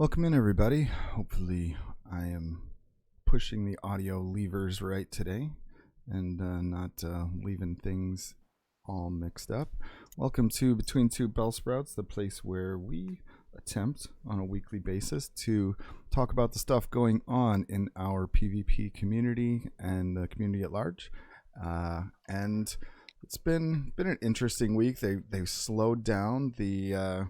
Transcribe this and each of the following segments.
Welcome in, everybody. Hopefully, I am pushing the audio levers right today and not leaving things all mixed up. Welcome to Between Two Bellsprouts, the place where we attempt on a weekly basis to talk about the stuff going on in our PvP community and the community at large. And it's been an interesting week. They've slowed down the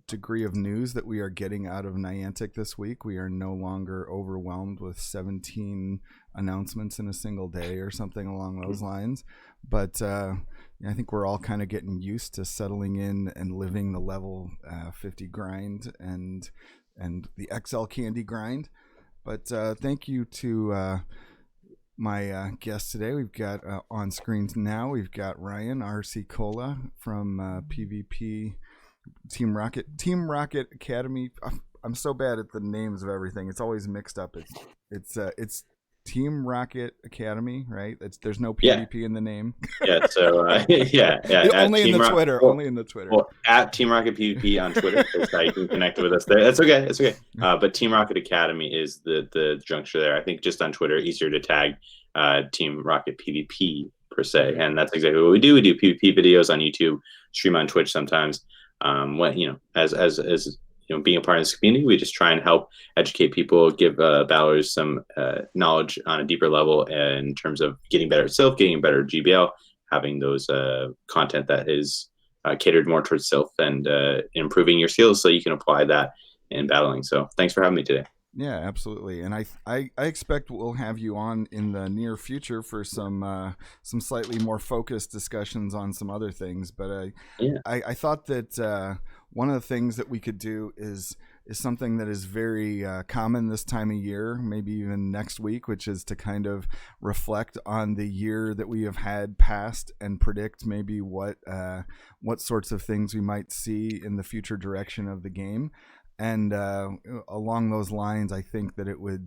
degree of news that we are getting out of Niantic this week. We are no longer overwhelmed with 17 announcements in a single day or something along those lines. But I think we're all kind of getting used to settling in and living the level 50 grind and the XL candy grind. But thank you to my guest today. We've got on screens now, we've got Ryan RCCola from PvP Team Rocket Academy. I'm so bad at the names of everything. It's always mixed up. It's Team Rocket Academy, right? There's no PvP in the name. Yeah. So yeah. Only in the Twitter. Only in the Twitter. Well, at Team Rocket PvP on Twitter is how you can connect with us there. That's okay. It's okay. But Team Rocket Academy is the juncture there. I think just on Twitter, easier to tag Team Rocket PvP per se, and that's exactly what we do. We do PvP videos on YouTube, stream on Twitch sometimes. As being a part of this community, we just try and help educate people, give battlers some knowledge on a deeper level in terms of getting better at Sylph, getting better at GBL, having those content that is catered more towards Sylph, and improving your skills so you can apply that in battling. So thanks for having me today. Yeah, absolutely. And I expect we'll have you on in the near future for some slightly more focused discussions on some other things. But I thought that one of the things that we could do is something that is very common this time of year, maybe even next week, which is to kind of reflect on the year that we have had past and predict maybe what sorts of things we might see in the future direction of the game. And along those lines, I think that it would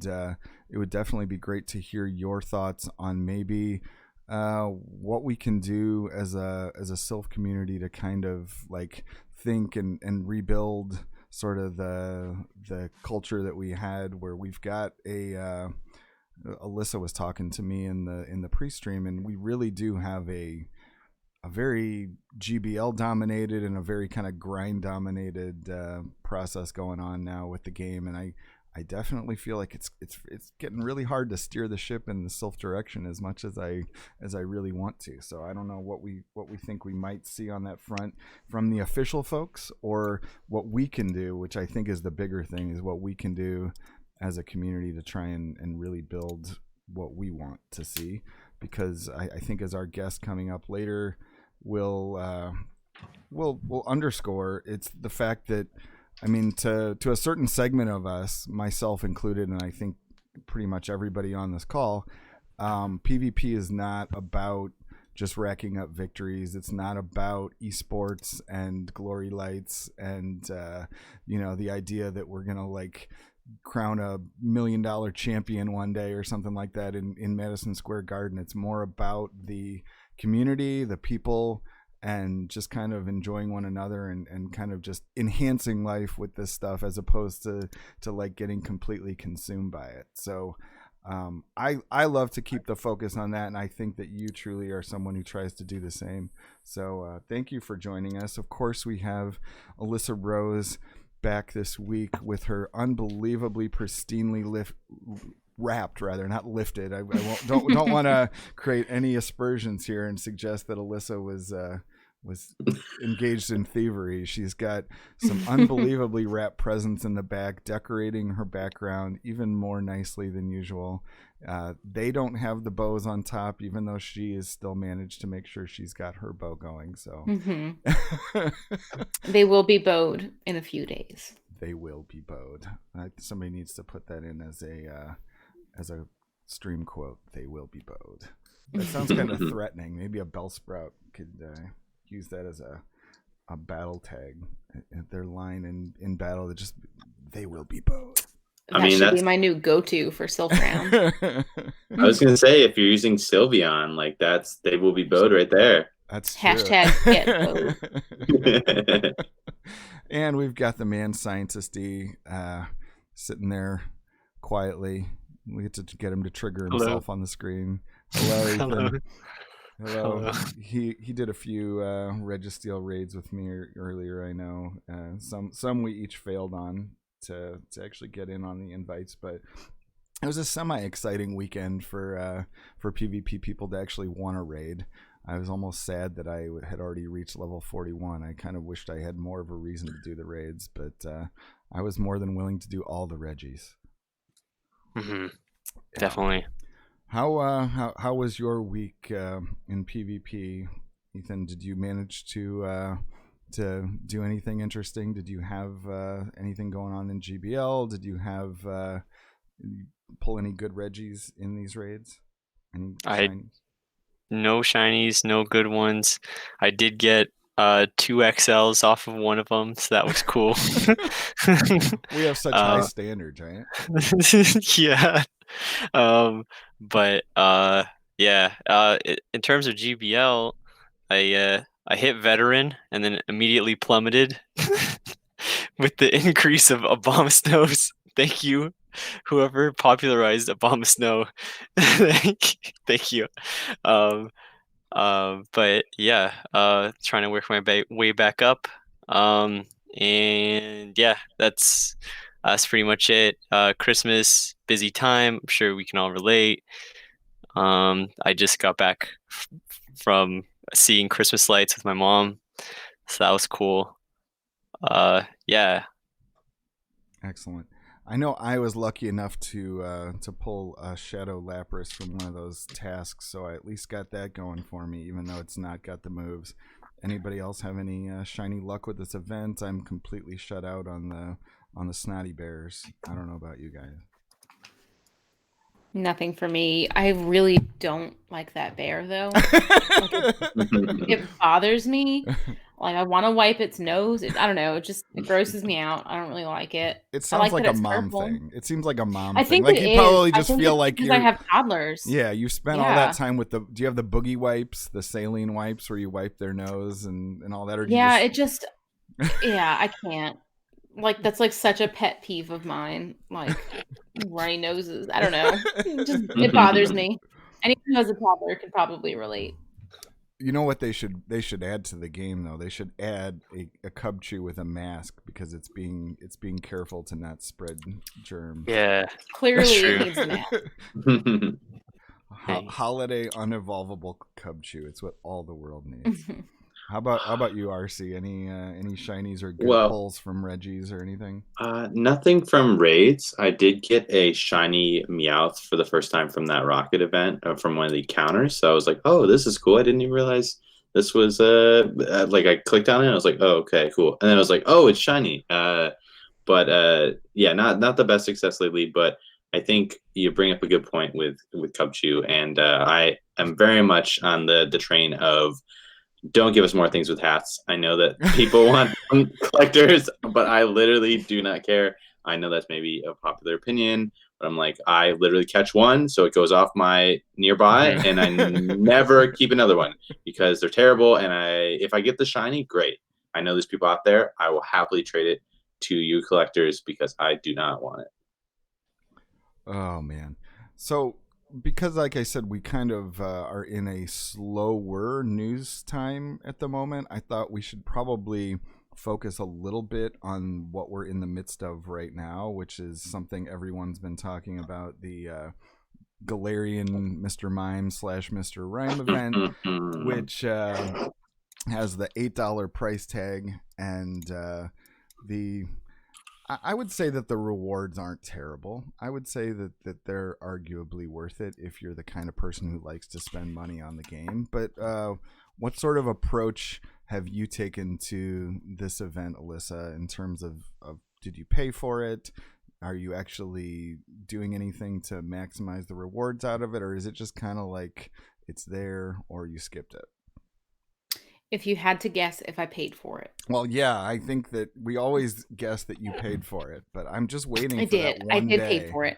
definitely be great to hear your thoughts on maybe what we can do as a Sylph community to kind of like think and rebuild sort of the culture that we had, where we've got Alyssa was talking to me in the pre-stream, and we really do have a very GBL dominated and a very kind of grind dominated process going on now with the game, and I definitely feel like it's getting really hard to steer the ship in the Sylph direction as much as I really want to. So I don't know what we think we might see on that front from the official folks, or what we can do, which I think is the bigger thing, is what we can do as a community to try and really build what we want to see. Because I think, as our guest coming up later will underscore, it's the fact that, I mean, to a certain segment of us, myself included, and I think pretty much everybody on this call, PvP is not about just racking up victories. It's not about esports and glory lights and the idea that we're gonna like crown a $1 million champion one day or something like that in Madison Square Garden. It's more about the community, the people, and just kind of enjoying one another and kind of just enhancing life with this stuff, as opposed to like getting completely consumed by it. So I love to keep the focus on that, and I think that you truly are someone who tries to do the same. So thank you for joining us. Of course, we have Alyssa Rose back this week with her unbelievably pristinely wrapped, rather, not lifted. I don't want to create any aspersions here and suggest that Alyssa was engaged in thievery. She's got some unbelievably wrapped presents in the back, decorating her background even more nicely than usual. They don't have the bows on top, even though she has still managed to make sure she's got her bow going. So They will be bowed in a few days. They will be bowed. Somebody needs to put that in as a stream quote. They will be bowed. That sounds kind of threatening. Maybe a Bellsprout could use that as a battle tag. Their line in battle, that just, they will be bowed. That should be my new go-to for Sylph round. I was gonna say, if you're using Sylveon, like that's, they will be bowed right there. That's true. Hashtag get bowed. And we've got the man scientist D sitting there quietly. We get to get him to trigger himself on the screen. Hello, Ethan. Hello. He did a few Registeel raids with me earlier. I know some we each failed on to actually get in on the invites, but it was a semi-exciting weekend for PvP people to actually want a raid. I was almost sad that I had already reached level 41. I kind of wished I had more of a reason to do the raids, but I was more than willing to do all the Reggies. Mm-hmm. Yeah. Definitely. How was your week in PvP, Ethan? Did you manage to do anything interesting? Did you have anything going on in GBL? Did you have pull any good Reggies in these raids? No shinies, no good ones. I did get 2 XLs off of one of them, so that was cool. We have such high standards, right? Yeah. But yeah. In terms of GBL, I hit veteran and then immediately plummeted with the increase of Abomasnows. Thank you, whoever popularized Abomasnow. Thank you. But yeah, trying to work my way back up. And yeah, that's pretty much it. Christmas, busy time. I'm sure we can all relate. I just got back from seeing Christmas lights with my mom, so that was cool. Yeah. Excellent. I know I was lucky enough to pull a Shadow Lapras from one of those tasks, so I at least got that going for me, even though it's not got the moves. Anybody else have any shiny luck with this event? I'm completely shut out on the Snotty Bears. I don't know about you guys. Nothing for me. I really don't like that bear, though. It bothers me. Like, I want to wipe its nose. I don't know. It grosses me out. I don't really like it. It sounds like a mom thing. It seems like a mom thing. I think like you probably just feel like because I have toddlers. Yeah, you spent all that time with do you have the boogie wipes, the saline wipes where you wipe their nose and all that? Or yeah, I can't. Like, that's like such a pet peeve of mine. Like, runny noses. I don't know. It bothers me. Anyone who has a toddler could probably relate. You know what they should add to the game though? They should add a Cubchoo with a mask because it's being careful to not spread germs. Yeah. Clearly it needs a mask. Holiday unevolvable Cubchoo. It's what all the world needs. How about you, RC? Any shinies or good pulls from Reggies or anything? Nothing from raids. I did get a shiny Meowth for the first time from that Rocket event from one of the counters. So I was like, oh, this is cool. I didn't even realize this was like I clicked on it and I was like, oh, okay, cool. And then I was like, oh, it's shiny. But yeah, not the best success lately, but I think you bring up a good point with Cubchoo, and I am very much on the train of don't give us more things with hats. I know that people want collectors, but I literally do not care. I know that's maybe a popular opinion, but I'm like, I literally catch one, so it goes off my nearby, and I never keep another one because they're terrible. And if I get the shiny, great. I know there's people out there. I will happily trade it to you collectors because I do not want it. Oh, man. So because like I said, we kind of are in a slower news time at the moment, I thought we should probably focus a little bit on what we're in the midst of right now, which is something everyone's been talking about, the Galarian Mr. Mime / Mr. Rhyme event, which has the $8 price tag, and I would say that the rewards aren't terrible. I would say that they're arguably worth it if you're the kind of person who likes to spend money on the game. But what sort of approach have you taken to this event, Alyssa, in terms of did you pay for it? Are you actually doing anything to maximize the rewards out of it? Or is it just kind of like it's there or you skipped it? If you had to guess if I paid for it. Well, yeah, I think that we always guess that you paid for it, but I'm just waiting for that one I did day. pay for it.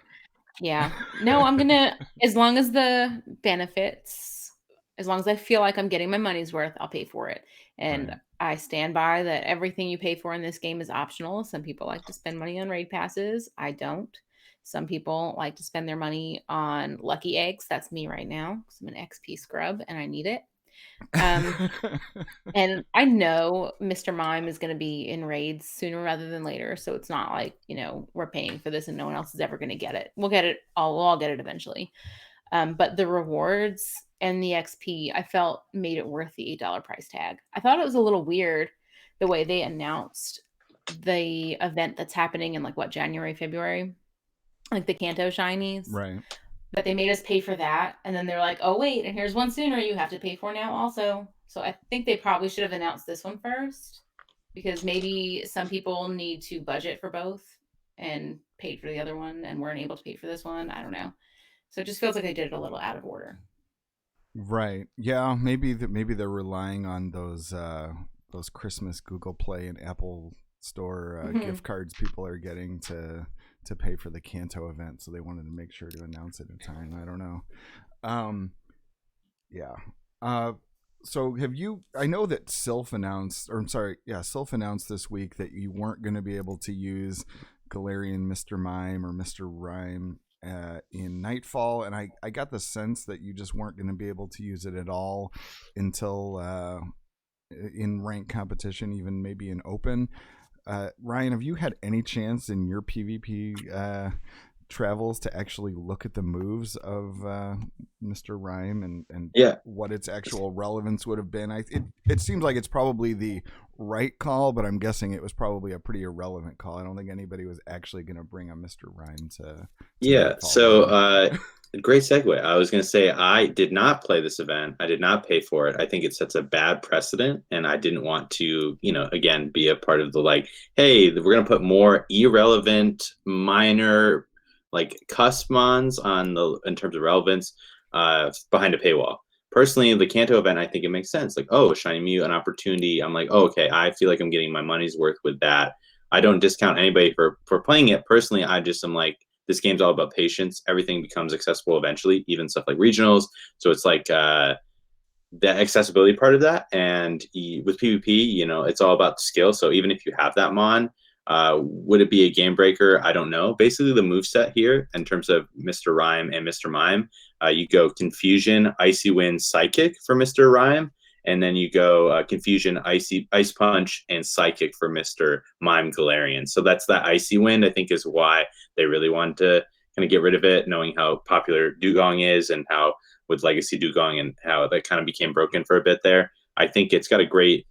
Yeah. No, I'm going to, as long as the benefits As long as I feel like I'm getting my money's worth, I'll pay for it. And Right. I stand by that everything you pay for in this game is optional. Some people like to spend money on raid passes. I don't. Some people like to spend their money on lucky eggs. That's me right now because I'm an XP scrub and I need it. And I know Mr. Mime is going to be in raids sooner rather than later. So it's not like, we're paying for this and no one else is ever going to get it. We'll get it. We'll all get it eventually. But the rewards and the XP, I felt made it worth the $8 price tag. I thought it was a little weird the way they announced the event that's happening in January, February, like the Kanto shinies. Right. But they made us pay for that. And then they're like, oh, wait, and here's one sooner you have to pay for now also. So I think they probably should have announced this one first because maybe some people need to budget for both and paid for the other one and weren't able to pay for this one. I don't know. So it just feels like they did it a little out of order. Right. Yeah. Maybe they're relying on those Christmas Google Play and Apple Store gift cards people are getting to pay for the Kanto event, so they wanted to make sure to announce it in time. I don't know. Yeah. So have you? I know that Sylph announced this week that you weren't going to be able to use Galarian Mr. Mime or Mr. Rhyme in Nightfall, and I got the sense that you just weren't going to be able to use it at all until in ranked competition, even maybe in open. Ryan, have you had any chance in your PvP travels to actually look at the moves of Mr. Rhyme and what its actual relevance would have been? It seems like it's probably the right call, but I'm guessing it was probably a pretty irrelevant call. I don't think anybody was actually going to bring a Mr. Rhyme to so great segue. I was going to say I did not play this event. I did not pay for it. I think it sets a bad precedent, and I didn't want to, again, be a part of the hey, we're going to put more irrelevant, minor, cusp mons in terms of relevance behind a paywall. Personally, the Kanto event, I think it makes sense. Shiny Mew, an opportunity. I'm like, okay, I feel like I'm getting my money's worth with that. I don't discount anybody for playing it. Personally, I just am like, this game's all about patience. Everything becomes accessible eventually, even stuff like regionals. So it's the accessibility part of that. And with PvP, it's all about skill. So even if you have that mon, would it be a game breaker? I don't know. Basically, the moveset here in terms of Mr. Rhyme and Mr. Mime, you go Confusion, Icy Wind, Psychic for Mr. Rhyme, and then you go Confusion, Ice Punch, and Psychic for Mr. Mime Galarian. So that's that Icy Wind, I think, is why they really wanted to kind of get rid of it, knowing how popular Dugong is and how with Legacy Dugong and how that kind of became broken for a bit there. I think it's got a great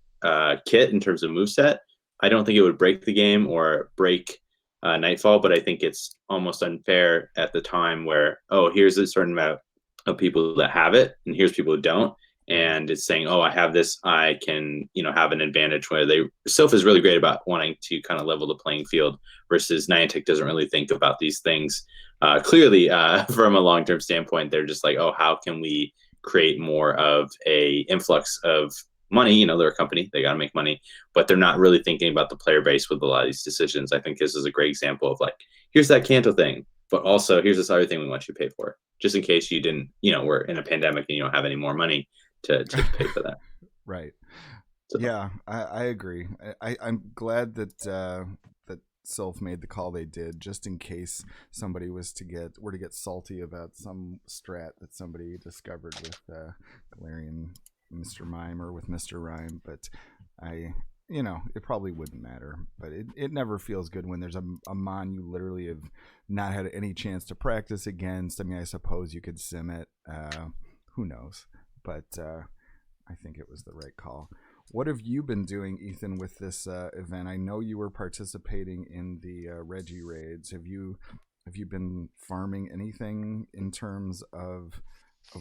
kit in terms of moveset. I don't think it would break the game or break Nightfall, but I think it's almost unfair at the time where, here's a certain amount of people that have it, and here's people who don't. And it's saying, I have this, I can, have an advantage where Sylph is really great about wanting to kind of level the playing field versus Niantic doesn't really think about these things. Clearly, from a long-term standpoint, they're just like, how can we create more of a influx of money? They're a company, they got to make money, but they're not really thinking about the player base with a lot of these decisions. I think this is a great example of here's that Kanto thing, but also here's this other thing we want you to pay for, just in case you didn't, we're in a pandemic and you don't have any more money to pay for that. Right. So. Yeah, I agree. I'm glad that that Sylph made the call they did, just in case somebody were to get salty about some strat that somebody discovered with Galarian Mr. Mime or with Mr. Rhyme. But it probably wouldn't matter. But it never feels good when there's a mon you literally have not had any chance to practice against. I mean, I suppose you could sim it. Who knows? But I think it was the right call. What have you been doing, Ethan, with this event? I know you were participating in the Reggie raids. Have you been farming anything in terms of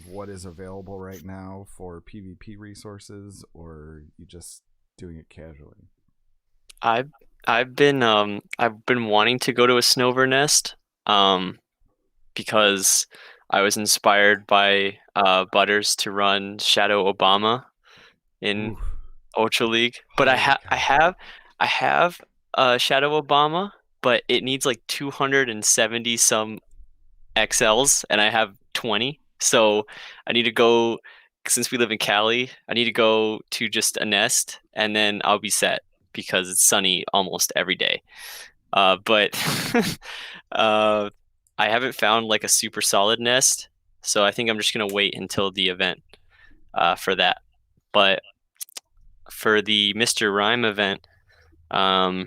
what is available right now for PvP resources, or you just doing it casually? I've been wanting to go to a Snover Nest because I was inspired by Butters to run Shadow Obama in Ultra League, but I have Shadow Obama, but it needs 270 some XLs, and I have 20, so I need to go since we live in Cali, I need to go to just a nest, and then I'll be set because it's sunny almost every day. But uh, I haven't found like a super solid nest, so I think I'm just gonna wait until the event for that. But for the Mr. Rhyme event, I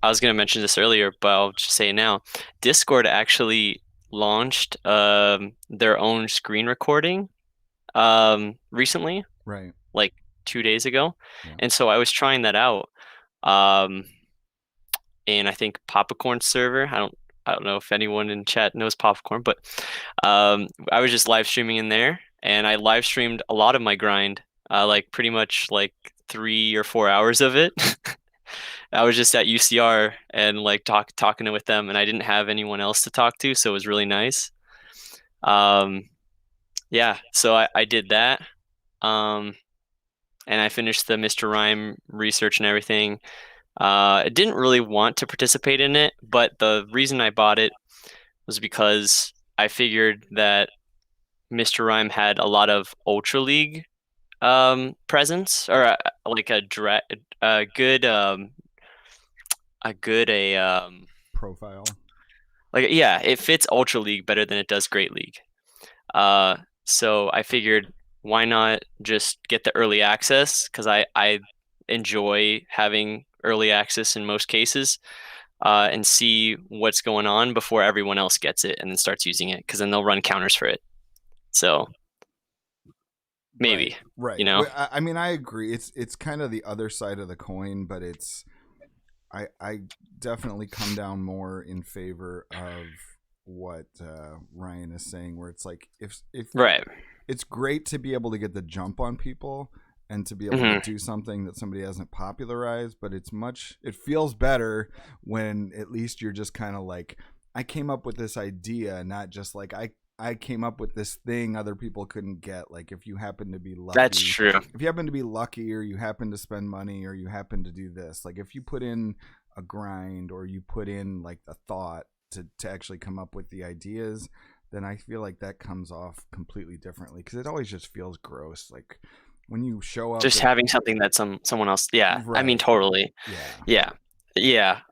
was gonna mention this earlier, but I'll just say it now. Discord actually launched their own screen recording recently, Right. like 2 days ago, Yeah. and so I was trying that out. And I think Popcorn server. I don't know if anyone in chat knows Popcorn, but I was just live streaming in there, and I live streamed a lot of my grind, like pretty much like 3 or 4 hours of it. I was just at UCR and like talking with them, and I didn't have anyone else to talk to, so it was really nice. Yeah, so I did that, and I finished the Mr. Rhyme research and everything. I didn't really want to participate in it, but the reason I bought it was because I figured that Mr. Rhyme had a lot of Ultra League presence, or like a good Profile. like yeah, it fits Ultra League better than it does Great League. So I figured why not just get the early access, because I enjoy having early access in most cases, and see what's going on before everyone else gets it and then starts using it, because then they'll run counters for it. So maybe, right. you know. I mean, I agree. It's kind of the other side of the coin, but it's I definitely come down more in favor of what Ryan is saying, where it's like if Right. it's great to be able to get the jump on people and to be able to do something that somebody hasn't popularized, but it feels better when at least you're just kind of like, I came up with this idea, not just like I came up with this thing other people couldn't get. Like if you happen to be lucky, That's true. If you happen to be lucky, or you happen to spend money, or you happen to do this, like if you put in a grind, or you put in like the thought to actually come up with the ideas, then I feel like that comes off completely differently, because it always just feels gross. Like when you show up, Just having something that someone else. Yeah, right. I mean, totally. Yeah.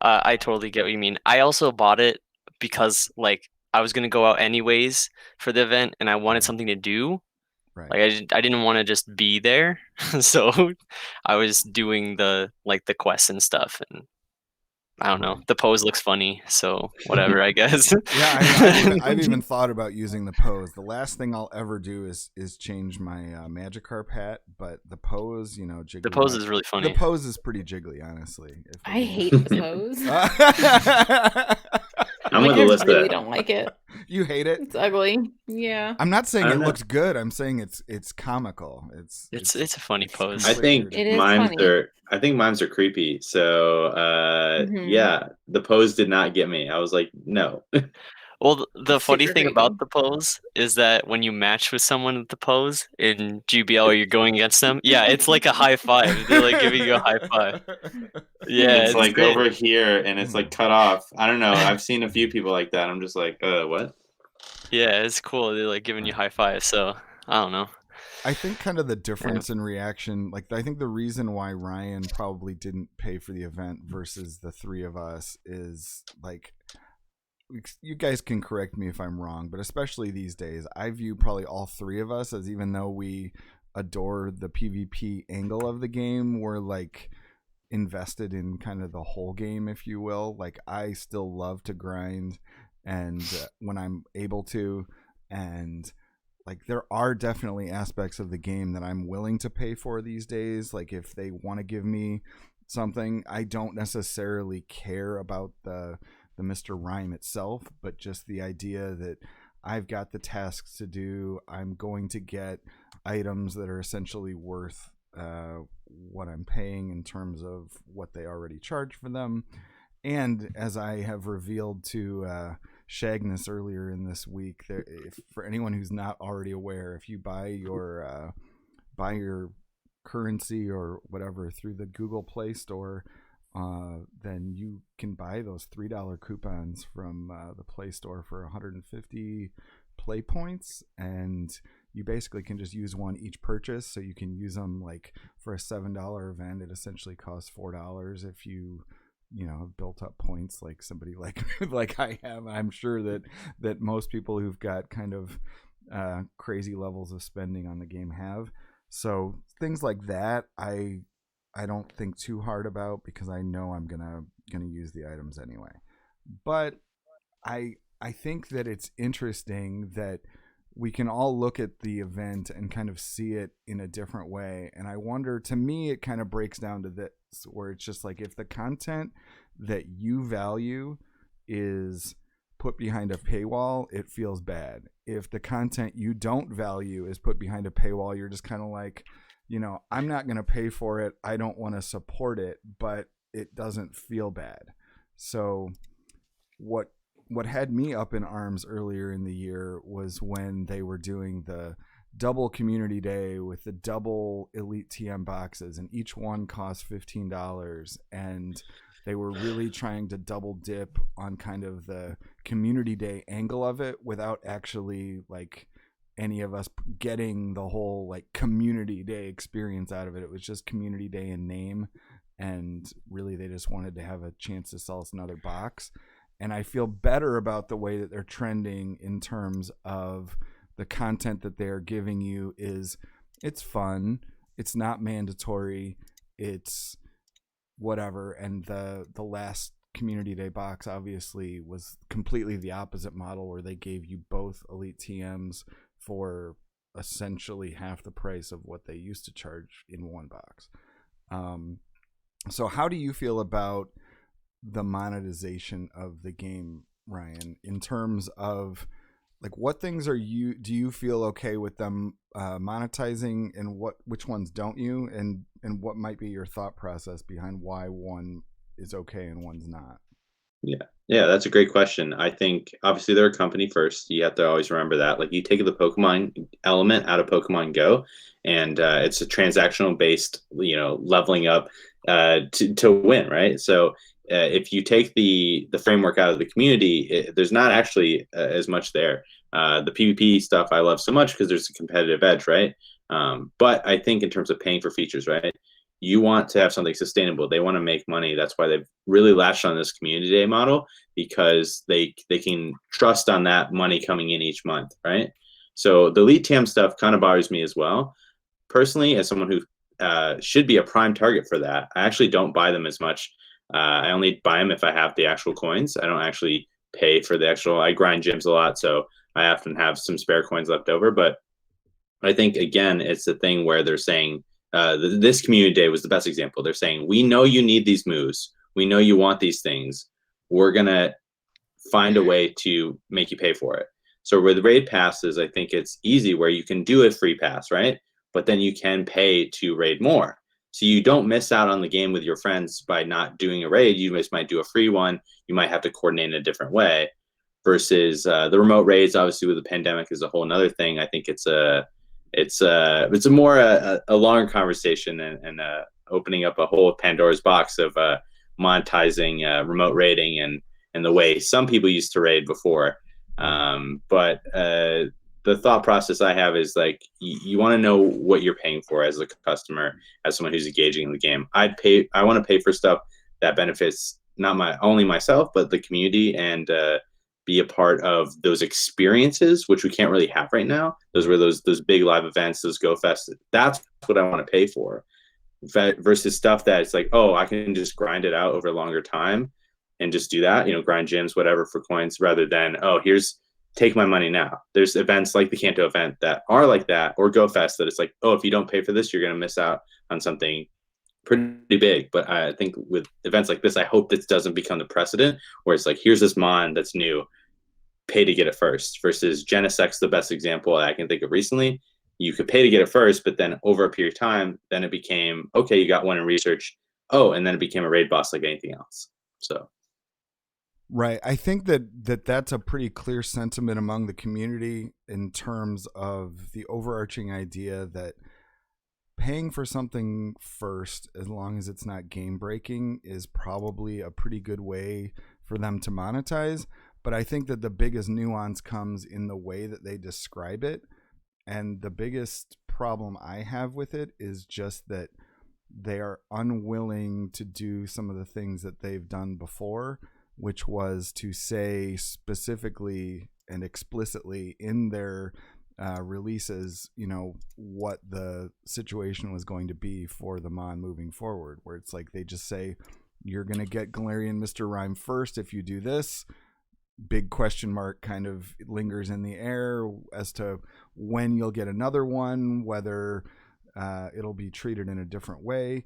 I totally get what you mean. I also bought it because like I was gonna go out anyways for the event, and I wanted something to do. Right. Like I didn't want to just be there, so I was doing the quests and stuff, and I don't know. The pose looks funny, so whatever, I guess. Yeah, I've even thought about using the pose. The last thing I'll ever do is change my Magikarp hat, but the pose, jiggly. The pose is really funny. The pose is pretty jiggly, honestly. I hate the pose. I'm with Alyssa. I really don't like it. You hate it? It's ugly. Yeah. I'm not saying it looks good. I'm saying it's comical. It's a funny pose. I think mimes are creepy. So yeah, the pose did not get me. I was like, no. Well, the funny thing about the pose is that when you match with someone with the pose in GBL or you're going against them, yeah, it's like a high five. They're like giving you a high five. Yeah, it's like great. Over here, and it's like cut off. I don't know. I've seen a few people like that. I'm just like, what? Yeah, it's cool. They're like giving you high five. So I don't know. I think kind of the difference in reaction, like I think the reason why Ryan probably didn't pay for the event versus the three of us is like, you guys can correct me if I'm wrong, but especially these days, I view probably all three of us as, even though we adore the PvP angle of the game, we're like invested in kind of the whole game, if you will. Like I still love to grind, and when I'm able to, and like there are definitely aspects of the game that I'm willing to pay for these days. Like if they want to give me something, I don't necessarily care about the Mr. Rhyme itself, but just the idea that I've got the tasks to do. I'm going to get items that are essentially worth what I'm paying in terms of what they already charge for them. And as I have revealed to Shagness earlier in this week, for anyone who's not already aware, if you buy your currency or whatever through the Google Play Store, then you can buy those $3 coupons from the Play Store for 150 play points, and you basically can just use one each purchase. So you can use them like for a $7 event. It essentially costs $4 if you have built up points like somebody like like I have. I'm sure that most people who've got kind of crazy levels of spending on the game have. So things like that, I don't think too hard about because I know I'm gonna use the items anyway. But I think that it's interesting that we can all look at the event and kind of see it in a different way. And I wonder, to me, it kind of breaks down to this, where it's just like, if the content that you value is put behind a paywall, it feels bad. If the content you don't value is put behind a paywall, you're just kind of like, I'm not going to pay for it. I don't want to support it, but it doesn't feel bad. So what had me up in arms earlier in the year was when they were doing the double community day with the double elite TM boxes, and each one cost $15, and they were really trying to double dip on kind of the community day angle of it without actually like any of us getting the whole like community day experience out of it. It was just community day in name, and really they just wanted to have a chance to sell us another box. And I feel better about the way that they're trending in terms of the content that they're giving you. It's fun, it's not mandatory, it's whatever. And the last community day box obviously was completely the opposite model, where they gave you both elite TMs for essentially half the price of what they used to charge in one box. So how do you feel about the monetization of the game, Ryan, in terms of like what things do you feel okay with them monetizing, and which ones don't you, and what might be your thought process behind why one is okay and one's not? Yeah, that's a great question. I think obviously they're a company first. You have to always remember that. Like, you take the Pokemon element out of Pokemon Go, and it's a transactional based, leveling up to win, right? So if you take the framework out of the community, there's not actually as much there. The PvP stuff I love so much because there's a competitive edge, right? But I think in terms of paying for features, right? You want to have something sustainable. They want to make money. That's why they've really latched on this community day model, because they can trust on that money coming in each month, right? So the lead TM stuff kind of bothers me as well. Personally, as someone who should be a prime target for that, I actually don't buy them as much. I only buy them if I have the actual coins. I don't actually pay for the actual. I grind gyms a lot, so I often have some spare coins left over. But I think, again, it's the thing where they're saying, this community day was the best example. They're saying, we know you need these moves. We know you want these things. We're going to find a way to make you pay for it. So with raid passes, I think it's easy where you can do a free pass, right? But then you can pay to raid more. So you don't miss out on the game with your friends by not doing a raid. You just might do a free one. You might have to coordinate in a different way. Versus the remote raids, obviously with the pandemic, is a whole another thing. I think it's a more a longer conversation, and opening up a whole Pandora's box of monetizing remote raiding and the way some people used to raid before. But the thought process I have is like, you want to know what you're paying for as a customer, as someone who's engaging in the game. I want to pay for stuff that benefits not only myself, but the community, and be a part of those experiences, which we can't really have right now. Those were those big live events, those Go Fest. That's what I want to pay for, versus stuff that it's like, oh, I can just grind it out over a longer time and just do that, grind gyms, whatever, for coins, rather than, oh, take my money now. There's events like the Kanto event that are like that, or Go Fest, that it's like, oh, if you don't pay for this, you're going to miss out on something pretty big. But I think with events like this, I hope this doesn't become the precedent where it's like, here's this mon that's new, pay to get it first. Versus Genesec's the best example I can think of recently. You could pay to get it first, but then over a period of time, then it became, okay, you got one in research. Oh, and then it became a raid boss like anything else. So. Right. I think that's a pretty clear sentiment among the community in terms of the overarching idea that paying for something first, as long as it's not game breaking, is probably a pretty good way for them to monetize. But I think that the biggest nuance comes in the way that they describe it. And the biggest problem I have with it is just that they are unwilling to do some of the things that they've done before, which was to say specifically and explicitly in their releases, what the situation was going to be for the Mon moving forward, where it's like they just say, you're going to get Galarian Mr. Rhyme first if you do this. Big question mark kind of lingers in the air as to when you'll get another one, whether it'll be treated in a different way.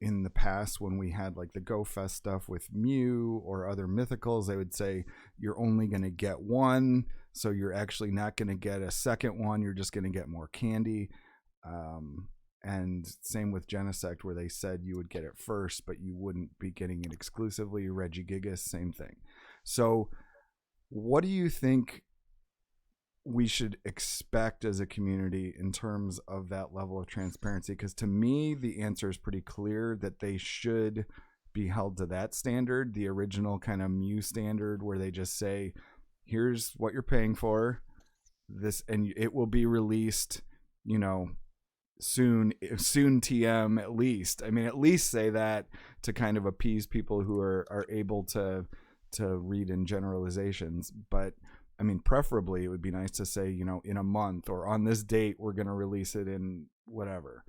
In the past, when we had like the Go Fest stuff with Mew or other mythicals, they would say you're only going to get one, so you're actually not going to get a second one, you're just going to get more candy. And same with Genesect, where they said you would get it first, but you wouldn't be getting it exclusively. Regigigas, same thing. So what do you think we should expect as a community in terms of that level of transparency? Because to me, the answer is pretty clear that they should be held to that standard, the original kind of Mew standard, where they just say, here's what you're paying for, this, and it will be released, soon TM at least. I mean, at least say that to kind of appease people who are able to read in generalizations. But I mean, preferably it would be nice to say, in a month or on this date, we're going to release it in whatever.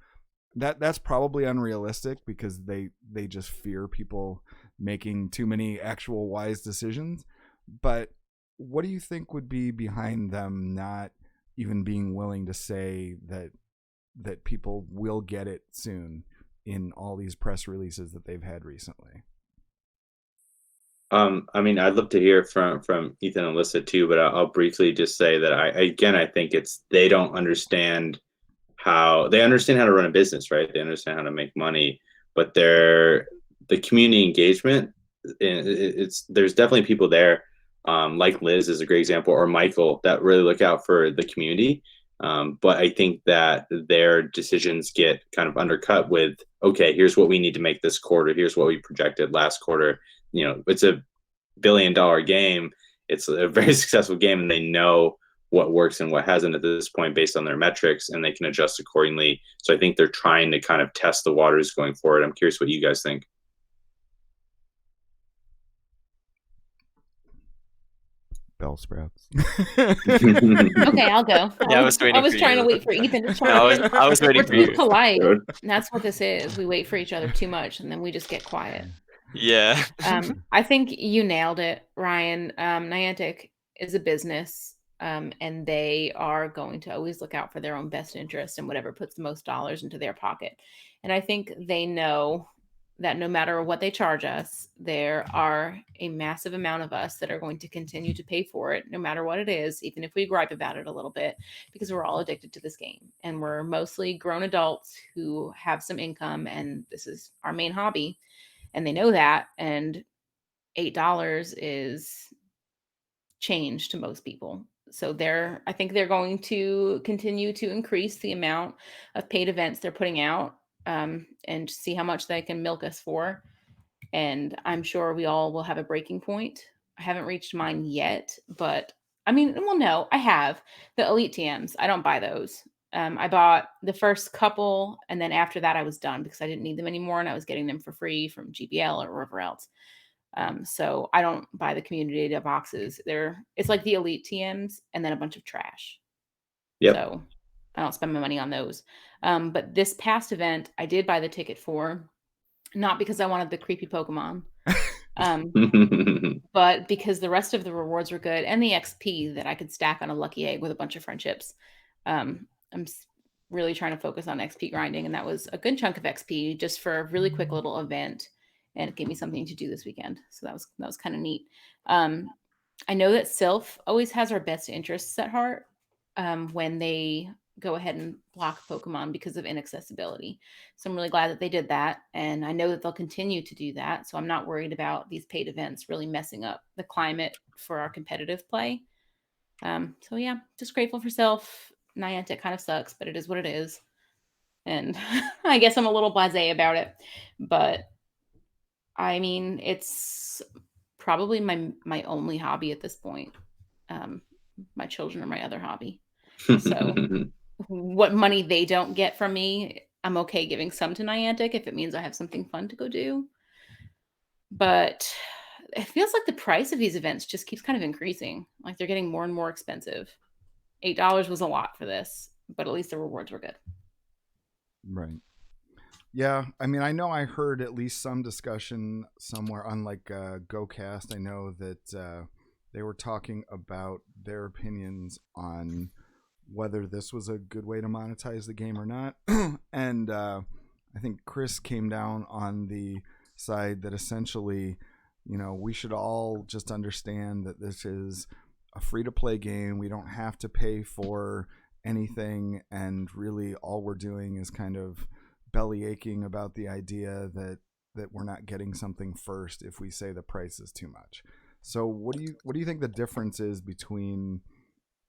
That's probably unrealistic because they just fear people making too many actual wise decisions. But what do you think would be behind them not even being willing to say that people will get it soon in all these press releases that they've had recently? I mean, I'd love to hear from Ethan and Alyssa too, but I'll briefly just say that I think they don't understand they understand how to run a business, right? They understand how to make money, but the community engagement, there's definitely people there, like Liz is a great example, or Michael, that really look out for the community. But I think that their decisions get kind of undercut with, okay, here's what we need to make this quarter. Here's what we projected last quarter. It's a $1 billion game. It's a very successful game, and they know what works and what hasn't at this point based on their metrics, and they can adjust accordingly. So I think they're trying to kind of test the waters going forward. I'm curious what you guys think. Bellsprouts. Okay, I'll go. Yeah, I was waiting. I was for trying you. to wait for Ethan to No, try. I was waiting We're for you. too polite. And that's what this is. We wait for each other too much, and then we just get quiet. Yeah. I think you nailed it, Ryan. Niantic is a business, and they are going to always look out for their own best interest and whatever puts the most dollars into their pocket. And I think they know that no matter what they charge us, there are a massive amount of us that are going to continue to pay for it, no matter what it is, even if we gripe about it a little bit, because we're all addicted to this game. And we're mostly grown adults who have some income, and this is our main hobby. And they know that. And $8 is change to most people. So I think they're going to continue to increase the amount of paid events they're putting out, and see how much they can milk us for. And I'm sure we all will have a breaking point. I haven't reached mine yet, but I mean, well, no, I have. The Elite TMs, I don't buy those. I bought the first couple, and then after that I was done because I didn't need them anymore, and I was getting them for free from GBL or wherever else. So I don't buy the community data boxes. It's like the Elite TMs and then a bunch of trash. Yep. So I don't spend my money on those. But this past event, I did buy the ticket for, not because I wanted the creepy Pokemon, but because the rest of the rewards were good and the XP that I could stack on a lucky egg with a bunch of friendships. I'm really trying to focus on XP grinding, and that was a good chunk of XP just for a really quick little event, and it gave me something to do this weekend. So that was kind of neat. I know that Sylph always has our best interests at heart when they go ahead and block Pokemon because of inaccessibility. So I'm really glad that they did that. And I know that they'll continue to do that. So I'm not worried about these paid events really messing up the climate for our competitive play. So yeah, just grateful for Sylph. Niantic kind of sucks, but it is what it is. And I guess I'm a little blasé about it. But I mean, it's probably my only hobby at this point. My children are my other hobby. So what money they don't get from me, I'm okay giving some to Niantic if it means I have something fun to go do. But it feels like the price of these events just keeps kind of increasing. Like they're getting more and more expensive. $8 was a lot for this, but at least the rewards were good. Right. Yeah, I mean, I know I heard at least some discussion somewhere on like GoCast. I know that they were talking about their opinions on whether this was a good way to monetize the game or not. And I think Chris came down on the side that essentially, we should all just understand that this is a free to play game. We don't have to pay for anything. And really, all we're doing is kind of belly aching about the idea that we're not getting something first if we say the price is too much. So what do you think the difference is between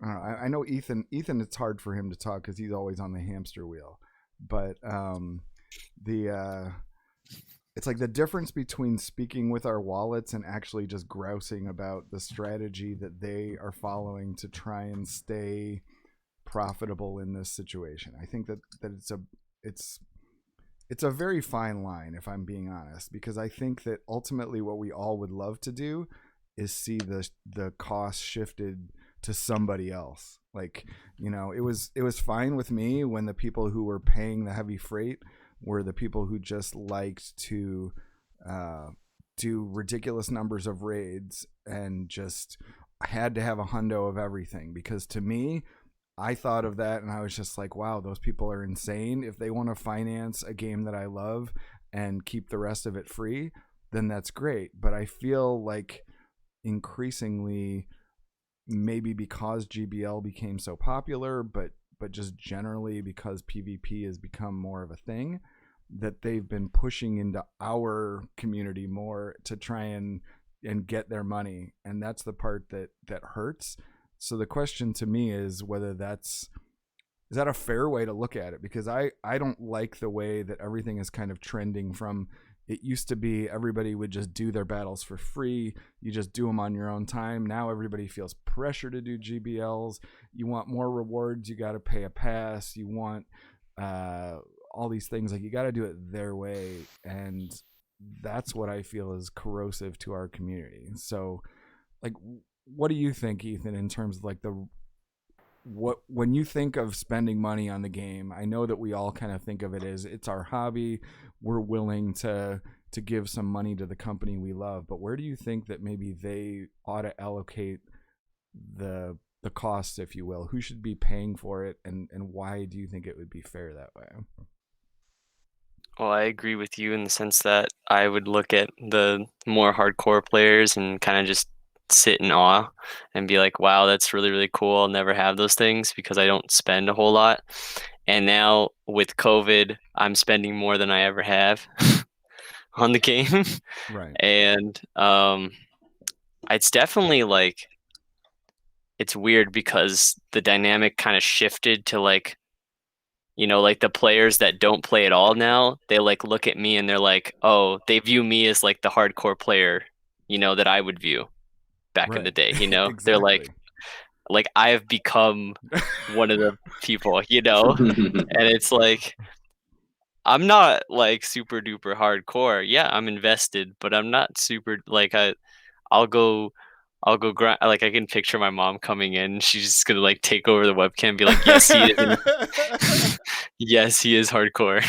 I know Ethan it's hard for him to talk because he's always on the hamster wheel, but it's like the difference between speaking with our wallets and actually just grousing about the strategy that they are following to try and stay profitable in this situation. I think that it's a very fine line, if I'm being honest, because I think that ultimately what we all would love to do is see the cost shifted to somebody else. Like, it was fine with me when the people who were paying the heavy freight were the people who just liked to do ridiculous numbers of raids and just had to have a hundo of everything. Because to me, I thought of that and I was just like, wow, those people are insane. If they want to finance a game that I love and keep the rest of it free, then that's great. But I feel like increasingly, maybe because GBL became so popular, but just generally because PvP has become more of a thing, that they've been pushing into our community more to try and get their money. And that's the part that hurts. So the question to me is whether is that a fair way to look at it? Because I don't like the way that everything is kind of trending from, it used to be everybody would just do their battles for free. You just do them on your own time. Now everybody feels pressure to do GBLs. You want more rewards, you got to pay a pass. You want all these things. Like, you got to do it their way. And that's what I feel is corrosive to our community. So, like, what do you think, Ethan, in terms of like when you think of spending money on the game? I know that we all kind of think of it as it's our hobby. We're willing to give some money to the company we love, but where do you think that maybe they ought to allocate the costs, if you will? Who should be paying for it, and why do you think it would be fair that way? Well, I agree with you in the sense that I would look at the more hardcore players and kind of just sit in awe and be like, wow, that's really, really cool. I'll never have those things because I don't spend a whole lot. And now with COVID, I'm spending more than I ever have on the game. Right. And it's definitely like, it's weird because the dynamic kind of shifted to like, like the players that don't play at all now, they like look at me and they're like, oh, they view me as like the hardcore player, that I would view back in the day, Exactly. They're like I've become one of the people, and it's like, I'm not like super duper hardcore. Yeah, I'm invested, but I'm not super like I'll go grind. Like, I can picture my mom coming in. She's just gonna like take over the webcam and be like, yes, he is. Yes, he is hardcore.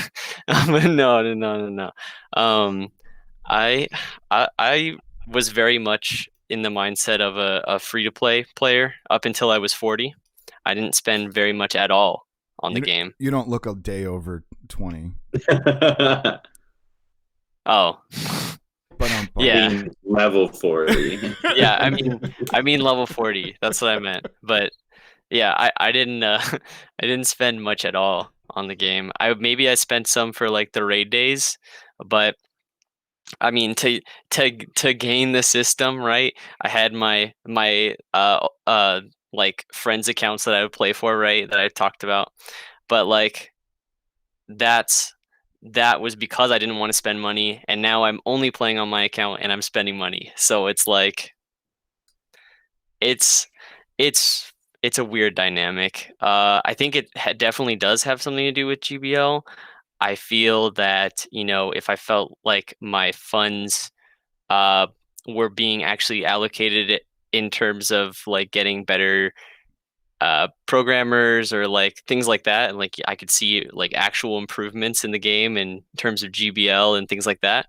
No. I was very much in the mindset of a free to play player up until I was 40. I didn't spend very much at all on the game. You don't look a day over 20. Oh. Yeah. Level 40. Yeah, I mean level 40. That's what I meant. But yeah, I didn't I didn't spend much at all on the game. I spent some for like the raid days, but I mean, to gain the system, right? I had my like friends accounts that I would play for, right? That I talked about. But like that was because I didn't want to spend money, and now I'm only playing on my account and I'm spending money. So it's like it's it's a weird dynamic. I think it definitely does have something to do with GBL. I feel that, if I felt like my funds uh, were being actually allocated in terms of like getting better programmers or like things like that, and like I could see like actual improvements in the game in terms of GBL and things like that,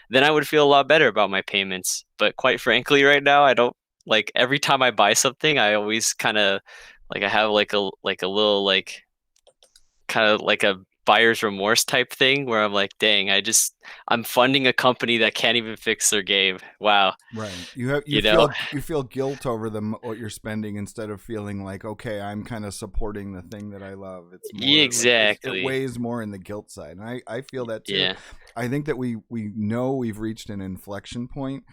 then I would feel a lot better about my payments. But quite frankly, right now, I don't like every time I buy something, I always kind of like I have like a little like kind of like a buyer's remorse type thing where I'm like, dang, I'm funding a company that can't even fix their game. Wow. Right. You know? You feel guilt over what you're spending instead of feeling like, okay, I'm kind of supporting the thing that I love. It's more it Exactly. weighs more in the guilt side. And I feel that too. Yeah. I think that we know we've reached an inflection point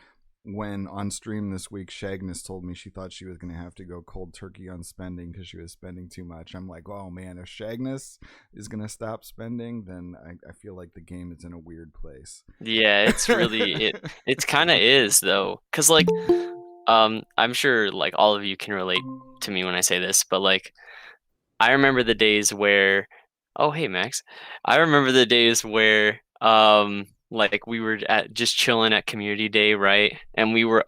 when on stream this week Shagness told me she thought she was going to have to go cold turkey on spending because she was spending too much. I'm like, oh man, if Shagness is going to stop spending, then I feel like the game is in a weird place. Yeah, it's really it's kind of is though, because like I'm sure like all of you can relate to me when I say this, but like I remember the days where, oh hey Max, I remember the days where like we were at just chilling at community day, right? And we were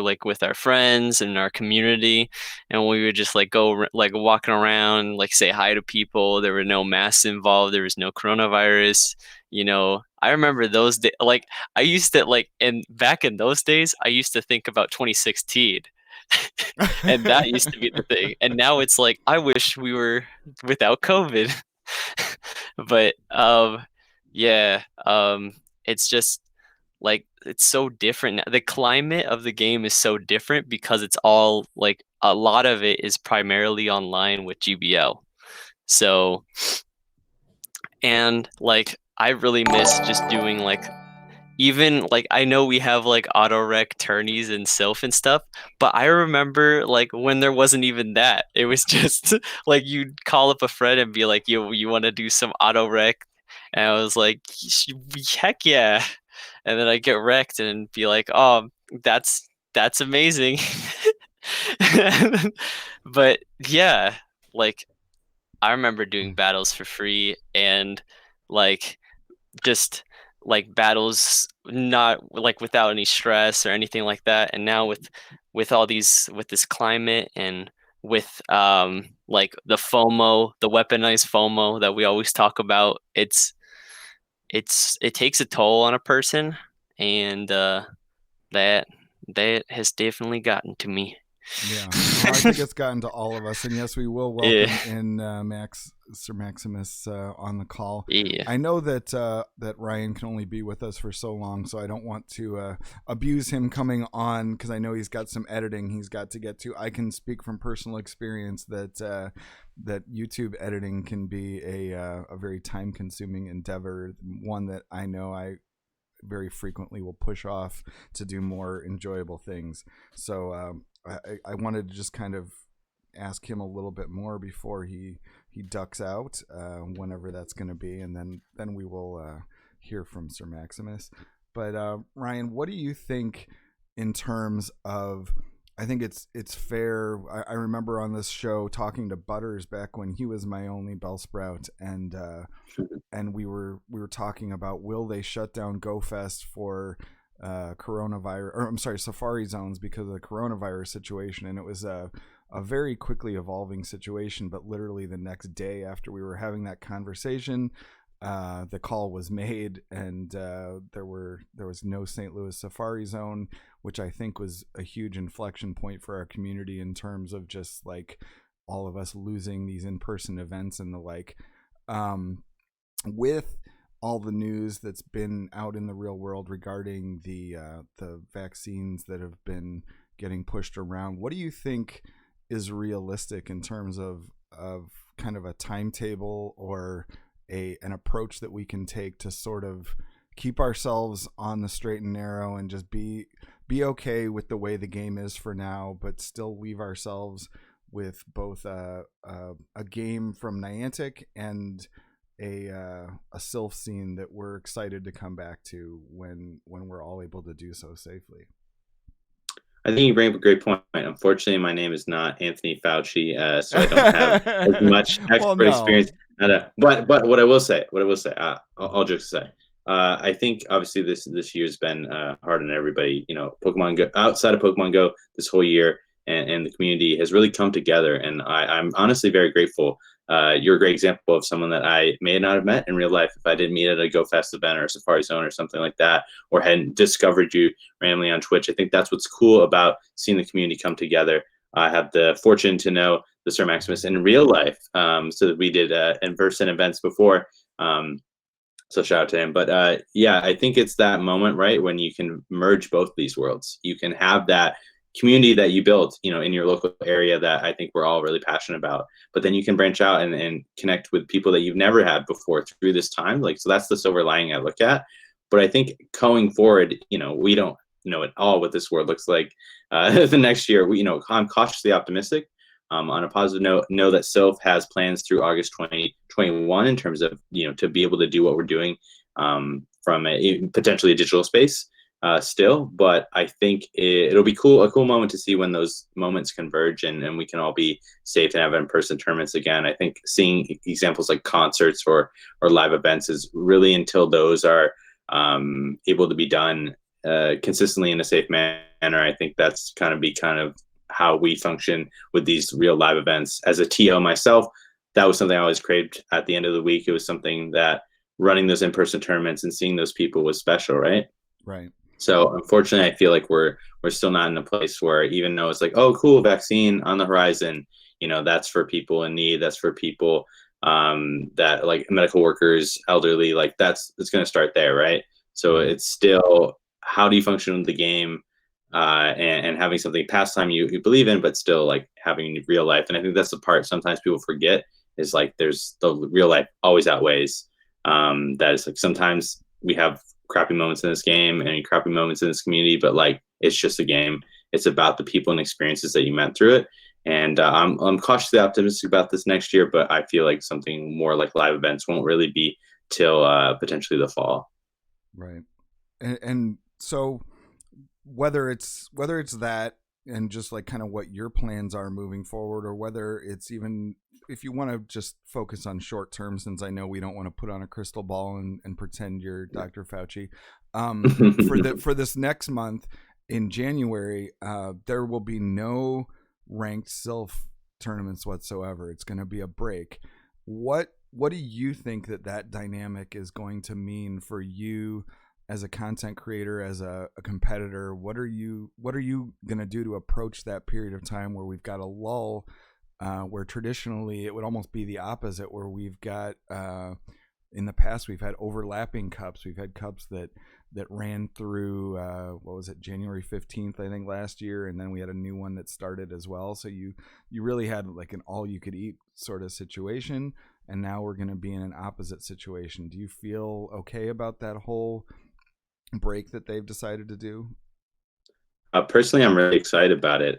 like with our friends and our community, and we would just like like walking around, like say hi to people. There were no masks involved. There was no coronavirus. I remember those days. Like I used to like, and back in those days, I used to think about 2016. And that used to be the thing. And now it's like I wish we were without COVID. But yeah, it's just like it's so different now. The climate of the game is so different because it's all like a lot of it is primarily online with GBL. So, and like I really miss just doing like, even like I know we have like auto rec tourneys and Sylph and stuff, but I remember like when there wasn't even that. It was just like you'd call up a friend and be like, you want to do some auto rec? And I was like, heck yeah. And then I get wrecked and be like, oh, that's amazing. But yeah, like I remember doing battles for free and like just like battles not like without any stress or anything like that. And now with all these with this climate and with like the FOMO, the weaponized FOMO that we always talk about, it takes a toll on a person, and that that has definitely gotten to me. Yeah, well, I think it's gotten to all of us, and yes, we will welcome in Sir Maximus on the call. Yeah. I know that that Ryan can only be with us for so long, so I don't want to abuse him coming on because I know he's got some editing he's got to get to. I can speak from personal experience that that YouTube editing can be a very time-consuming endeavor, one that I know I very frequently will push off to do more enjoyable things. So I wanted to just kind of ask him a little bit more before he ducks out, whenever that's going to be, and then we will hear from Sir Maximus. But Ryan, what do you think in terms of? I think it's fair. I remember on this show talking to Butters back when he was my only Bellsprout, and we were talking about, will they shut down GoFest for coronavirus, or I'm sorry, Safari Zones, because of the coronavirus situation. And it was a very quickly evolving situation, but literally the next day after we were having that conversation, the call was made, and there was no St. Louis Safari Zone, which I think was a huge inflection point for our community in terms of just like all of us losing these in-person events and the like. With all the news that's been out in the real world regarding the vaccines that have been getting pushed around, what do you think is realistic in terms of kind of a timetable or an approach that we can take to sort of keep ourselves on the straight and narrow and just be okay with the way the game is for now, but still leave ourselves with both a game from Niantic and a Sylph scene that we're excited to come back to when we're all able to do so safely? I think you bring up a great point. Unfortunately, my name is not Anthony Fauci, so I don't have as much Well, expert no. experience. But what I will say, all jokes aside, I think obviously this year's been hard on everybody. You know, Pokemon Go outside of Pokemon Go this whole year, and the community has really come together, and I'm honestly very grateful. You're a great example of someone that I may not have met in real life if I didn't meet at a Go Fest event or a Safari Zone or something like that, or hadn't discovered you randomly on Twitch. I think that's what's cool about seeing the community come together. I have the fortune to know the Sir Maximus in real life, so that we did in-person events before. So shout out to him. But yeah, I think it's that moment, right, when you can merge both these worlds. You can have that community that you built, you know, in your local area that I think we're all really passionate about. But then you can branch out and connect with people that you've never had before through this time. Like, so that's the silver lining I look at. But I think going forward, you know, we don't know at all what this world looks like the next year. You know, I'm cautiously optimistic. On a positive note, know that Sylph has plans through August 2021 in terms of, you know, to be able to do what we're doing from potentially a digital space still. But I think it'll be a cool moment to see when those moments converge and we can all be safe and have in-person tournaments again. I think seeing examples like concerts or live events is really, until those are able to be done consistently in a safe manner. I think that's kind of how we function with these real live events. As a TO myself, that was something I always craved at the end of the week. It was something that running those in-person tournaments and seeing those people was special, right? Right. So unfortunately, I feel like we're still not in a place where, even though it's like, oh, cool, vaccine on the horizon, you know, that's for people in need, that's for people that like medical workers, elderly, like it's going to start there, right? So it's still, how do you function with the game and having something pastime you believe in, but still like having real life. And I think that's the part sometimes people forget, is like there's the real life always outweighs that. Is like sometimes we have crappy moments in this game and crappy moments in this community, but like it's just a game. It's about the people and experiences that you met through it. And I'm cautiously optimistic about this next year, but I feel like something more like live events won't really be till potentially the fall. Right. And so whether it's that, and just like kind of what your plans are moving forward, or whether it's even, if you want to just focus on short term, since I know we don't want to put on a crystal ball and pretend you're Dr. Fauci, for this next month in January, there will be no ranked Sylph tournaments whatsoever. It's going to be a break. What do you think that dynamic is going to mean for you as a content creator, as a competitor? What are you going to do to approach that period of time where we've got a lull, where traditionally it would almost be the opposite, where we've got in the past we've had overlapping cups. We've had cups that ran through what was it, January 15th, I think, last year, and then we had a new one that started as well. So you really had like an all you could eat sort of situation, and now we're going to be in an opposite situation. Do you feel okay about that whole break that they've decided to do? Personally, I'm really excited about it.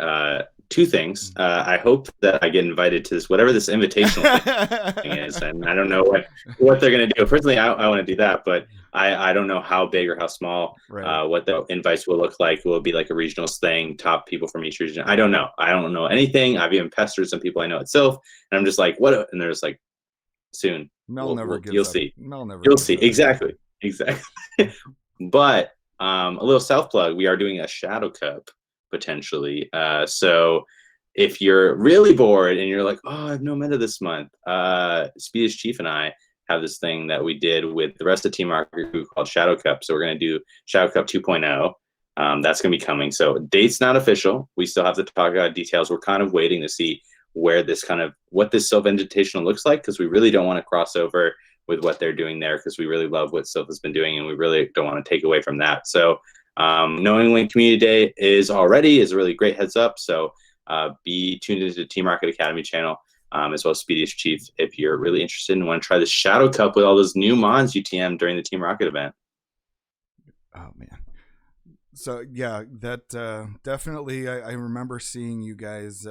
Two things. I hope that I get invited to this, whatever this invitational thing is, and I don't know what they're going to do. Personally, I want to do that, but I don't know how big or how small, Right. what the invites will look like. Will it be like a regionals thing, top people from each region? I don't know. I don't know anything. I've even pestered some people I know itself, and I'm just like, what? And they're just like, soon. Mel never gives You'll up. see. Mel never You'll gives see. up. Exactly. But a little self plug, we are doing a Shadow Cup potentially. So if you're really bored and you're like, oh, I have no meta this month, Speedish Chief and I have this thing that we did with the rest of Team Rocket Crew called Shadow Cup. So we're going to do Shadow Cup 2.0. That's going to be coming. So date's not official. We still have to talk about details. We're kind of waiting to see where this what this Sylph Invitational looks like, because we really don't want to cross over with what they're doing there, because we really love what Sylph has been doing and we really don't want to take away from that. So knowing when Community Day is already is a really great heads up. So be tuned into the Team Rocket Academy channel, as well as Speediest Chief, if you're really interested and want to try the Shadow Cup with all those new mons you TM during the Team Rocket event. Oh man. So yeah, that definitely, I remember seeing you guys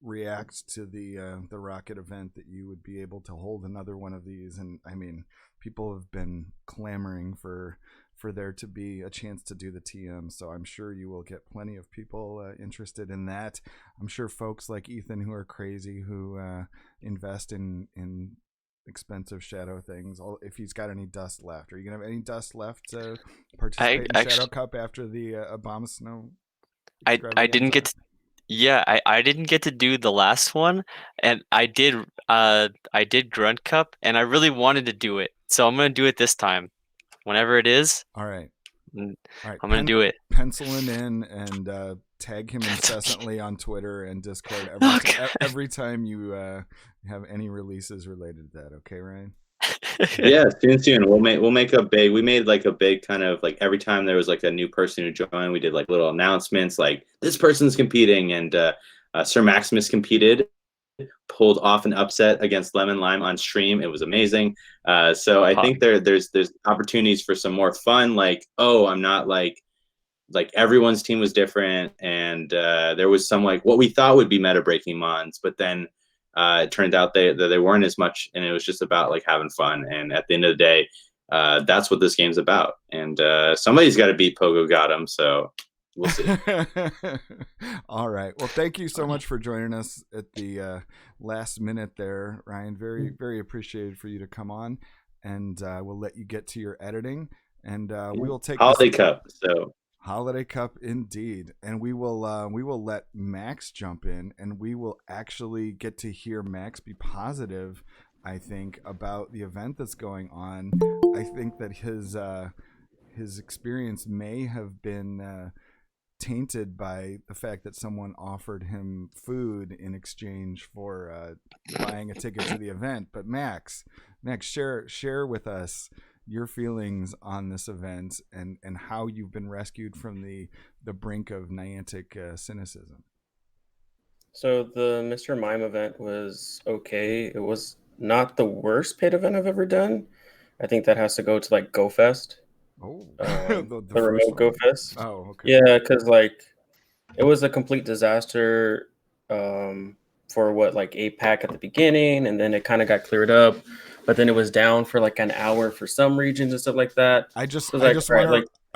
react to the Rocket event, that you would be able to hold another one of these. And I mean, people have been clamoring for for there to be a chance to do the TM. So I'm sure you will get plenty of people interested in that. I'm sure folks like Ethan who are crazy, who invest in expensive shadow things. If he's got any dust left, are you gonna have any dust left to participate in Shadow Cup after the Obama Snow? I didn't get to. Yeah, I didn't get to do the last one, and I did Grunt Cup, and I really wanted to do it, so I'm gonna do it this time, whenever it is. All right. I'm gonna do it. Pencil him in and tag him incessantly on Twitter and Discord every time you have any releases related to that. Okay, Ryan? Yeah, soon. We'll make a big. We made like a big kind of like every time there was like a new person who joined, we did like little announcements like this person's competing, and Sir Maximus competed, pulled off an upset against Lemon Lime on stream. It was amazing. So I think there's opportunities for some more fun. Like, oh, I'm not like everyone's team was different, and there was some like what we thought would be meta breaking mons, but then it turned out they weren't as much, and it was just about like having fun. And at the end of the day, that's what this game's about. And somebody's got to beat Pogo Gotham, so we'll see. All right. Well, thank you so much for joining us at the last minute there, Ryan. Very, very appreciated for you to come on, and we'll let you get to your editing, and we will take Holiday Cup. So Holiday Cup indeed, and we will let Max jump in, and we will actually get to hear Max be positive, I think, about the event that's going on. I think that his experience may have been tainted by the fact that someone offered him food in exchange for buying a ticket to the event. But Max, share with us your feelings on this event and how you've been rescued from the brink of Niantic cynicism. So the Mr. Mime event was okay. It was not the worst paid event I've ever done. I think that has to go to like GoFest. Oh, the remote GoFest. Oh, okay. Yeah, because like it was a complete disaster for what like APAC at the beginning, and then it kind of got cleared up, but then it was down for like an hour for some regions and stuff like that. I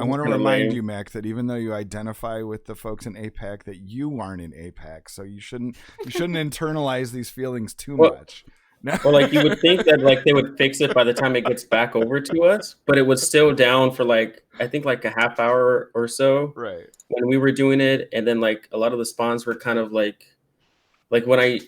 want to remind you, Mac, that even though you identify with the folks in APAC, that you aren't in APAC, so you shouldn't internalize these feelings too much. No. Well, like you would think that like they would fix it by the time it gets back over to us, but it was still down for like I think like a half hour or so, right, when we were doing it. And then like a lot of the spawns were kind of like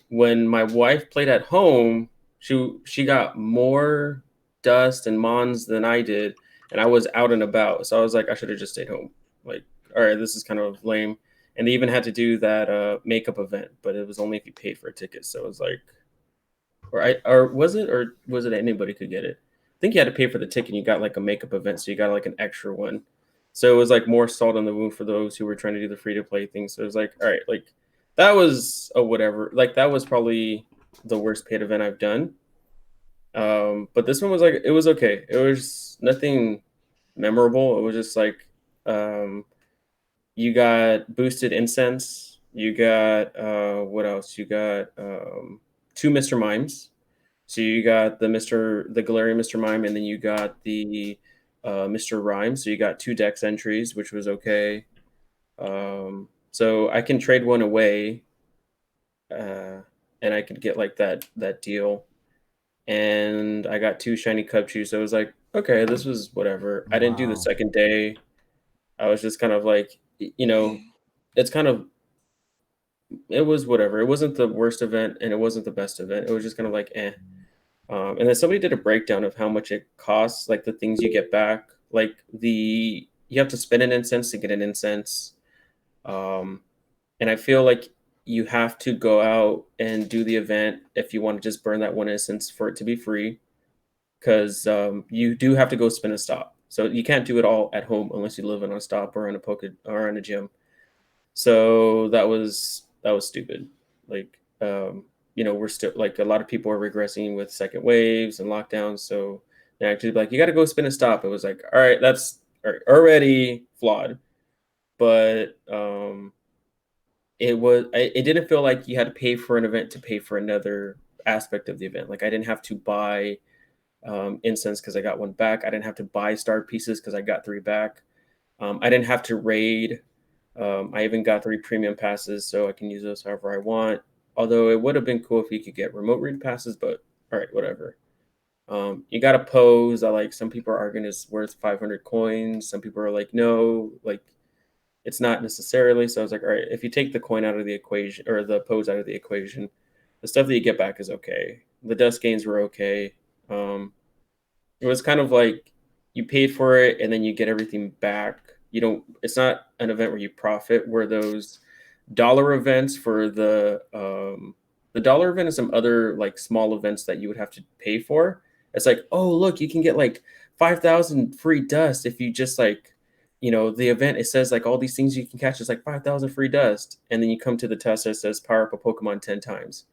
when my wife played at home, she got more dust and mons than I did, and I was out and about, so I was like, I should have just stayed home. Like, all right, this is kind of lame. And they even had to do that makeup event, but it was only if you paid for a ticket. So it was like, or was it anybody could get it? I think you had to pay for the ticket and you got like a makeup event, so you got like an extra one. So it was like more salt on the wound for those who were trying to do the free to play thing. So it was like, all right, like that was a whatever. Like that was probably the worst paid event I've done. But this one was like, it was okay. It was nothing memorable. It was just like you got boosted incense. You got what else? You got 2 Mr. Mimes. So you got the Galarian Mr. Mime, and then you got the Mr. Rhyme. So you got 2 dex entries, which was okay. So I can trade one away, and I could get like that deal. And I got 2 shiny Cubchoo. So it was like, okay, this was whatever. I didn't do the second day. I was just kind of like, it was whatever. It wasn't the worst event and it wasn't the best event. It was just kind of like, eh. And then somebody did a breakdown of how much it costs, like the things you get back. Like you have to spend an incense to get an incense. And I feel like you have to go out and do the event if you want to just burn that one incense for it to be free. Because you do have to go spin a stop. So you can't do it all at home unless you live on a stop or on a gym. So that was stupid. Like, we're still like a lot of people are regressing with second waves and lockdowns. So they actually like, you got to go spin a stop. It was like, all right, that's already flawed. But it didn't feel like you had to pay for an event to pay for another aspect of the event. Like I didn't have to buy incense because I got one back. I didn't have to buy star pieces because I got 3 back. I didn't have to raid. I even got 3 premium passes, so I can use those however I want. Although it would have been cool if you could get remote raid passes, but all right, whatever. You got to pose. Some people are arguing it's worth 500 coins. Some people are like, no, like it's not necessarily. So I was like, all right, if you take the coin out of the equation or the pose out of the equation, the stuff that you get back is okay. The dust gains were okay. It was kind of like you paid for it and then you get everything back. It's not an event where you profit, where those dollar events for the dollar event and some other like small events that you would have to pay for. It's like, oh, look, you can get like 5,000 free dust if you just like, the event, it says like all these things you can catch. It's like 5,000 free dust. And then you come to the test that says power up a Pokemon 10 times.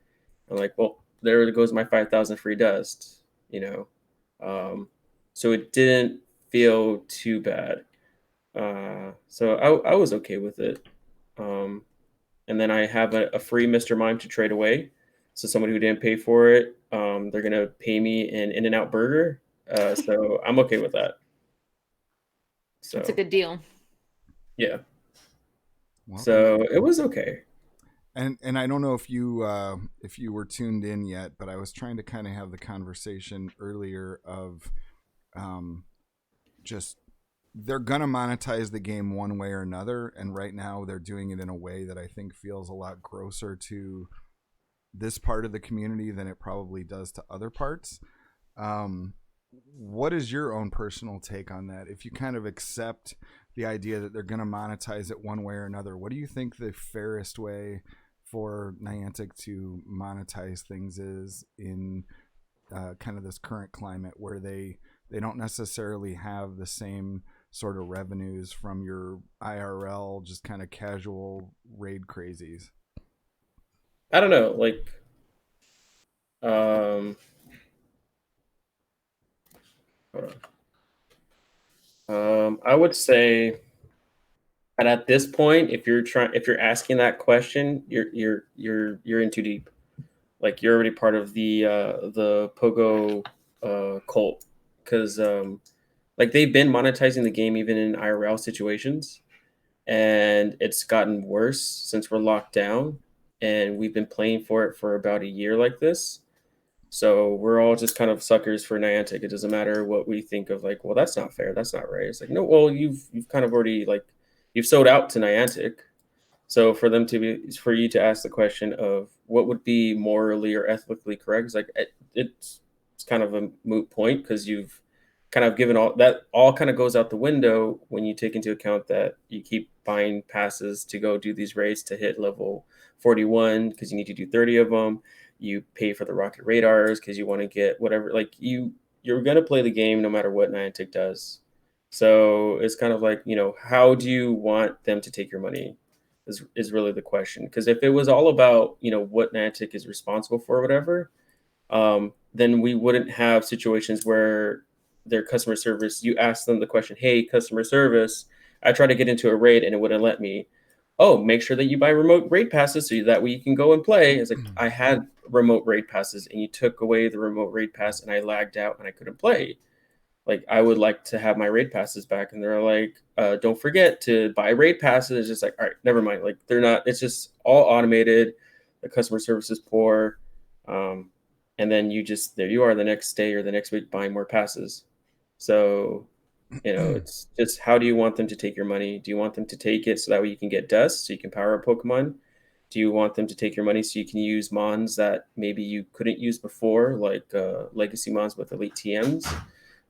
I'm like, well, there goes my 5,000 free dust, so it didn't feel too bad. So I was okay with it. And then I have a free Mr. Mime to trade away. So somebody who didn't pay for it, they're going to pay me an In-N-Out burger. So I'm okay with that. So It's a good deal. Yeah. Well, So it was okay. And I don't know if you were tuned in yet, but I was trying to kind of have the conversation earlier of just they're gonna monetize the game one way or another, and right now they're doing it in a way that I think feels a lot grosser to this part of the community than it probably does to other parts. What is your own personal take on that? If you kind of accept the idea that they're going to monetize it one way or another, what do you think the fairest way for Niantic to monetize things is in kind of this current climate where they don't necessarily have the same sort of revenues from your IRL, just kind of casual raid crazies? I don't know, I would say that at this point, if you're asking that question, you're in too deep. Like you're already part of the Pogo cult, because like they've been monetizing the game even in IRL situations, and it's gotten worse since we're locked down, and we've been playing for it for about a year like this. So we're all just kind of suckers for Niantic. It doesn't matter what we think of, like, well, that's not fair, that's not right. It's like, no, well, you've kind of already like you've sold out to Niantic. So for you to ask the question of what would be morally or ethically correct, it's like it's kind of a moot point, because you've kind of given all kind of goes out the window when you take into account that you keep buying passes to go do these raids to hit level 41 because you need to do 30 of them. You pay for the rocket radars because you want to get whatever. Like you're going to play the game no matter what Niantic does. So it's kind of like, how do you want them to take your money is really the question. Because if it was all about, what Niantic is responsible for or whatever, then we wouldn't have situations where their customer service, you ask them the question, hey, customer service, I tried to get into a raid and it wouldn't let me. Oh, make sure that you buy remote raid passes so that way you can go and play. It's like, I had remote raid passes and you took away the remote raid pass and I lagged out and I couldn't play. Like, I would like to have my raid passes back. And they're like, don't forget to buy raid passes. It's just like, all right, never mind. Like, they're not, it's just all automated. The customer service is poor. And then there you are the next day or the next week buying more passes. So, it's just, how do you want them to take your money? Do you want them to take it so that way you can get dust so you can power up Pokemon? Do you want them to take your money so you can use mons that maybe you couldn't use before, like legacy mons with elite TMs?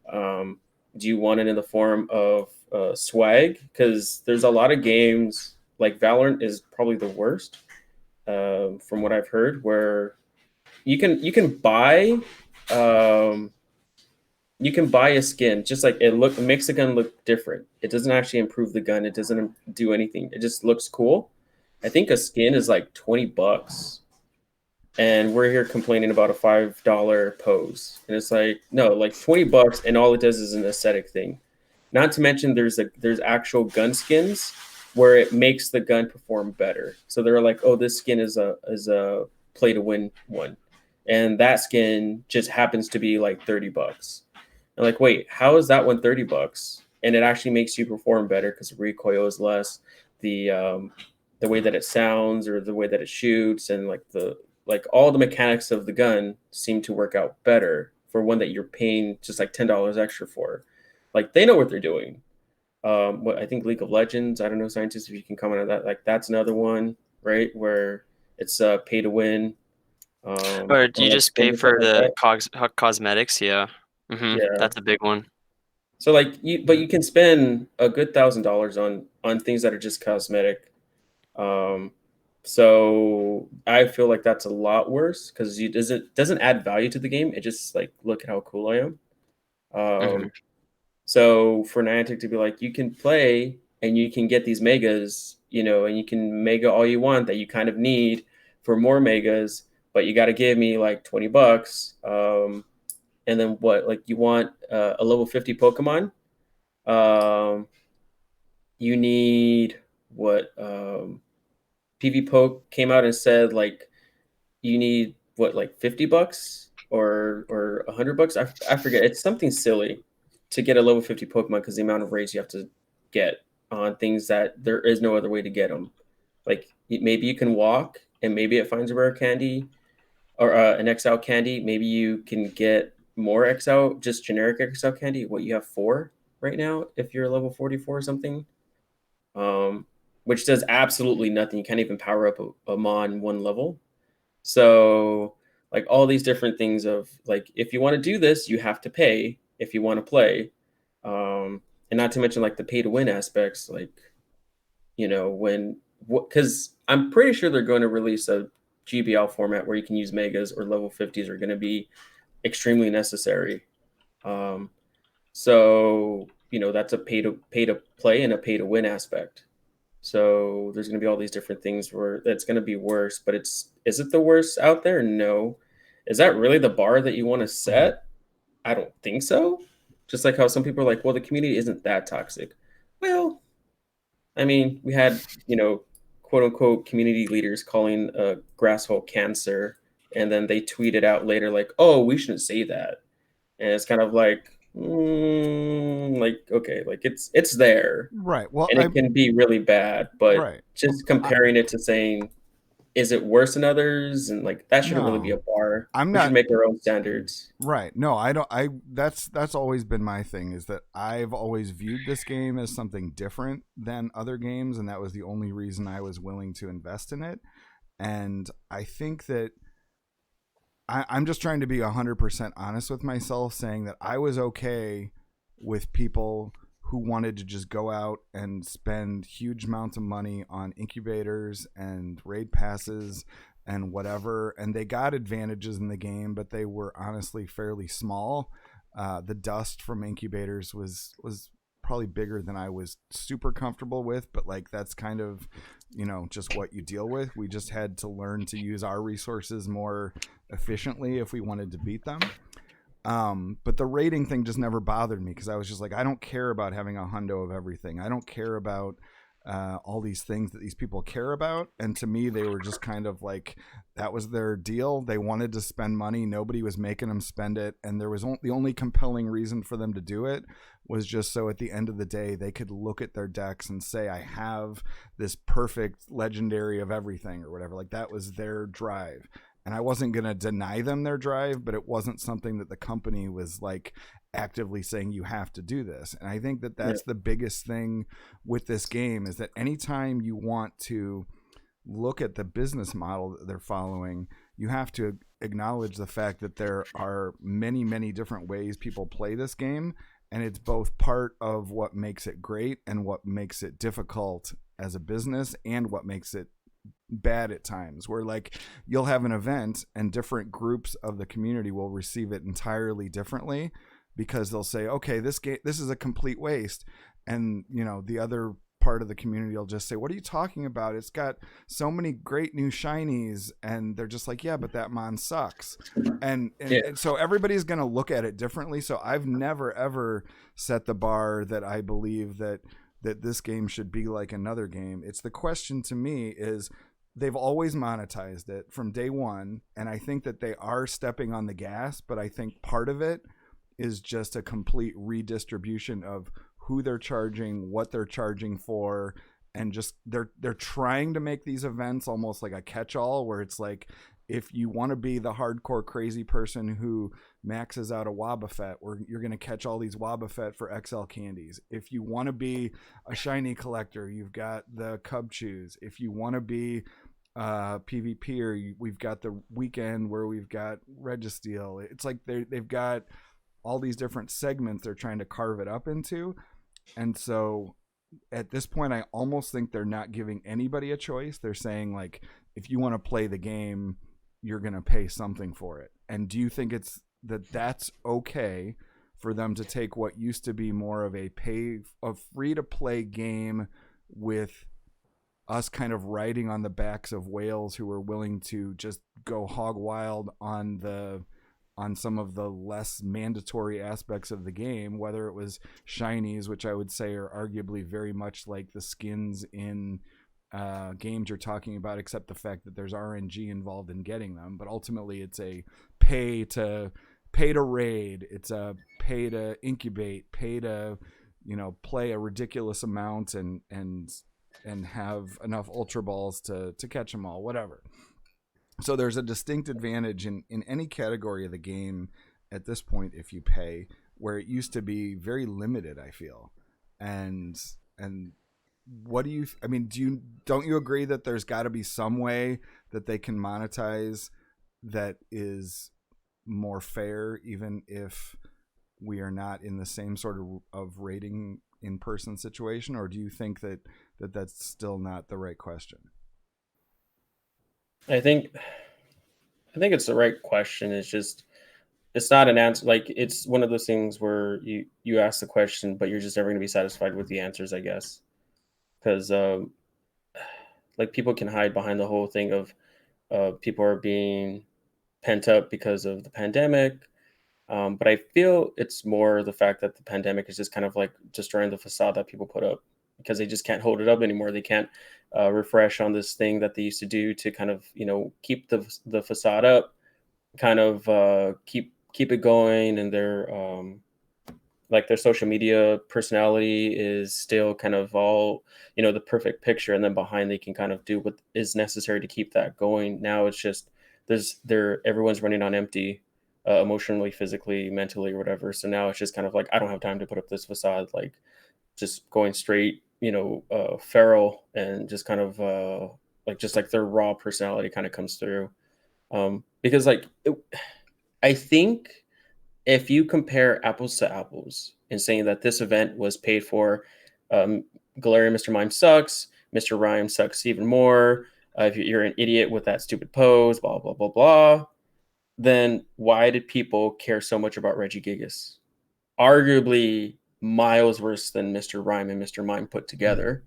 Do you want it in the form of swag? Because there's a lot of games, like Valorant is probably the worst, from what I've heard, where you can buy a skin, just like it makes the gun look different. It doesn't actually improve the gun. It doesn't do anything. It just looks cool. I think a skin is like $20. And we're here complaining about a $5 pose. And it's like, no, like $20, and all it does is an aesthetic thing. Not to mention there's actual gun skins where it makes the gun perform better. So they're like, oh, this skin is a play to win one. and that skin just happens to be like $30. And like, wait, how is that one $30? And it actually makes you perform better because the recoil is less, the way that it sounds or the way that it shoots, and like all the mechanics of the gun seem to work out better for one that you're paying just like $10 extra for. Like they know what they're doing. What I think League of Legends, I don't know, scientists, if you can comment on that, like that's another one, right? Where it's pay to win. Or do you like just pay skins and stuff for like the that. cosmetics? Yeah. Yeah. That's a big one. So like but you can spend a good $1,000 on things that are just cosmetic. So I feel like that's a lot worse because it doesn't add value to the game. It just like, look at how cool I am. Mhm. So for Niantic to be like, you can play and you can get these megas, and you can mega all you want that you kind of need for more megas, but you got to give me like $20. And then what? Like you want a level 50 Pokemon? Um, you need what? PV Poke came out and said like you need what, like $50 or $100. I forget. It's something silly to get a level 50 Pokemon because the amount of raids you have to get on things that there is no other way to get them. Like maybe you can walk and maybe it finds a rare candy or an XL candy. Maybe you can get more XL, just generic XL candy. What, you have 4 right now if you're level 44 or something, um, which does absolutely nothing. You can't even power up a Mon 1 level. So like all these different things of like, if you want to do this, you have to pay if you want to play. And not to mention like the pay to win aspects, like, because I'm pretty sure they're going to release a GBL format where you can use megas, or level 50s are going to be extremely necessary. So, that's a pay to play and a pay to win aspect. So there's going to be all these different things where that's going to be worse, but is it the worst out there? No. Is that really the bar that you want to set? I don't think so. Just like how some people are like, well, the community isn't that toxic. Well, I mean, we had, quote unquote community leaders calling grass hole cancer, and then they tweeted out later like, oh, we shouldn't say that. And it's kind of like, like, okay, like it's there, Right. Well, and it can be really bad, but right. just comparing it to saying, is it worse than others? And like, that shouldn't really be a No, bar. I'm We should not. make our own standards. Right. No, I don't. That's always been my thing, is that I've always viewed this game as something different than other games, and that was the only reason I was willing to invest in it. And I think that I'm just trying to be 100% honest with myself, saying that I was okay with people who wanted to just go out and spend huge amounts of money on incubators and raid passes and whatever, and they got advantages in the game, but they were honestly fairly small. The dust from incubators was probably bigger than I was super comfortable with, but like that's kind of, just what you deal with. We just had to learn to use our resources more efficiently if we wanted to beat them. But the rating thing just never bothered me because I was just like, I don't care about having a hundo of everything. I don't care about all these things that these people care about. And to me, they were just kind of like, that was their deal. They wanted to spend money. Nobody was making them spend it. And there was the only compelling reason for them to do it was just so at the end of the day, they could look at their decks and say, I have this perfect legendary of everything or whatever. Like that was their drive. And I wasn't going to deny them their drive, but it wasn't something that the company was like actively saying you have to do this. And I think that that's the biggest thing with this game, is that anytime you want to look at the business model that they're following, you have to acknowledge the fact that there are many, many different ways people play this game. And it's both part of what makes it great and what makes it difficult as a business, and what makes it bad at times, where like you'll have an event and different groups of the community will receive it entirely differently, because they'll say, okay, this is a complete waste, and the other part of the community will just say, what are you talking about? It's got so many great new shinies. And they're just like, yeah, but that mon sucks. And so everybody's going to look at it differently. So I've never ever set the bar that I believe that this game should be like another game. It's the question to me is, they've always monetized it from day one, and I think that they are stepping on the gas, but I think part of it is just a complete redistribution of who they're charging, what they're charging for, and just they're trying to make these events almost like a catch-all, where it's like, if you want to be the hardcore crazy person who maxes out a Wobbuffet, or you're going to catch all these Wobbuffet for XL candies. If you want to be a shiny collector, you've got the Cub Chews. If you want to be PvP, we've got the weekend where we've got Registeel. It's like they've got all these different segments they're trying to carve it up into. And so at this point, I almost think they're not giving anybody a choice. They're saying, like, if you want to play the game, you're going to pay something for it. And do you think that's okay for them to take what used to be more of a free to play game with us kind of riding on the backs of whales who were willing to just go hog wild on some of the less mandatory aspects of the game, whether it was shinies, which I would say are arguably very much like the skins in games you're talking about, except the fact that there's RNG involved in getting them. But ultimately, it's a pay to raid, it's a pay to incubate, pay to play a ridiculous amount and have enough Ultra Balls to catch them all, whatever. So there's a distinct advantage in any category of the game at this point if you pay, where it used to be very limited, I feel. And what do you don't you agree that there's got to be some way that they can monetize that is more fair, even if we are not in the same sort of rating in-person situation? Or do you think that that's still not the right question? I think it's the right question. It's just, it's not an answer. Like, it's one of those things where you ask the question, but you're just never going to be satisfied with the answers, I guess. Because like, people can hide behind the whole thing of people are being pent up because of the pandemic. But I feel it's more the fact that the pandemic is just kind of like destroying the facade that people put up, because they just can't hold it up anymore. They can't refresh on this thing that they used to do to kind of, keep the facade up, kind of keep it going. And their their social media personality is still kind of all, the perfect picture. And then behind, they can kind of do what is necessary to keep that going. Now it's just, everyone's running on empty, emotionally, physically, mentally, or whatever. So now it's just kind of like, I don't have time to put up this facade, like just going straight, feral, and just kind of just like their raw personality kind of comes through. Because I think if you compare apples to apples and saying that this event was paid for, Galarian Mr. Mime sucks, Mr. Rhyme sucks even more, if you're an idiot with that stupid pose, blah, blah, blah, blah, then why did people care so much about Regigigas? Arguably miles worse than Mr. Rhyme and Mr. Mime put together.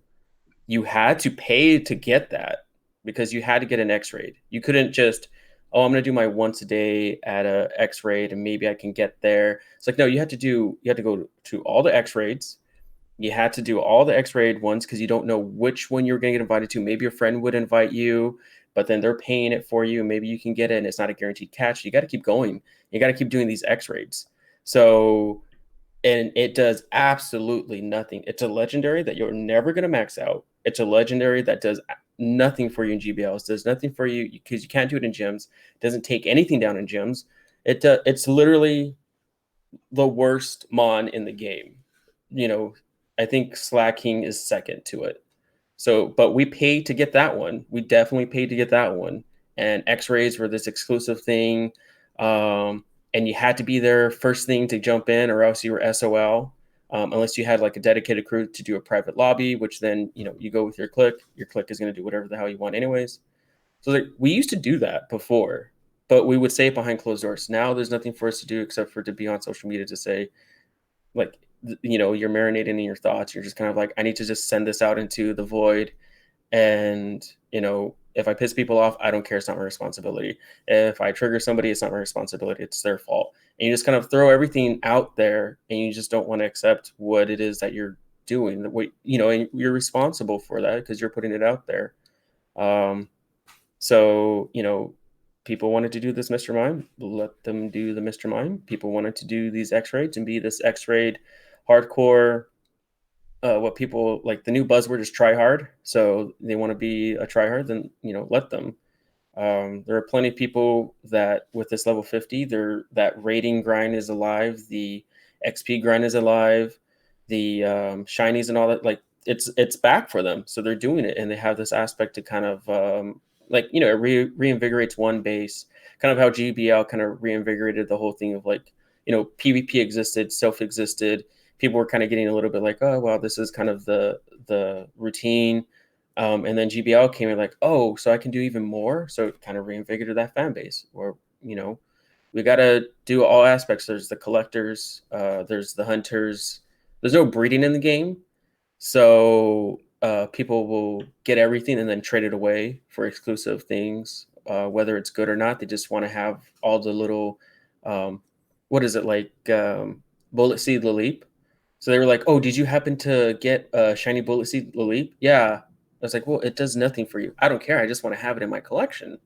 You had to pay to get that, because you had to get an X-raid. You couldn't just, I'm going to do my once a day at a X-raid and maybe I can get there. It's like, no, you had to go to all the X-raids. You had to do all the X-raid ones, because you don't know which one you're going to get invited to. Maybe a friend would invite you, but then they're paying it for you. Maybe you can get it and it's not a guaranteed catch. You got to keep going. You got to keep doing these X-raids. So, and it does absolutely nothing. It's a legendary that you're never going to max out. It's a legendary that does nothing for you in GBLs. Does nothing for you because you can't do it in gyms. Doesn't take anything down in gyms. It's literally the worst mon in the game. I think Slacking is second to it. So, but we paid to get that one. We definitely paid to get that one. And X-rays were this exclusive thing. And you had to be there first thing to jump in, or else you were SOL. Unless you had like a dedicated crew to do a private lobby, which then, you go with your clique. Your clique is going to do whatever the hell you want anyways. So we used to do that before, but we would say it behind closed doors. Now there's nothing for us to do except for to be on social media to say, like, you're marinating in your thoughts. You're just kind of like, I need to just send this out into the void. And, if I piss people off, I don't care. It's not my responsibility. If I trigger somebody, it's not my responsibility. It's their fault. And you just kind of throw everything out there, and you just don't want to accept what it is that you're doing. And you're responsible for that because you're putting it out there. So, people wanted to do this Mr. Mime, let them do the Mr. Mime. People wanted to do these X-raids and be this X-raid hardcore. What people like, the new buzzword is try hard. So they want to be a try hard, then, let them. There are plenty of people that with this level 50, that rating grind is alive. The XP grind is alive. The shinies and all that, like it's back for them. So they're doing it, and they have this aspect to kind of it reinvigorates one base, kind of how GBL kind of reinvigorated the whole thing of like, PvP existed, self existed. People were kind of getting a little bit like, oh, well, this is kind of the routine. And then GBL came in like, oh, so I can do even more. So it kind of reinvigorated that fan base. Or, we got to do all aspects. There's the collectors, there's the hunters. There's no breeding in the game. So people will get everything and then trade it away for exclusive things, whether it's good or not. They just want to have all the little, what is it, like Bullet Seed Laleep? So they were like, oh, did you happen to get a shiny Bullet Seed Laleep? Yeah. I was like, well, it does nothing for you. I don't care. I just want to have it in my collection.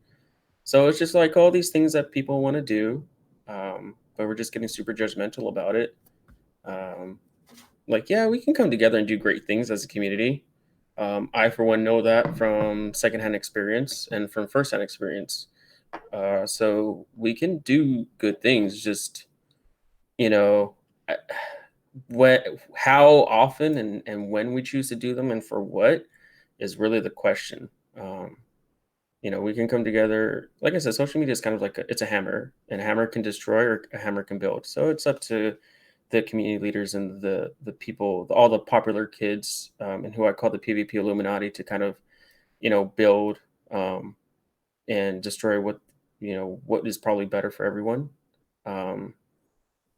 So it's just like all these things that people want to do, but we're just getting super judgmental about it. Yeah, we can come together and do great things as a community. I, for one, know that from secondhand experience and from firsthand experience. So we can do good things. Just, how often and when we choose to do them and for what is really the question. We can come together. Like I said, social media is kind of like it's a hammer, and a hammer can destroy or a hammer can build. So it's up to the community leaders and the people, all the popular kids, and who I call the PvP Illuminati, to kind of, build and destroy what is probably better for everyone.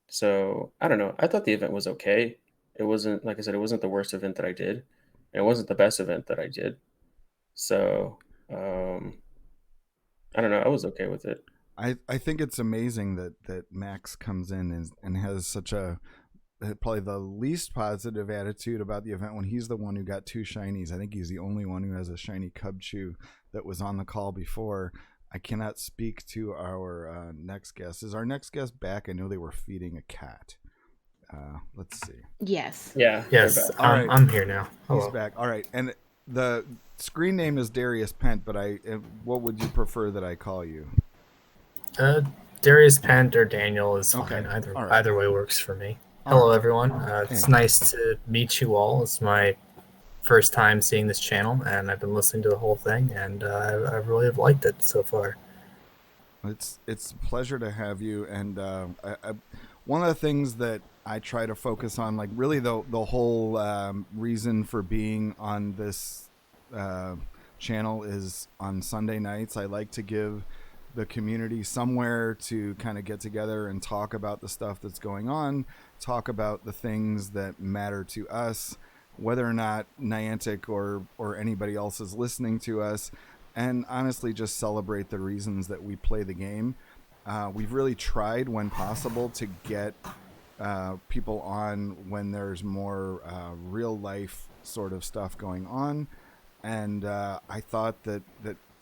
So I don't know. I thought the event was okay. It wasn't, like I said, it wasn't the worst event that I did, and it wasn't the best event that I did. So I don't know. I was okay with it. I think it's amazing that Max comes in and has such a probably the least positive attitude about the event when he's the one who got 2 shinies. I think he's the only one who has a shiny Cubchoo that was on the call before. I cannot speak to our next guest. Is our next guest back? I know they were feeding a cat. Let's see. Yes. Yeah. Yes, All right. I'm here now. He's Hello. back. All right. And the screen name is DariusPent, but what would you prefer that I call you? DariusPent or Daniel is Okay. fine. Either All right. either way works for me. All Hello, right. everyone. It's Hey. nice to meet you all. It's my first time seeing this channel, and I've been listening to the whole thing, and I really have liked it so far. It's a pleasure to have you. And one of the things that I try to focus on, like really the whole reason for being on this channel is on Sunday nights. I like to give the community somewhere to kind of get together and talk about the stuff that's going on, talk about the things that matter to us, whether or not Niantic or anybody else is listening to us, and honestly just celebrate the reasons that we play the game. We've really tried when possible to get people on when there's more real life sort of stuff going on, and I thought that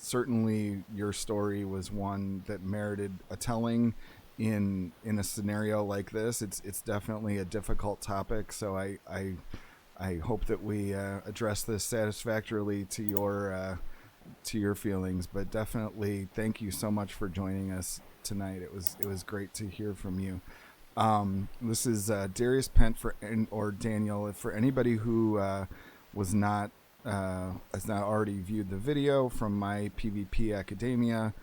certainly your story was one that merited a telling in a scenario like this. It's definitely a difficult topic, so I hope that we address this satisfactorily to your feelings. But definitely thank you so much for joining us tonight. It was great to hear from you. This is DariusPent or Daniel. For anybody who has not already viewed the video from my PvP Academia,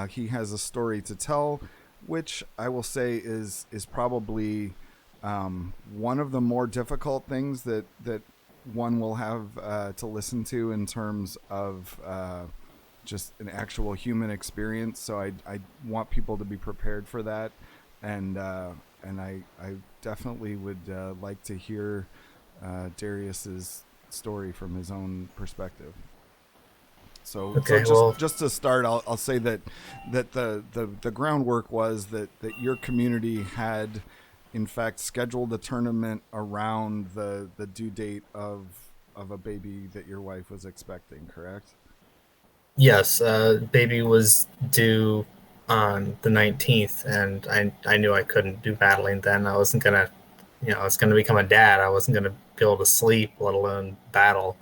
he has a story to tell, which I will say is probably one of the more difficult things that one will have to listen to in terms of just an actual human experience. So I want people to be prepared for that, and I definitely would like to hear Darius's story from his own perspective. So, Okay, just to start, I'll say that the groundwork was that your community had in fact scheduled a tournament around the due date of a baby that your wife was expecting, correct? Yes, baby was due on the 19th, and I knew I couldn't do battling then. I wasn't gonna, I was gonna become a dad. I wasn't gonna be able to sleep, let alone battle.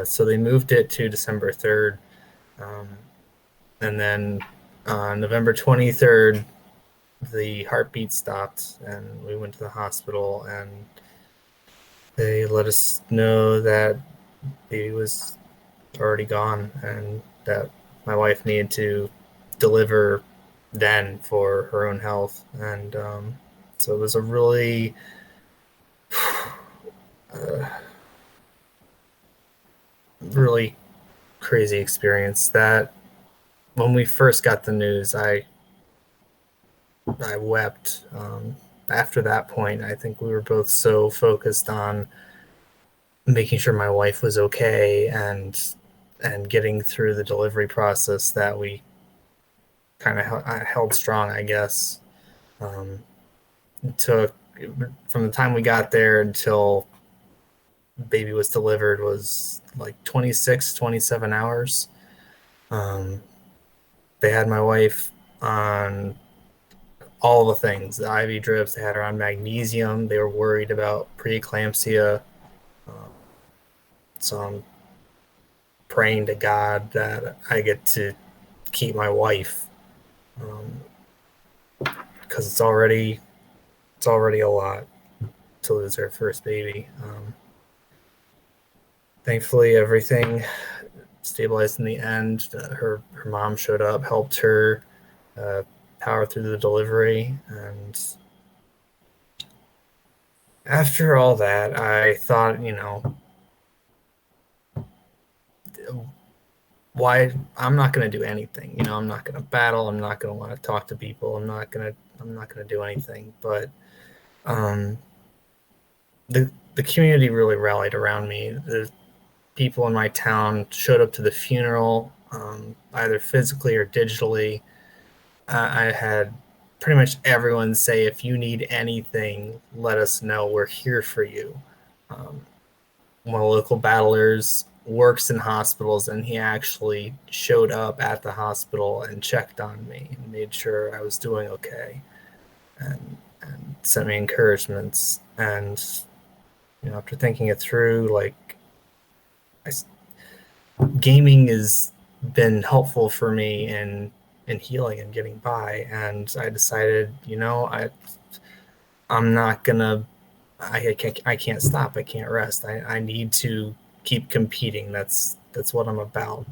So they moved it to December 3rd, um, and then on November 23rd, the heartbeat stopped, and we went to the hospital, and they let us know that baby was already gone, and that my wife needed to deliver then for her own health. And so it was a really uh, really crazy experience. That when we first got the news, I wept. After that point, I think we were both so focused on making sure my wife was okay and getting through the delivery process that we kind of held strong, I guess. It took from the time we got there until baby was delivered was like 26, 27 hours. They had my wife on all the things, the IV drips. They had her on magnesium. They were worried about preeclampsia. So I'm praying to God that I get to keep my wife, because it's already a lot to lose her first baby. Thankfully, everything stabilized in the end. Her mom showed up, helped her power through the delivery, and after all that, I thought, why I'm not going to do anything. I'm not going to battle. I'm not going to want to talk to people. I'm not going to do anything. But the community really rallied around me. The people in my town showed up to the funeral, either physically or digitally. I had pretty much everyone say, if you need anything, let us know. We're here for you. One of the local battlers works in hospitals, and he actually showed up at the hospital and checked on me and made sure I was doing okay, and sent me encouragements. And after thinking it through, like, gaming has been helpful for me in healing and getting by. And I decided, I'm not gonna. I can't stop. I can't rest. I need to keep competing. That's what I'm about.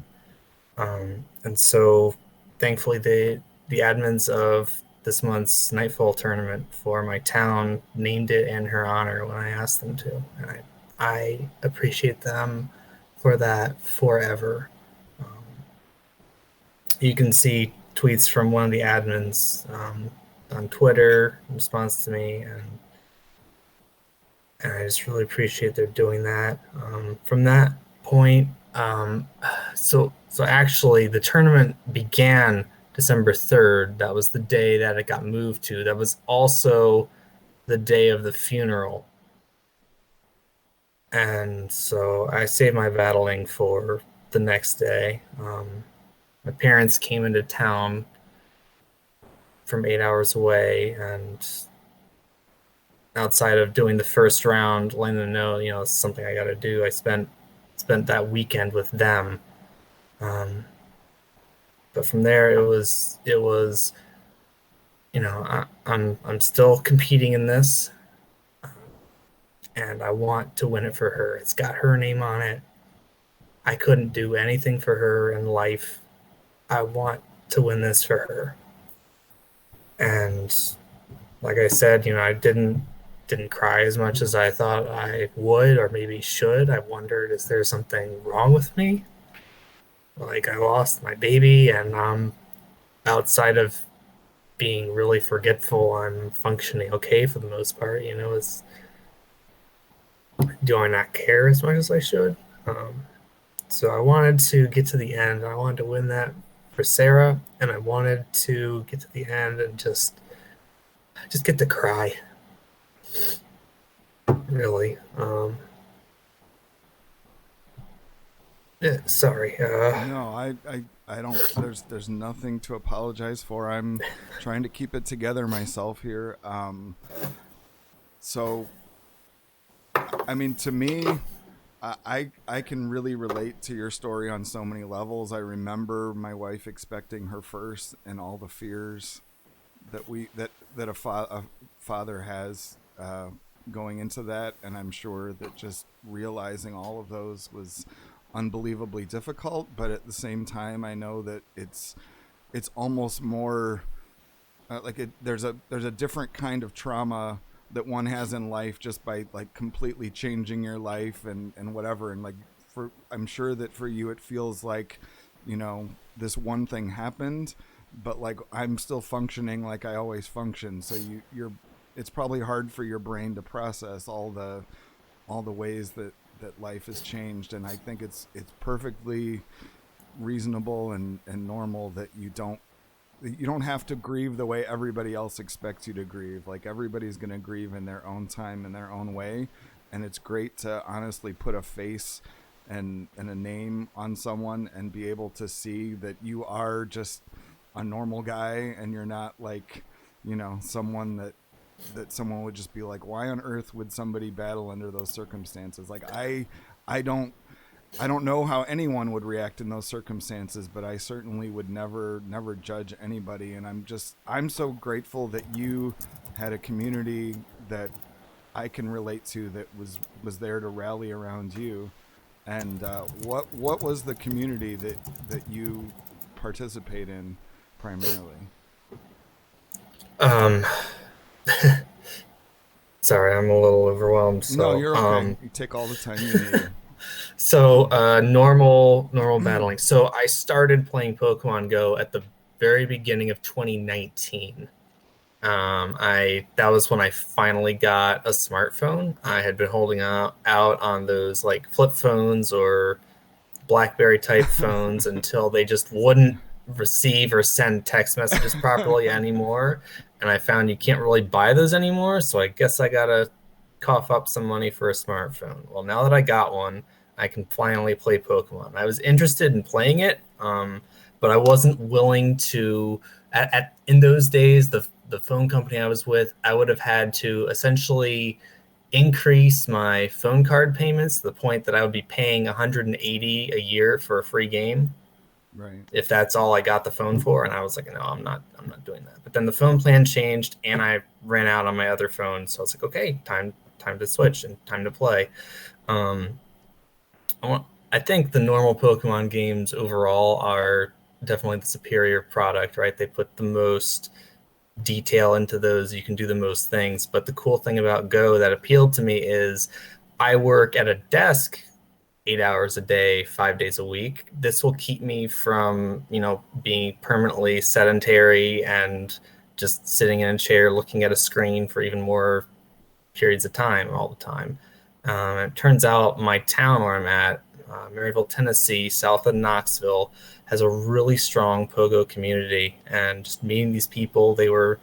And so, thankfully, the admins of this month's Nightfall tournament for my town named it in her honor when I asked them to, and I appreciate them for that forever. You can see tweets from one of the admins on Twitter in response to me, and I just really appreciate their doing that. From that point, so actually the tournament began December 3rd. That was the day that it got moved to. That was also the day of the funeral. And so I saved my battling for the next day. My parents came into town from 8 hours away, and outside of doing the first round, letting them know, it's something I got to do, I spent that weekend with them. But from there, it was, I'm still competing in this, and I want to win it for her. It's got her name on it. I couldn't do anything for her in life. I want to win this for her. And like I said, I didn't cry as much as I thought I would, or maybe should. I wondered, is there something wrong with me? Like, I lost my baby, and I'm outside of being really forgetful, I'm functioning okay for the most part. Do I not care as much as I should? So I wanted to get to the end. I wanted to win that for Sarah, and I wanted to get to the end and just get to cry. Really. Sorry. No, I don't. There's nothing to apologize for. I'm trying to keep it together myself here. So, I mean, to me, I can really relate to your story on so many levels. I remember my wife expecting her first, and all the fears that a father has going into that, and I'm sure that just realizing all of those was unbelievably difficult. But at the same time, I know that it's almost more there's a different kind of trauma that one has in life just by like completely changing your life and whatever. And like I'm sure that for you it feels like, you know, this one thing happened, but like I'm still functioning like I always function. So it's probably hard for your brain to process all the ways that life has changed. And I think it's perfectly reasonable and normal that you don't have to grieve the way everybody else expects you to grieve. Like everybody's going to grieve in their own time, in their own way. And it's great to honestly put a face and a name on someone and be able to see that you are just a normal guy and you're not like, you know, someone that someone would just be like, why on earth would somebody battle under those circumstances? Like I don't know how anyone would react in those circumstances, but I certainly would never judge anybody. And I'm so grateful that you had a community that I can relate to that was there to rally around you. And what was the community that you participate in primarily? Sorry, I'm a little overwhelmed. So, no, you're okay. You take all the time you need. So normal battling. So I started playing Pokemon Go at the very beginning of 2019. That was when I finally got a smartphone. I had been holding out on those like flip phones or BlackBerry type phones until they just wouldn't receive or send text messages properly anymore. And I found you can't really buy those anymore. So I guess I gotta cough up some money for a smartphone. Well, now that I got one, I can finally play Pokemon. I was interested in playing it, but I wasn't willing to. In those days, the phone company I was with, I would have had to essentially increase my phone card payments to the point that I would be paying $180 a year for a free game. Right. If that's all I got the phone for. And I was like, no, I'm not doing that. But then the phone plan changed and I ran out on my other phone. So I was like, okay, time to switch and time to play. I think the normal Pokemon games overall are definitely the superior product, right? They put the most detail into those. You can do the most things. But the cool thing about Go that appealed to me is I work at a desk 8 hours a day, 5 days a week. This will keep me from, being permanently sedentary and just sitting in a chair looking at a screen for even more periods of time all the time. It turns out my town where I'm at, Maryville, Tennessee, south of Knoxville, has a really strong Pogo community. And just meeting these people, they were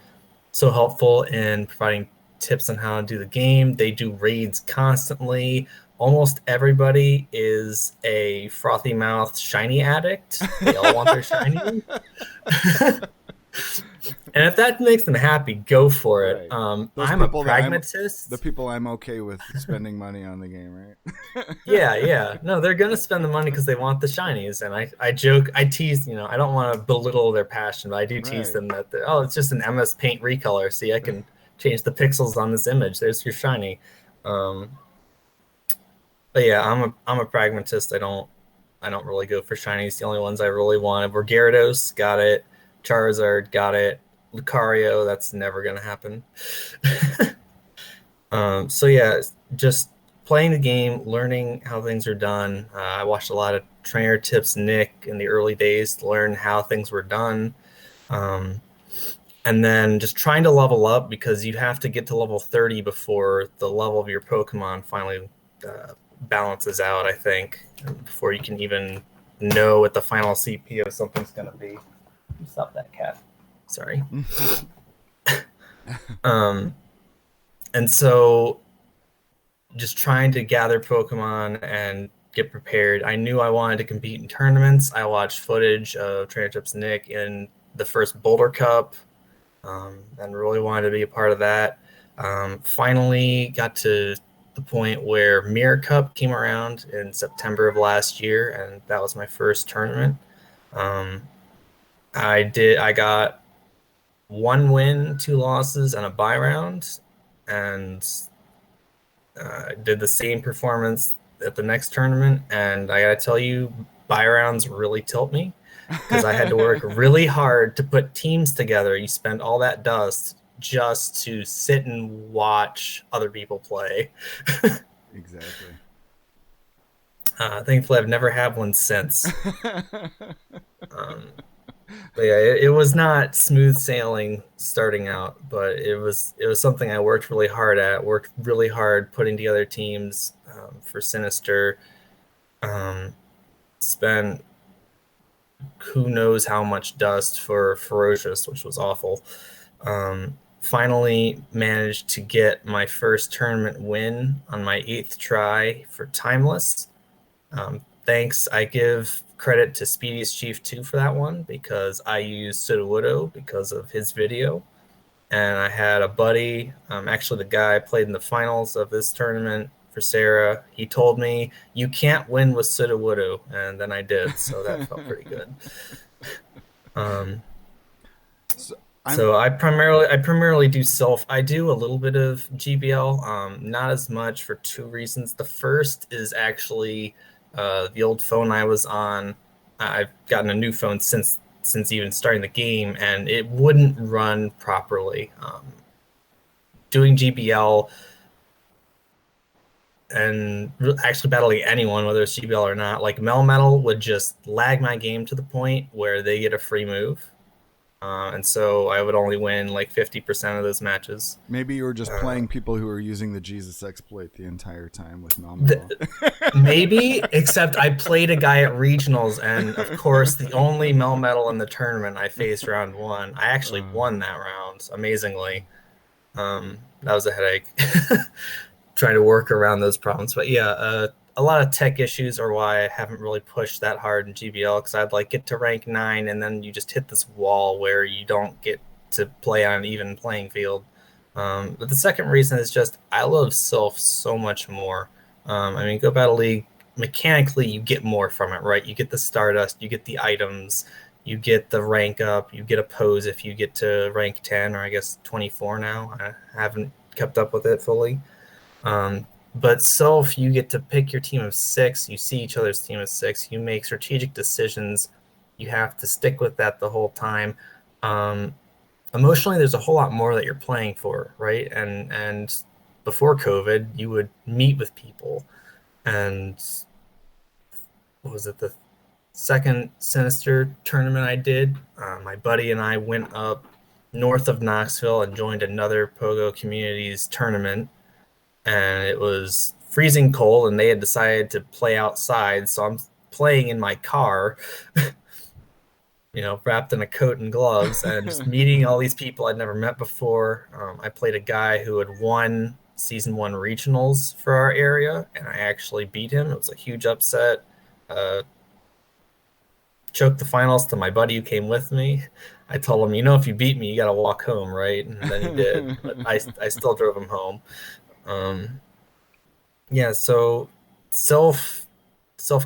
so helpful in providing tips on how to do the game. They do raids constantly. Almost everybody is a frothy mouth shiny addict. They all want their shiny. And if that makes them happy, go for it. Right. I'm a pragmatist. The people I'm okay with spending money on the game, right? Yeah. No, they're going to spend the money because they want the shinies. And I joke, I tease, I don't want to belittle their passion, but I do tease them that, it's just an MS Paint recolor. See, I can change the pixels on this image. There's your shiny. But yeah, I'm a pragmatist. I don't really go for shinies. The only ones I really wanted were Gyarados, got it. Charizard, got it. Lucario, that's never going to happen. So yeah, just playing the game, learning how things are done. I watched a lot of trainer tips, Nick, in the early days to learn how things were done. And then just trying to level up because you have to get to level 30 before the level of your Pokemon finally balances out, I think, before you can even know what the final CP of something's going to be. Stop that, cat. Sorry. And so just trying to gather Pokemon and get prepared. I knew I wanted to compete in tournaments. I watched footage of Tranships Nick in the first Boulder Cup, and really wanted to be a part of that. Finally got to the point where Mirror Cup came around in September of last year, and that was my first tournament. I got 1 win, 2 losses, and a bye round, and did the same performance at the next tournament. And I gotta tell you, bye rounds really tilt me because I had to work really hard to put teams together. You spend all that dust just to sit and watch other people play. Exactly. Thankfully, I've never had one since. But yeah, it was not smooth sailing starting out, but it was something I worked really hard at. Worked really hard putting together teams for Sinister. Spent who knows how much dust for Ferocious, which was awful. Finally managed to get my first tournament win on my 8th try for Timeless. Thanks, I give credit to Speediest Chief 2 for that one because I used Sudowoodo because of his video. And I had a buddy, actually the guy I played in the finals of this tournament for Sarah. He told me, you can't win with Sudowoodo, and then I did, so that felt pretty good. So I primarily do Self. I do a little bit of GBL, not as much for 2 reasons. The first is actually the old phone I was on. I've gotten a new phone since even starting the game, and it wouldn't run properly. Doing GBL and actually battling anyone, whether it's GBL or not, like Melmetal would just lag my game to the point where they get a free move. And so I would only win like 50% of those matches. Maybe you were just playing people who were using the Jesus exploit the entire time with Melmetal. Maybe, except I played a guy at regionals, and of course, the only Melmetal in the tournament I faced round 1. I actually won that round, amazingly. That was a headache. Trying to work around those problems. But yeah, a lot of tech issues are why I haven't really pushed that hard in GBL, because I'd like get to rank 9 and then you just hit this wall where you don't get to play on an even playing field. But the second reason is just I love Self so much more. I mean, Go Battle League, mechanically you get more from it, right? You get the Stardust, you get the items, you get the rank up, you get a pose if you get to rank 10 or I guess 24 now. I haven't kept up with it fully. But Self, you get to pick your team of 6. You see each other's team of 6. You make strategic decisions. You have to stick with that the whole time. Emotionally, there's a whole lot more that you're playing for, right? And before COVID, you would meet with people. And what was it, the second Sinister tournament I did? My buddy and I went up north of Knoxville and joined another Pogo Communities tournament. And it was freezing cold, and they had decided to play outside. So I'm playing in my car, wrapped in a coat and gloves, and just meeting all these people I'd never met before. I played a guy who had won Season 1 regionals for our area, and I actually beat him. It was a huge upset. Choked the finals to my buddy who came with me. I told him, if you beat me, you got to walk home, right? And then he did. But I still drove him home. So self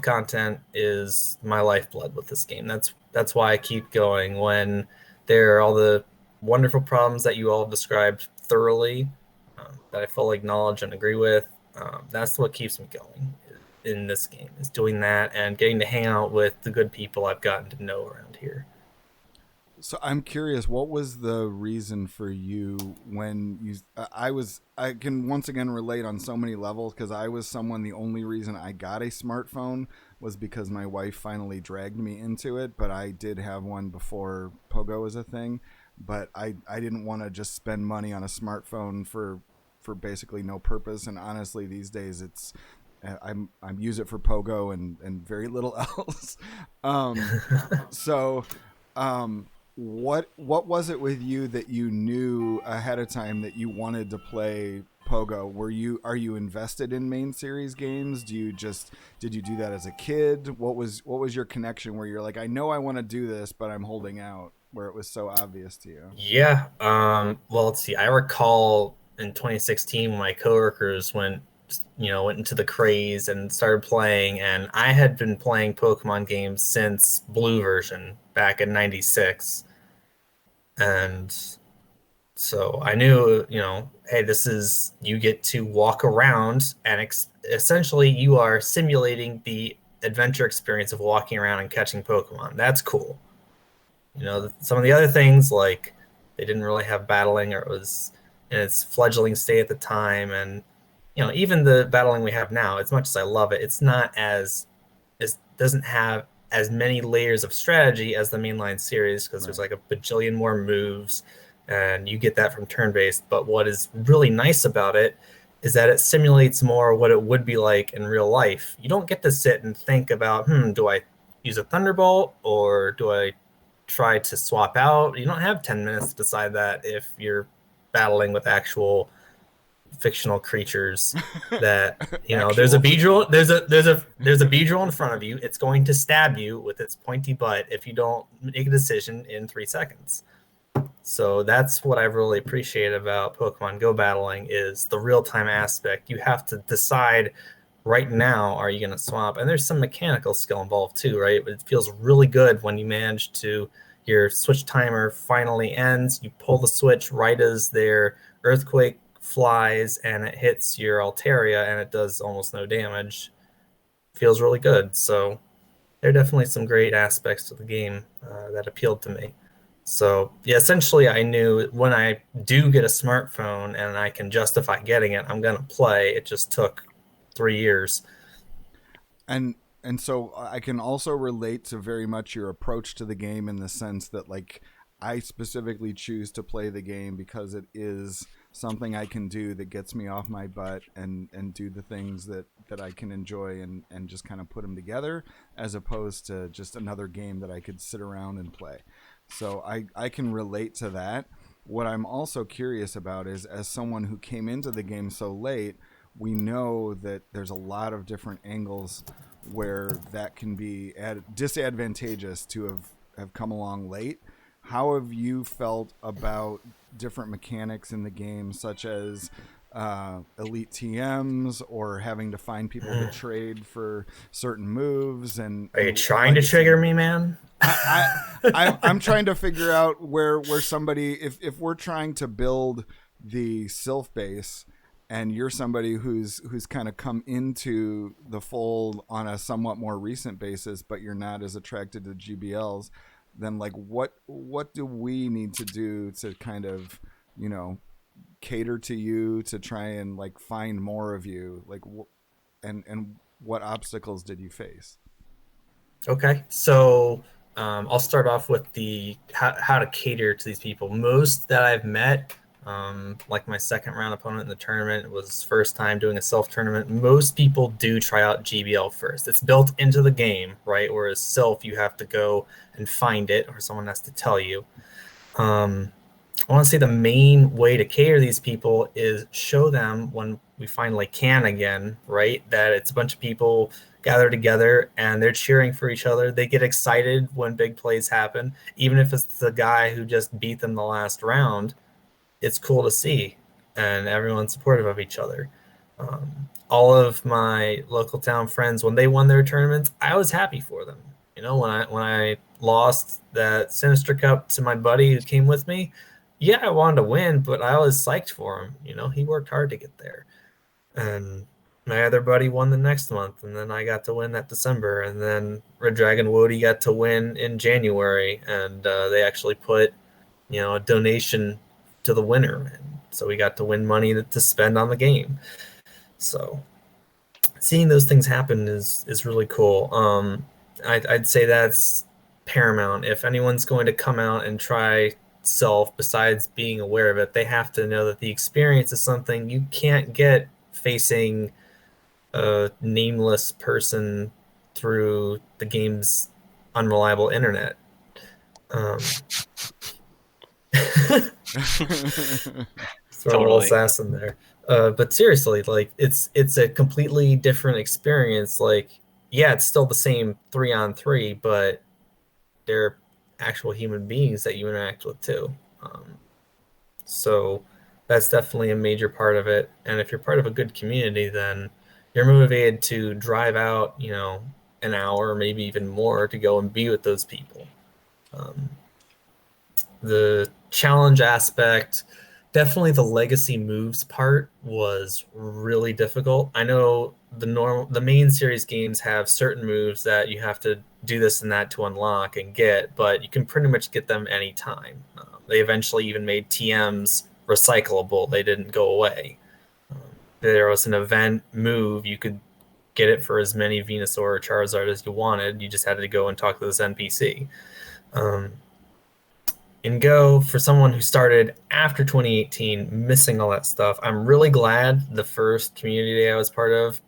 content is my lifeblood with this game. That's why I keep going when there are all the wonderful problems that you all described thoroughly, that I fully acknowledge and agree with. That's what keeps me going in this game, is doing that and getting to hang out with the good people I've gotten to know around here. So I'm curious, what was the reason for you when you? I can once again relate on so many levels, because I was someone. The only reason I got a smartphone was because my wife finally dragged me into it. But I did have one before Pogo was a thing. But I didn't want to just spend money on a smartphone for basically no purpose. And honestly, these days I use it for Pogo and very little else. What was it with you that you knew ahead of time that you wanted to play Pogo, are you invested in main series games? Did you do that as a kid? What was your connection where you're like, I know I want to do this, but I'm holding out, where it was so obvious to you? Yeah. Well, let's see. I recall in 2016 when my coworkers went into the craze and started playing, and I had been playing Pokemon games since Blue version back in '96, and so I knew, hey, you get to walk around and essentially you are simulating the adventure experience of walking around and catching Pokemon. That's cool. Some of the other things, like they didn't really have battling, or it was in its fledgling state at the time. And, even the battling we have now, as much as I love it, it's not it doesn't have as many layers of strategy as the mainline series, because there's like a bajillion more moves, and you get that from turn-based. But what is really nice about it is that it simulates more what it would be like in real life. You don't get to sit and think about, do I use a Thunderbolt or do I try to swap out? You don't have 10 minutes to decide that if you're battling with actual fictional creatures that there's a Beedrill there's a Beedrill in front of you. It's going to stab you with its pointy butt if you don't make a decision in 3 seconds. So that's what I really appreciate about Pokemon Go battling, is the real-time aspect. You have to decide right now, are you going to swap? And there's some mechanical skill involved too, right? But it feels really good when you manage to, your switch timer finally ends, you pull the switch right as their Earthquake flies and it hits your Altaria and it does almost no damage. Feels really good. So there are definitely some great aspects to the game that appealed to me. So yeah, essentially I knew when I do get a smartphone and I can justify getting it, I'm going to play. It just took 3 years. And so I can also relate to very much your approach to the game, in the sense that, like, I specifically choose to play the game because it is something I can do that gets me off my butt and do the things that I can enjoy and just kind of put them together, as opposed to just another game that I could sit around and play. So I can relate to that. What I'm also curious about is, as someone who came into the game so late, we know that there's a lot of different angles where that can be disadvantageous to have come along late. How have you felt about different mechanics in the game, such as elite TMs, or having to find people to trade for certain moves? And are you trying to trigger me, man? I'm trying to figure out where somebody, if we're trying to build the Sylph base, and you're somebody who's kind of come into the fold on a somewhat more recent basis, but you're not as attracted to GBLs, then like what do we need to do to kind of cater to you, to try and like find more of you, like and what obstacles did you face? Okay, so I'll start off with the how to cater to these people. Most that I've met, like my second round opponent in the tournament, it was first time doing a Sylph tournament. Most people do try out GBL first. It's built into the game, right? Whereas Sylph, you have to go and find it, or someone has to tell you. I want to say the main way to cater these people is show them, when we finally can again, right, that it's a bunch of people gather together and they're cheering for each other. They get excited when big plays happen, even if it's the guy who just beat them the last round. It's cool to see, and everyone's supportive of each other. All of my local town friends, when they won their tournaments, I was happy for them. When I lost that Sinister Cup to my buddy who came with me, yeah, I wanted to win, but I was psyched for him. He worked hard to get there. And my other buddy won the next month, and then I got to win that December, and then Red Dragon Woody got to win in January, and they actually put, a donation to the winner, and so we got to win money to spend on the game. So seeing those things happen is really cool. I'd say that's paramount. If anyone's going to come out and try Sylph, besides being aware of it, they have to know that the experience is something you can't get facing a nameless person through the game's unreliable internet. It's Throw a little assassin there. But seriously, like it's a completely different experience. Like, yeah, it's still the same 3-on-3, but they're actual human beings that you interact with too. So that's definitely a major part of it. And if you're part of a good community, then you're motivated to drive out, an hour, maybe even more, to go and be with those people. The challenge aspect, definitely the legacy moves part was really difficult. I know the main series games have certain moves that you have to do this and that to unlock and get, but you can pretty much get them anytime. They eventually even made TMs recyclable. They didn't go away. There was an event move. You could get it for as many Venusaur or Charizard as you wanted. You just had to go and talk to this NPC. In Go, for someone who started after 2018, missing all that stuff, I'm really glad the first community day I was part of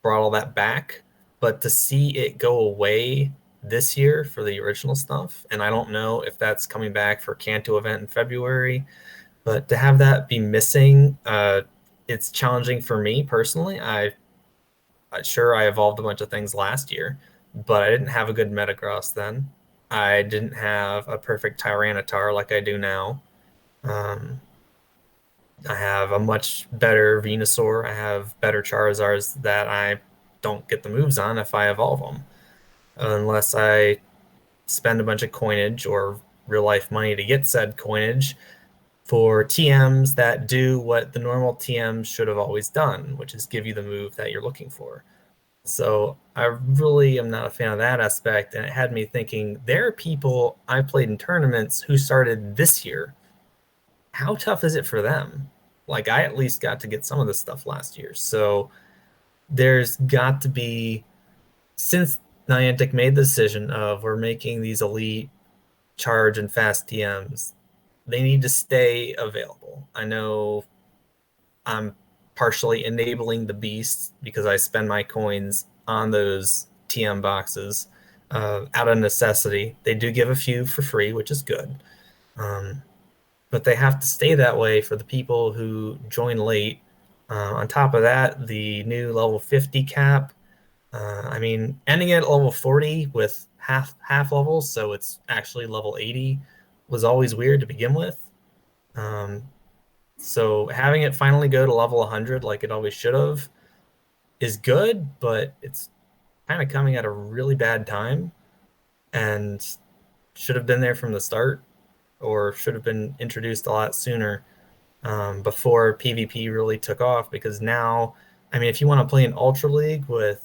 brought all that back. But to see it go away this year for the original stuff, and I don't know if that's coming back for Kanto event in February, but to have that be missing, it's challenging for me personally. I evolved a bunch of things last year, but I didn't have a good Metagross then. I didn't have a perfect Tyranitar like I do now. I have a much better Venusaur. I have better Charizards that I don't get the moves on if I evolve them. Unless I spend a bunch of coinage or real life money to get said coinage for TMs that do what the normal TMs should have always done, which is give you the move that you're looking for. So I really am not a fan of that aspect, and it had me thinking, there are people I played in tournaments who started this year. How tough is it for them? Like, I at least got to get some of this stuff last year. So there's got to be, since Niantic made the decision of we're making these elite charge and fast TMs, they need to stay available. I know I'm partially enabling the beasts because I spend my coins on those TM boxes out of necessity. They do give a few for free, which is good. But they have to stay that way for the people who join late. On top of that, the new level 50 cap, ending at level 40 with half levels, so it's actually level 80, was always weird to begin with. So having it finally go to level 100 like it always should have is good, but it's kind of coming at a really bad time and should have been there from the start, or should have been introduced a lot sooner before PvP really took off. Because now, if you want to play an Ultra League with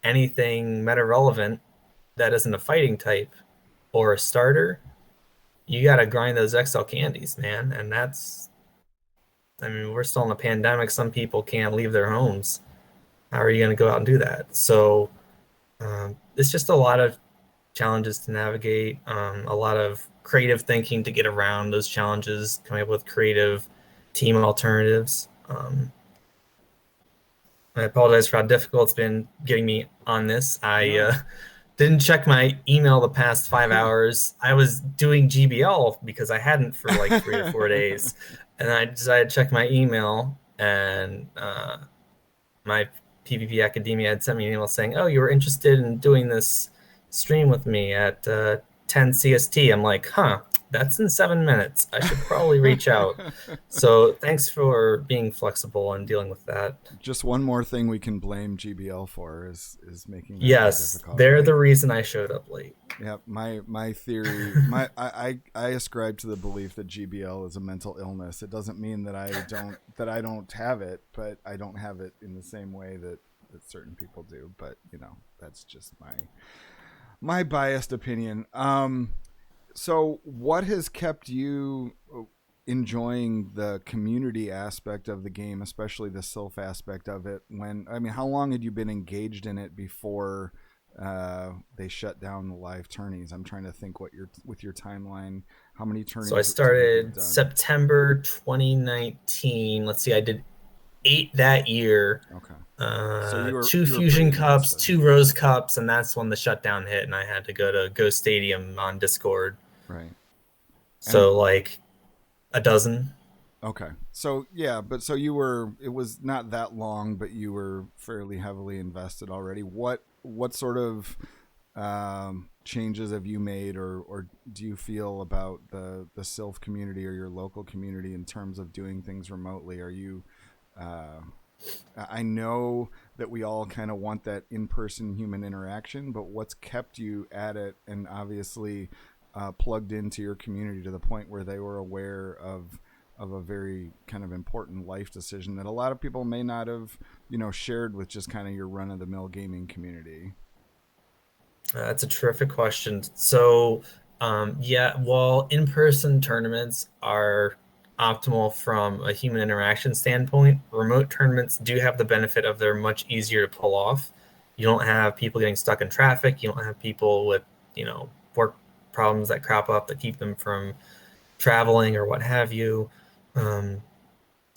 anything meta relevant that isn't a fighting type or a starter, you got to grind those XL candies, man. And that's, we're still in a pandemic. Some people can't leave their homes. How are you going to go out and do that? So it's just a lot of challenges to navigate, a lot of creative thinking to get around those challenges, coming up with creative team alternatives. I apologize for how difficult it's been getting me on this. I didn't check my email the past 5 hours. I was doing GBL because I hadn't for like 3 or 4 days. And I decided to check my email, and my PvP Academia had sent me an email saying, oh, you were interested in doing this stream with me at 10 CST. I'm like, that's in 7 minutes. I should probably reach out. So thanks for being flexible and dealing with that. Just one more thing we can blame GBL for is making that difficult. They're the reason I showed up late. Yeah, my theory, I ascribe to the belief that GBL is a mental illness. It doesn't mean that I don't have it, but I don't have it in the same way that certain people do. But that's just my biased opinion. So what has kept you enjoying the community aspect of the game, especially the Sylph aspect of it? How long had you been engaged in it before they shut down the live tourneys? I'm trying to think with your timeline, how many tourneys? So I started September 2019. Let's see, I did 8 that year. Okay. So 2 Fusion Cups, 2 Rose Cups, and that's when the shutdown hit, and I had to go to Go Stadium on Discord. Right. So like a dozen. Okay. So yeah, but so you were, it was not that long, but you were fairly heavily invested already. What sort of changes have you made, or do you feel about the Sylph community or your local community in terms of doing things remotely? Are you uh, I know that we all kind of want that in-person human interaction, but what's kept you at it and obviously plugged into your community to the point where they were aware of a very kind of important life decision that a lot of people may not have, shared with just kind of your run-of-the-mill gaming community? That's a terrific question. So, yeah, while in-person tournaments are optimal from a human interaction standpoint, remote tournaments do have the benefit of they're much easier to pull off. You don't have people getting stuck in traffic. You don't have people with, work problems that crop up that keep them from traveling or what have you. Um,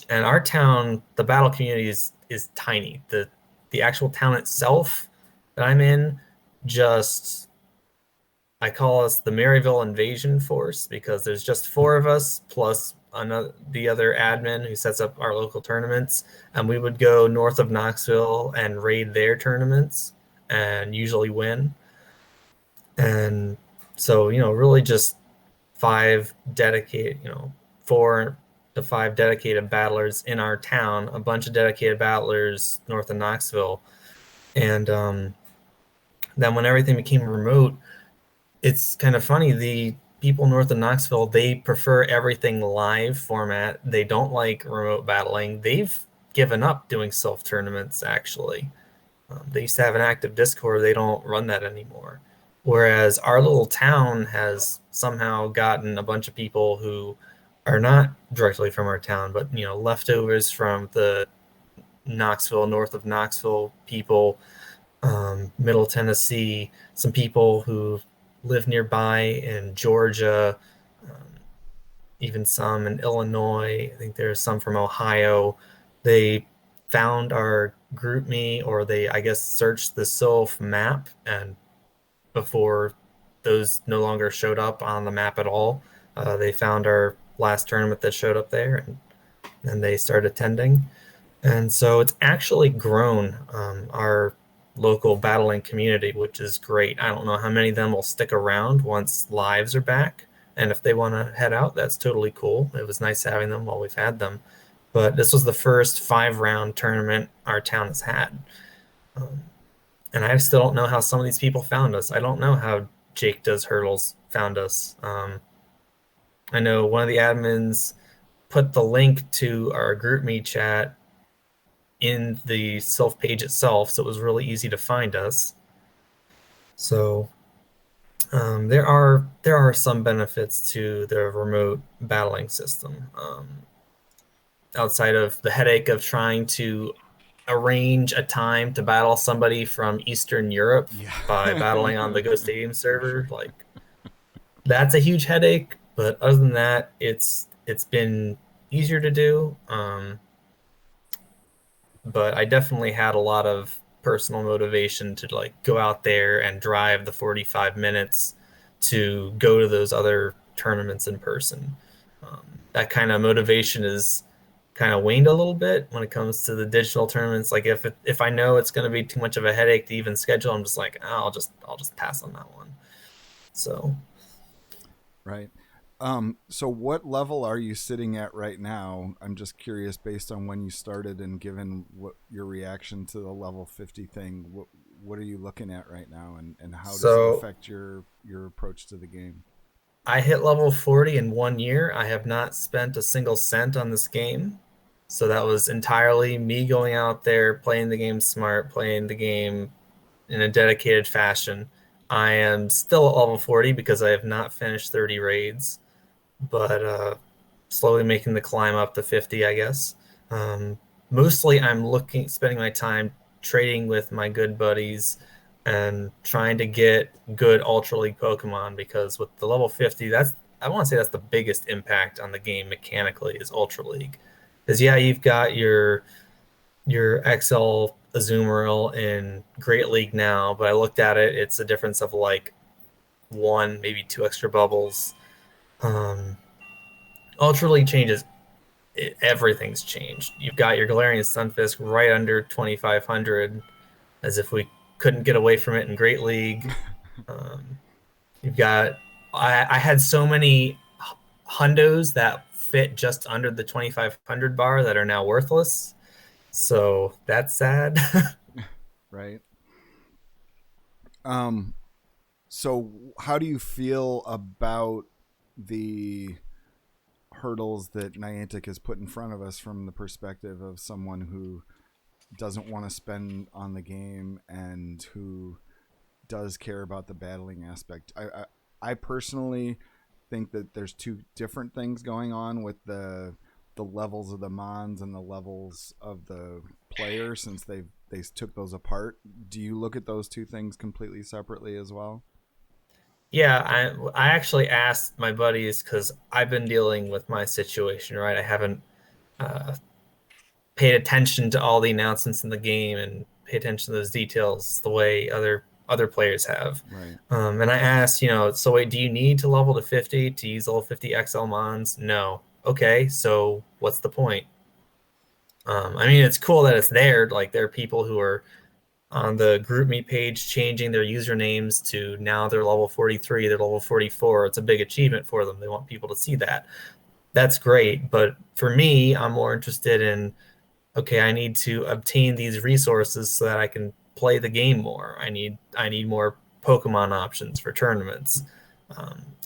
and our town, the battle community is tiny. The actual town itself that I'm in, just I call us the Maryville Invasion Force because there's just four of us plus the other admin who sets up our local tournaments, and we would go north of Knoxville and raid their tournaments and usually win. And so, really just five dedicated, 4 to 5 dedicated battlers in our town, a bunch of dedicated battlers north of Knoxville. And then when everything became remote, it's kind of funny. The people north of Knoxville, they prefer everything live format. They don't like remote battling. They've given up doing self tournaments, actually. They used to have an active Discord. They don't run that anymore. Whereas our little town has somehow gotten a bunch of people who are not directly from our town, but leftovers from the Knoxville, north of Knoxville people, Middle Tennessee, some people who live nearby in Georgia, um, even some in Illinois. I think there's some from Ohio. They found our group me, or they, I guess, searched the Sylph map, and before those no longer showed up on the map at all, they found our last tournament that showed up there, and they started attending. And so it's actually grown our local battling community, which is great. I don't know how many of them will stick around once lives are back. And if they want to head out, that's totally cool. It was nice having them while we've had them. But this was the first 5-round tournament our town has had. And I still don't know how some of these people found us. I don't know how Jake Does Hurdles found us. I know one of the admins put the link to our GroupMe chat in the Sylph page itself, so it was really easy to find us. So there are some benefits to the remote battling system, outside of the headache of trying to arrange a time to battle somebody from Eastern Europe by battling on the Go Stadium server. Like, that's a huge headache, but other than that, it's been easier to do. But I definitely had a lot of personal motivation to go out there and drive the 45 minutes to go to those other tournaments in person. That kind of motivation is kind of waned a little bit when it comes to the digital tournaments. Like if I know it's going to be too much of a headache to even schedule, I'm just like, I'll just pass on that one. So, right. So what level are you sitting at right now? I'm just curious, based on when you started and given what your reaction to the level 50 thing, what are you looking at right now, and how does it affect your approach to the game? I hit level 40 in 1 year. I have not spent a single cent on this game. So that was entirely me going out there, playing the game smart, playing the game in a dedicated fashion. I am still at level 40 because I have not finished 30 raids, but slowly making the climb up to 50, I guess. Mostly I'm spending my time trading with my good buddies and trying to get good Ultra League Pokemon, because with the level 50, I want to say that's the biggest impact on the game mechanically is Ultra League. Because yeah, you've got your XL Azumarill in Great League now, but I looked at it, it's a difference of like 1, maybe 2 extra bubbles. Ultra League changes everything's changed. You've got your Galarian Stunfisk right under 2,500, as if we couldn't get away from it in Great League. You've got I had so many hundos that fit just under the 2,500 bar that are now worthless. So that's sad. Right. So how do you feel about the hurdles that Niantic has put in front of us from the perspective of someone who doesn't want to spend on the game and who does care about the battling aspect? I personally think that there's two different things going on with the levels of the mons and the levels of the player, since they took those apart. Do you look at those two things completely separately as well? Yeah, I actually asked my buddies, because I've been dealing with my situation, right? I haven't paid attention to all the announcements in the game and pay attention to those details the way other players have. Right. And I asked, so wait, do you need to level to 50 to use level 50 XL Mons? No. Okay, so what's the point? I mean, it's cool that it's there. Like, there are people who are on the GroupMe page changing their usernames to now they're level 43, they're level 44. It's a big achievement for them. They want people to see that. That's great. But for me, I'm more interested in, okay, I need to obtain these resources so that I can play the game more. I need more Pokemon options for tournaments.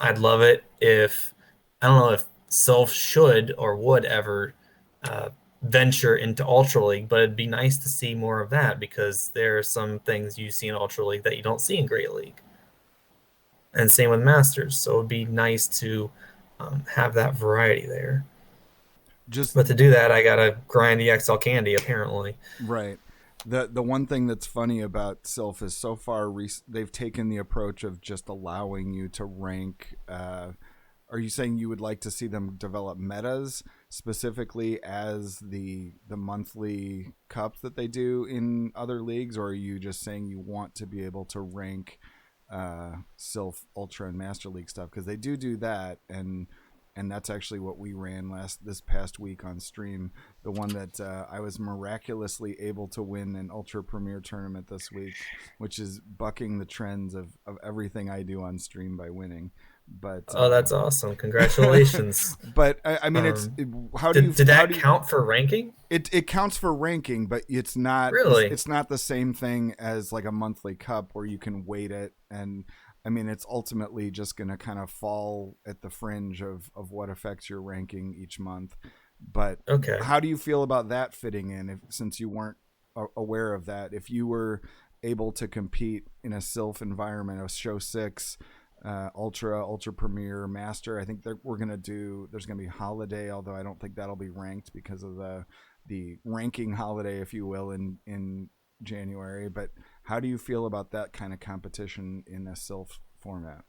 I'd love it if, I don't know if Sylph should or would ever venture into Ultra League, but it'd be nice to see more of that, because there are some things you see in Ultra League that you don't see in Great League. And same with Masters. So it'd be nice to have that variety there. But to do that, I gotta grind the XL candy, apparently. Right. The one thing that's funny about Sylph is so far they've taken the approach of just allowing you to rank. Are you saying you would like to see them develop metas specifically as the monthly cups that they do in other leagues, or are you just saying you want to be able to rank Sylph Ultra and Master League stuff? Because they do that, and that's actually what we ran this past week on stream. The one that I was miraculously able to win an Ultra Premier tournament this week, which is bucking the trends of everything I do on stream by winning. But oh, that's awesome! Congratulations. But I mean, did that count for ranking? It counts for ranking, but it's not really. It's not the same thing as like a monthly cup where you can weight it, and I mean, it's ultimately just going to kind of fall at the fringe of what affects your ranking each month. But okay, how do you feel about that fitting in, since you weren't aware of that? If you were able to compete in a Sylph environment, a Show 6, Ultra Premier, Master, I think there's going to be Holiday, although I don't think that'll be ranked because of the ranking holiday, if you will, in January. But how do you feel about that kind of competition in a Sylph format?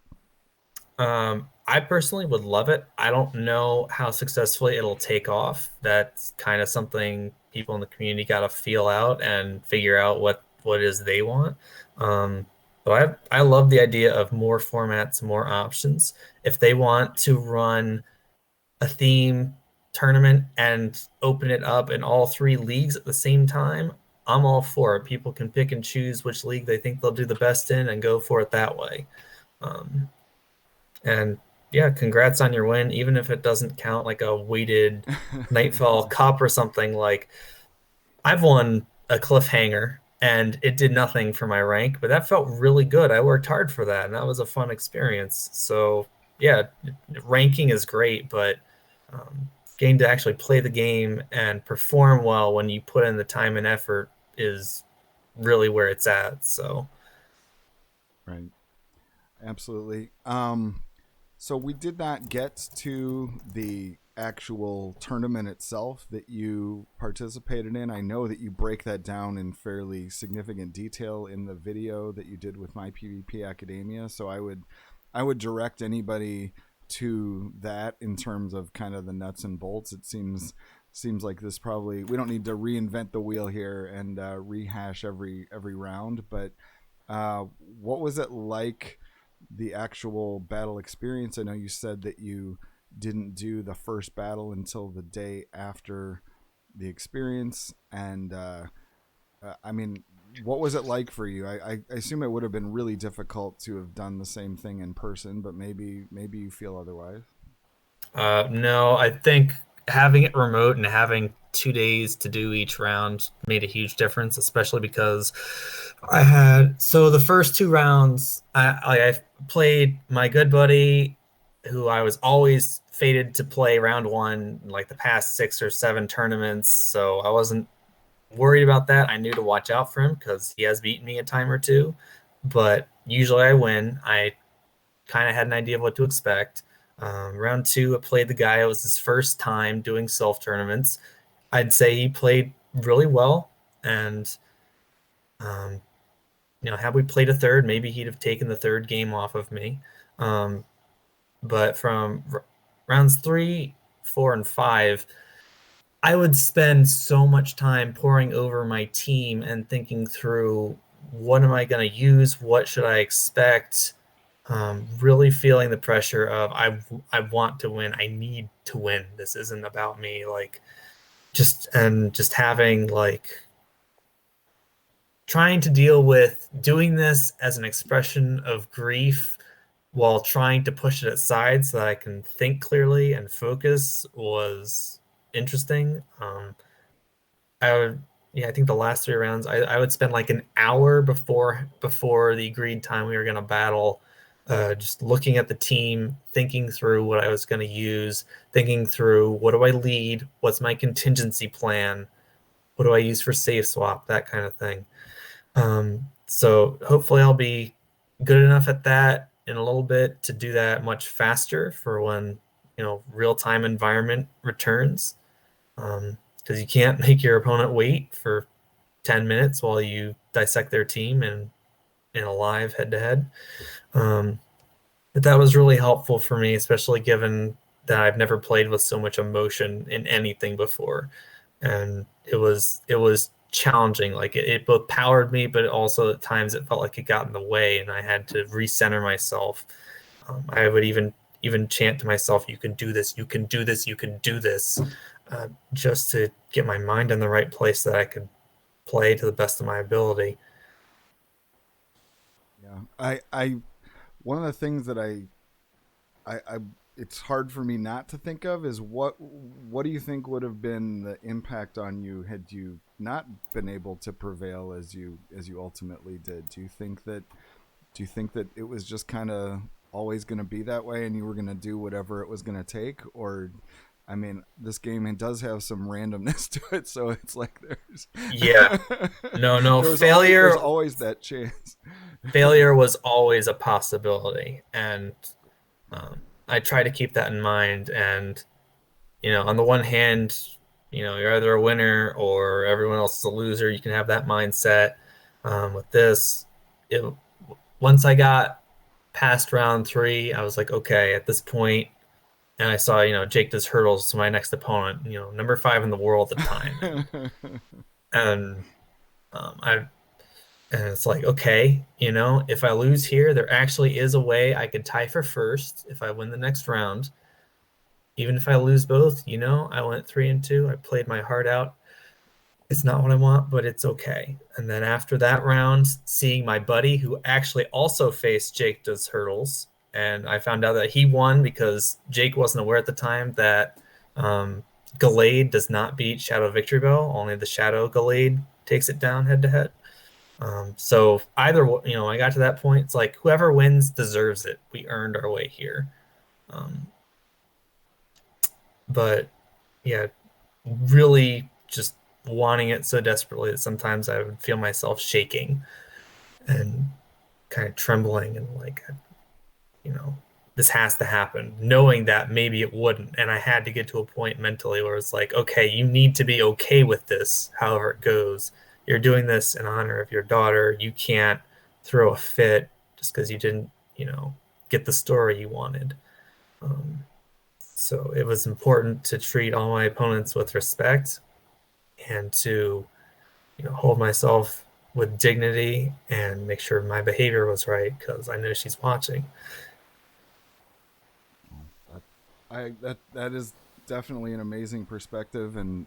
I personally would love it. I don't know how successfully it'll take off. That's kind of something people in the community got to feel out and figure out what it is they want. But I love the idea of more formats, more options. If they want to run a theme tournament and open it up in all 3 leagues at the same time, I'm all for it. People can pick and choose which league they think they'll do the best in and go for it that way. And yeah, congrats on your win, even if it doesn't count like a weighted Nightfall Cup or something. Like, I've won a cliffhanger and it did nothing for my rank, but that felt really good. I worked hard for that, and that was a fun experience. So yeah, ranking is great, but getting to actually play the game and perform well when you put in the time and effort is really where it's at. So right, absolutely. So we did not get to the actual tournament itself that you participated in. I know that you break that down in fairly significant detail in the video that you did with My PvP Academia, so I would direct anybody to that in terms of kind of the nuts and bolts. It seems like this probably, we don't need to reinvent the wheel here and rehash every round, but what was it like, the actual battle experience? I know you said that you didn't do the first battle until the day after the experience. And I mean, what was it like for you? I assume it would have been really difficult to have done the same thing in person, but maybe you feel otherwise. No, I think having it remote and having 2 days to do each round made a huge difference, especially because so the first 2 rounds, I played my good buddy, who I was always fated to play round one, like the past 6 or 7 tournaments. So I wasn't worried about that. I knew to watch out for him because he has beaten me a time or two, but usually I win. I kind of had an idea of what to expect. Round two, I played the guy. It was his first time doing self tournaments. I'd say he played really well, and had we played a third, maybe he'd have taken the third game off of me. But from rounds 3, 4, and 5, I would spend so much time poring over my team and thinking through, what am I going to use? What should I expect? Really feeling the pressure of, I want to win. I need to win. This isn't about me. Just having trying to deal with doing this as an expression of grief while trying to push it aside so that I can think clearly and focus was interesting. I think the last 3 rounds, I would spend like an hour before the agreed time we were going to battle, just looking at the team, thinking through what I was going to use, thinking through, what do I lead? What's my contingency plan? What do I use for safe swap? That kind of thing. So hopefully I'll be good enough at that in a little bit to do that much faster for when, real-time environment returns. Because you can't make your opponent wait for 10 minutes while you dissect their team in a live head-to-head. But that was really helpful for me, especially given that I've never played with so much emotion in anything before. And it was challenging. It both powered me, but also at times it felt like it got in the way, and I had to recenter myself. I would even chant to myself, "You can do this, you can do this, you can do this," just to get my mind in the right place that I could play to the best of my ability. Yeah, I one of the things that I it's hard for me not to think of is, what do you think would have been the impact on you had you not been able to prevail as you ultimately did? Do you think that it was just kind of always going to be that way and you were going to do whatever it was going to take? Or, I mean, this game does have some randomness to it, so it's like there's failure. There's always that chance. Failure was always a possibility, and I try to keep that in mind. And on the one hand, you're either a winner or everyone else is a loser. You can have that mindset. With this, once I got past round 3, I was like, okay, at this point, and I saw, Jake does hurdles to my next opponent, number 5 in the world at the time. And it's like, okay, if I lose here, there actually is a way I could tie for first if I win the next round. Even if I lose both, I went 3-2. I played my heart out. It's not what I want, but it's okay. And then after that round, seeing my buddy, who actually also faced Jake does hurdles, and I found out that he won because Jake wasn't aware at the time that Gallade does not beat Shadow Victory Bell. Only the Shadow Gallade takes it down head-to-head. So either, I got to that point. It's like, whoever wins deserves it. We earned our way here. But yeah, really just wanting it so desperately that sometimes I would feel myself shaking and kind of trembling and this has to happen, knowing that maybe it wouldn't. And I had to get to a point mentally where it's like, okay, you need to be okay with this, however it goes. You're doing this in honor of your daughter. You can't throw a fit just because you didn't, get the story you wanted. So it was important to treat all my opponents with respect and to, hold myself with dignity and make sure my behavior was right, because I know she's watching. That is definitely an amazing perspective, and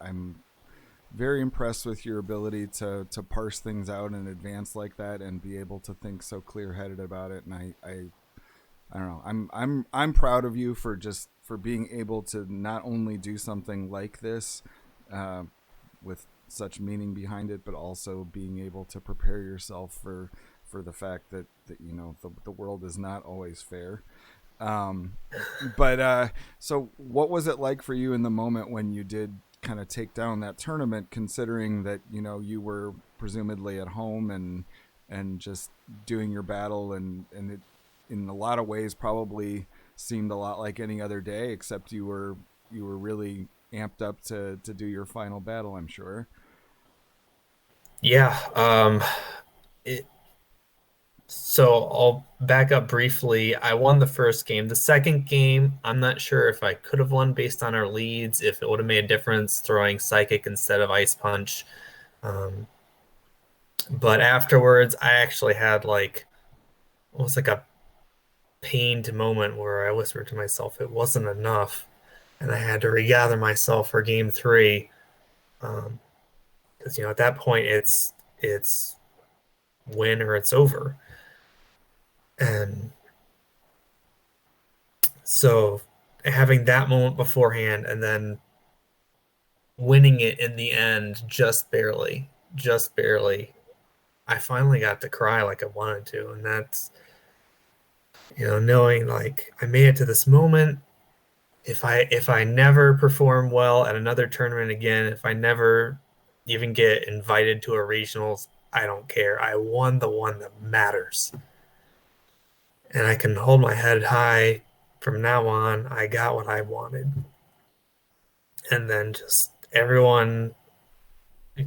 I'm very impressed with your ability to parse things out in advance like that and be able to think so clear headed about it. And I don't know. I'm proud of you for being able to not only do something like this, uh, with such meaning behind it, but also being able to prepare yourself for the fact that the world is not always fair. Um, but so what was it like for you in the moment when you did kind of take down that tournament, considering that you were presumably at home and just doing your battle, and it in a lot of ways probably seemed a lot like any other day, except you were really amped up to do your final battle, I'm sure. Yeah. It, so I'll back up briefly. I won the first game. The second game, I'm not sure if I could have won based on our leads, if it would have made a difference throwing Psychic instead of Ice Punch. But afterwards, I actually had almost like a pained moment where I whispered to myself it wasn't enough, and I had to regather myself for game three. Because at that point it's win or it's over. And so having that moment beforehand and then winning it in the end just barely, I finally got to cry like I wanted to. And that's, knowing like I made it to this moment. If I never perform well at another tournament again, if I never even get invited to a regionals, I don't care. I won the one that matters. And I can hold my head high from now on. I got what I wanted. And then just everyone,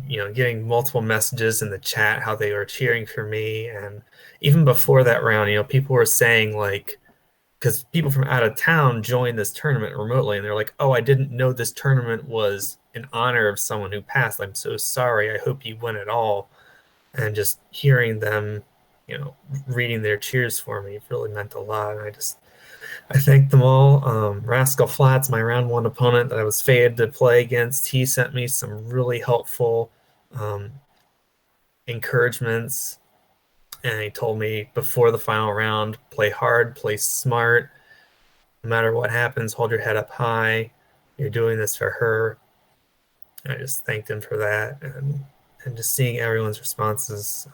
getting multiple messages in the chat, how they were cheering for me. And even before that round, people were saying because people from out of town joined this tournament remotely, and they're like, oh, I didn't know this tournament was in honor of someone who passed. I'm so sorry. I hope you win it all. And just hearing them, reading their cheers for me really meant a lot. And I thank them all. Rascal Flats, my round one opponent that I was fated to play against, he sent me some really helpful encouragements. And he told me before the final round, play hard, play smart. No matter what happens, hold your head up high. You're doing this for her. I just thanked him for that. And just seeing everyone's responses.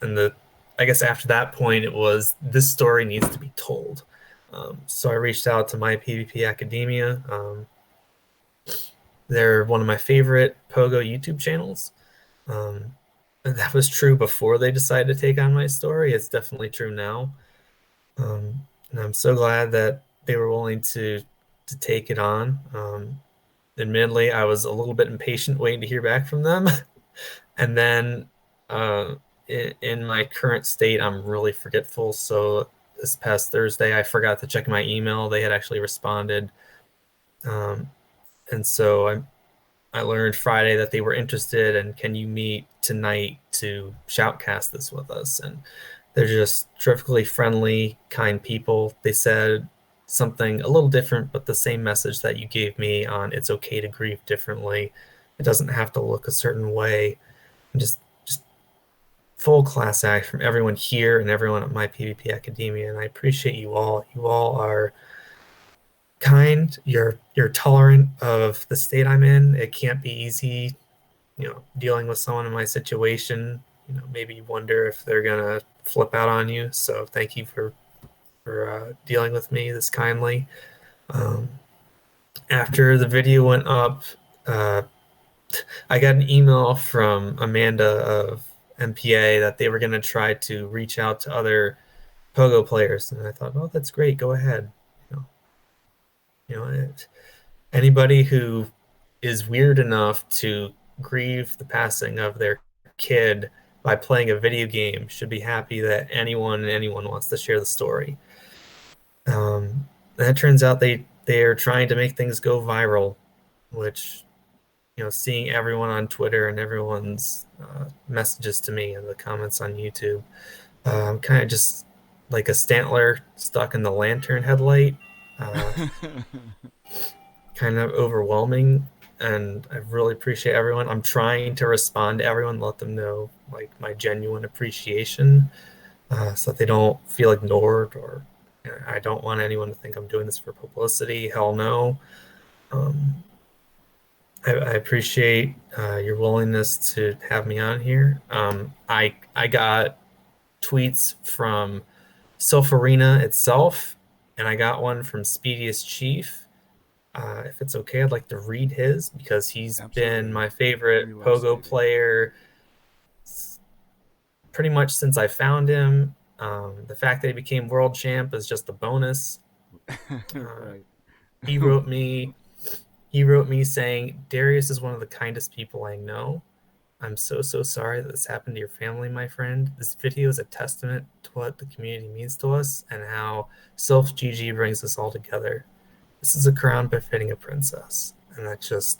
And I guess after that point, it was, this story needs to be told. So I reached out to My PvP Academia. They're one of my favorite Pogo YouTube channels. And that was true before they decided to take on my story. It's definitely true now. And I'm so glad that they were willing to take it on. Admittedly, I was a little bit impatient waiting to hear back from them. And then in my current state, I'm really forgetful. So this past Thursday, I forgot to check my email. They had actually responded. And so I learned Friday that they were interested, and can you meet tonight to shoutcast this with us? And they're just terrifically friendly, kind people. They said something a little different, but the same message that you gave me on it's okay to grieve differently. It doesn't have to look a certain way. And just full class act from everyone here and everyone at My PvP Academia. And I appreciate you all. You all are kind. You're tolerant of the state I'm in. It can't be easy, dealing with someone in my situation. Maybe you wonder if they're gonna flip out on you. So thank you for dealing with me this kindly. After the video went up, I got an email from Amanda of MPA that they were going to try to reach out to other Pogo players. And I thought, oh, that's great. Go ahead. Anybody who is weird enough to grieve the passing of their kid by playing a video game should be happy that anyone wants to share the story. That turns out they are trying to make things go viral, which, seeing everyone on Twitter and everyone's messages to me and the comments on YouTube, kind of just like a Stantler stuck in the lantern headlight. Kind of overwhelming, and I really appreciate everyone. I'm trying to respond to everyone, let them know like my genuine appreciation, so that they don't feel ignored, or I don't want anyone to think I'm doing this for publicity. Hell no. I appreciate your willingness to have me on here. I got tweets from Self Arena itself, and I got one from Speediest Chief. If it's okay, I'd like to read his, because he's been my favorite Pogo player pretty much since I found him. The fact that he became world champ is just a bonus. Right. He wrote me saying, Darius is one of the kindest people I know. I'm so sorry that this happened to your family, my friend. This video is a testament to what the community means to us and how Self GG brings us all together. This is a crown befitting a princess. And that's just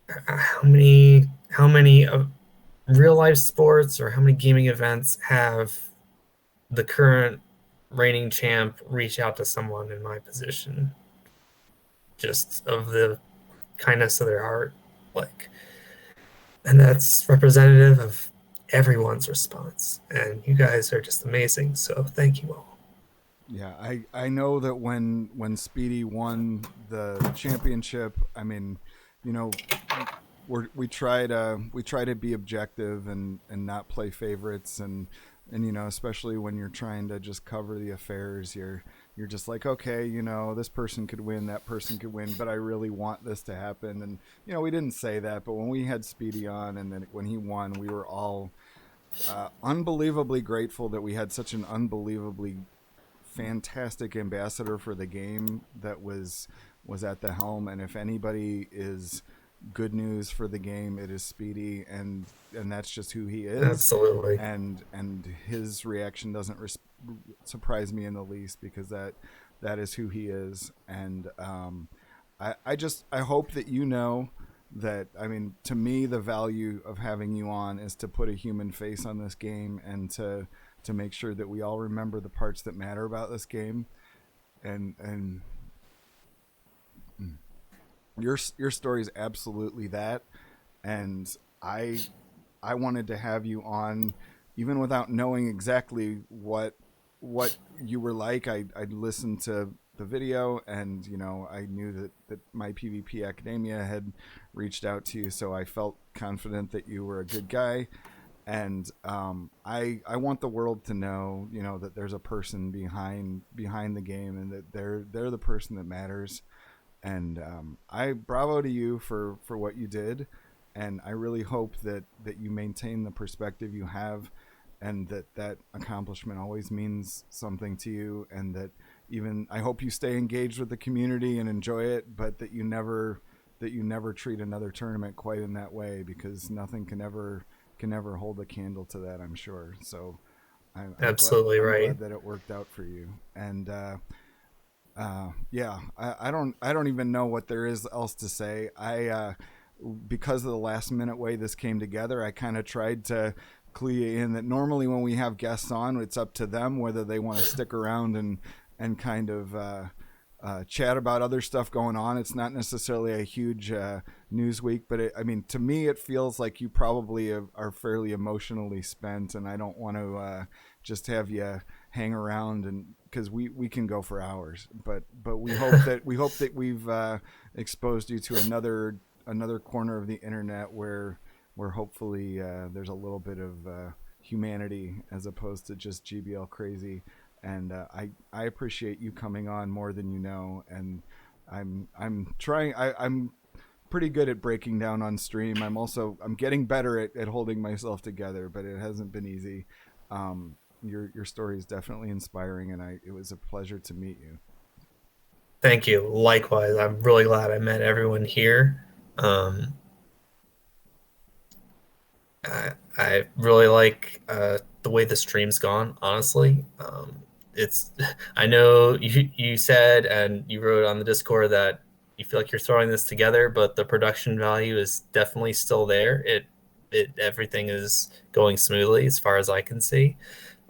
how many real life sports or how many gaming events have the current reigning champ reach out to someone in my position, just of the kindness of their heart, like, and that's representative of everyone's response, and you guys are just amazing, so thank you all. Yeah, I know that when Speedy won the championship, I mean, you know, we try to be objective and not play favorites, and you know, especially when you're trying to just cover the affairs, you're just like, okay, you know, this person could win, that person could win, but I really want this to happen. And you know, we didn't say that, but when we had Speedy on, and then when he won, we were all unbelievably grateful that we had such an unbelievably fantastic ambassador for the game that was at the helm. And if anybody is good news for the game, it is Speedy, and that's just who he is. Absolutely. And his reaction doesn't surprise me in the least, because that is who he is. And I hope that you know that, I mean, to me, the value of having you on is to put a human face on this game, and to make sure that we all remember the parts that matter about this game. And your story is absolutely that. And I wanted to have you on, even without knowing exactly what you were like. I listened to the video, and you know, I knew that my PvP Academia had reached out to you, so I felt confident that you were a good guy. And I want the world to know, you know, that there's a person behind the game, and that they're the person that matters. And I bravo to you for what you did, and I really hope that you maintain the perspective you have, and that accomplishment always means something to you, and that even I hope you stay engaged with the community and enjoy it, but that you never treat another tournament quite in that way, because nothing can ever hold a candle to that, I'm sure. So I'm absolutely glad, right. I'm glad that it worked out for you. And yeah, I don't even know what there is else to say. Because of the last minute way this came together, I kind of tried to clue in that normally when we have guests on, it's up to them whether they want to stick around and kind of chat about other stuff going on. It's not necessarily a huge news week, but I mean, to me, it feels like you probably are fairly emotionally spent, and I don't want to just have you hang around, and because we can go for hours, but we hope that we've exposed you to another corner of the internet where hopefully there's a little bit of humanity as opposed to just GBL crazy. And I appreciate you coming on more than you know, and I'm trying. I'm pretty good at breaking down on stream. I'm getting better at holding myself together, but it hasn't been easy. Your story is definitely inspiring, and it was a pleasure to meet you. Thank you. Likewise, I'm really glad I met everyone here. I really like the way the stream's gone, honestly. I know you said, and you wrote on the Discord, that you feel like you're throwing this together, but the production value is definitely still there. Everything is going smoothly as far as I can see.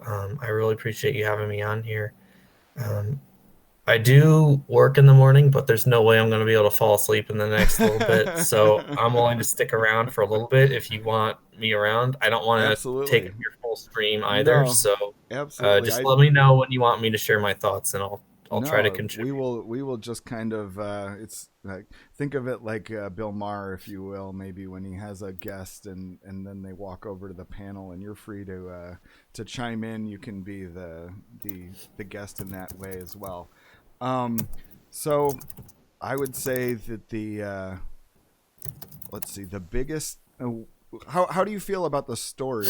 I really appreciate you having me on here. Um, I do work in the morning, but there's no way I'm going to be able to fall asleep in the next little bit. So I'm willing to stick around for a little bit if you want me around. I don't want to take Absolutely. up your full stream either. No, So absolutely. just let me know when you want me to share my thoughts, and I'll try to No, we contribute. will just kind of it's like, think of it like Bill Maher, if you will, maybe when he has a guest and then they walk over to the panel and you're free to chime in. You can be the guest in that way as well. So I would say that the let's see, the biggest how do you feel about the story,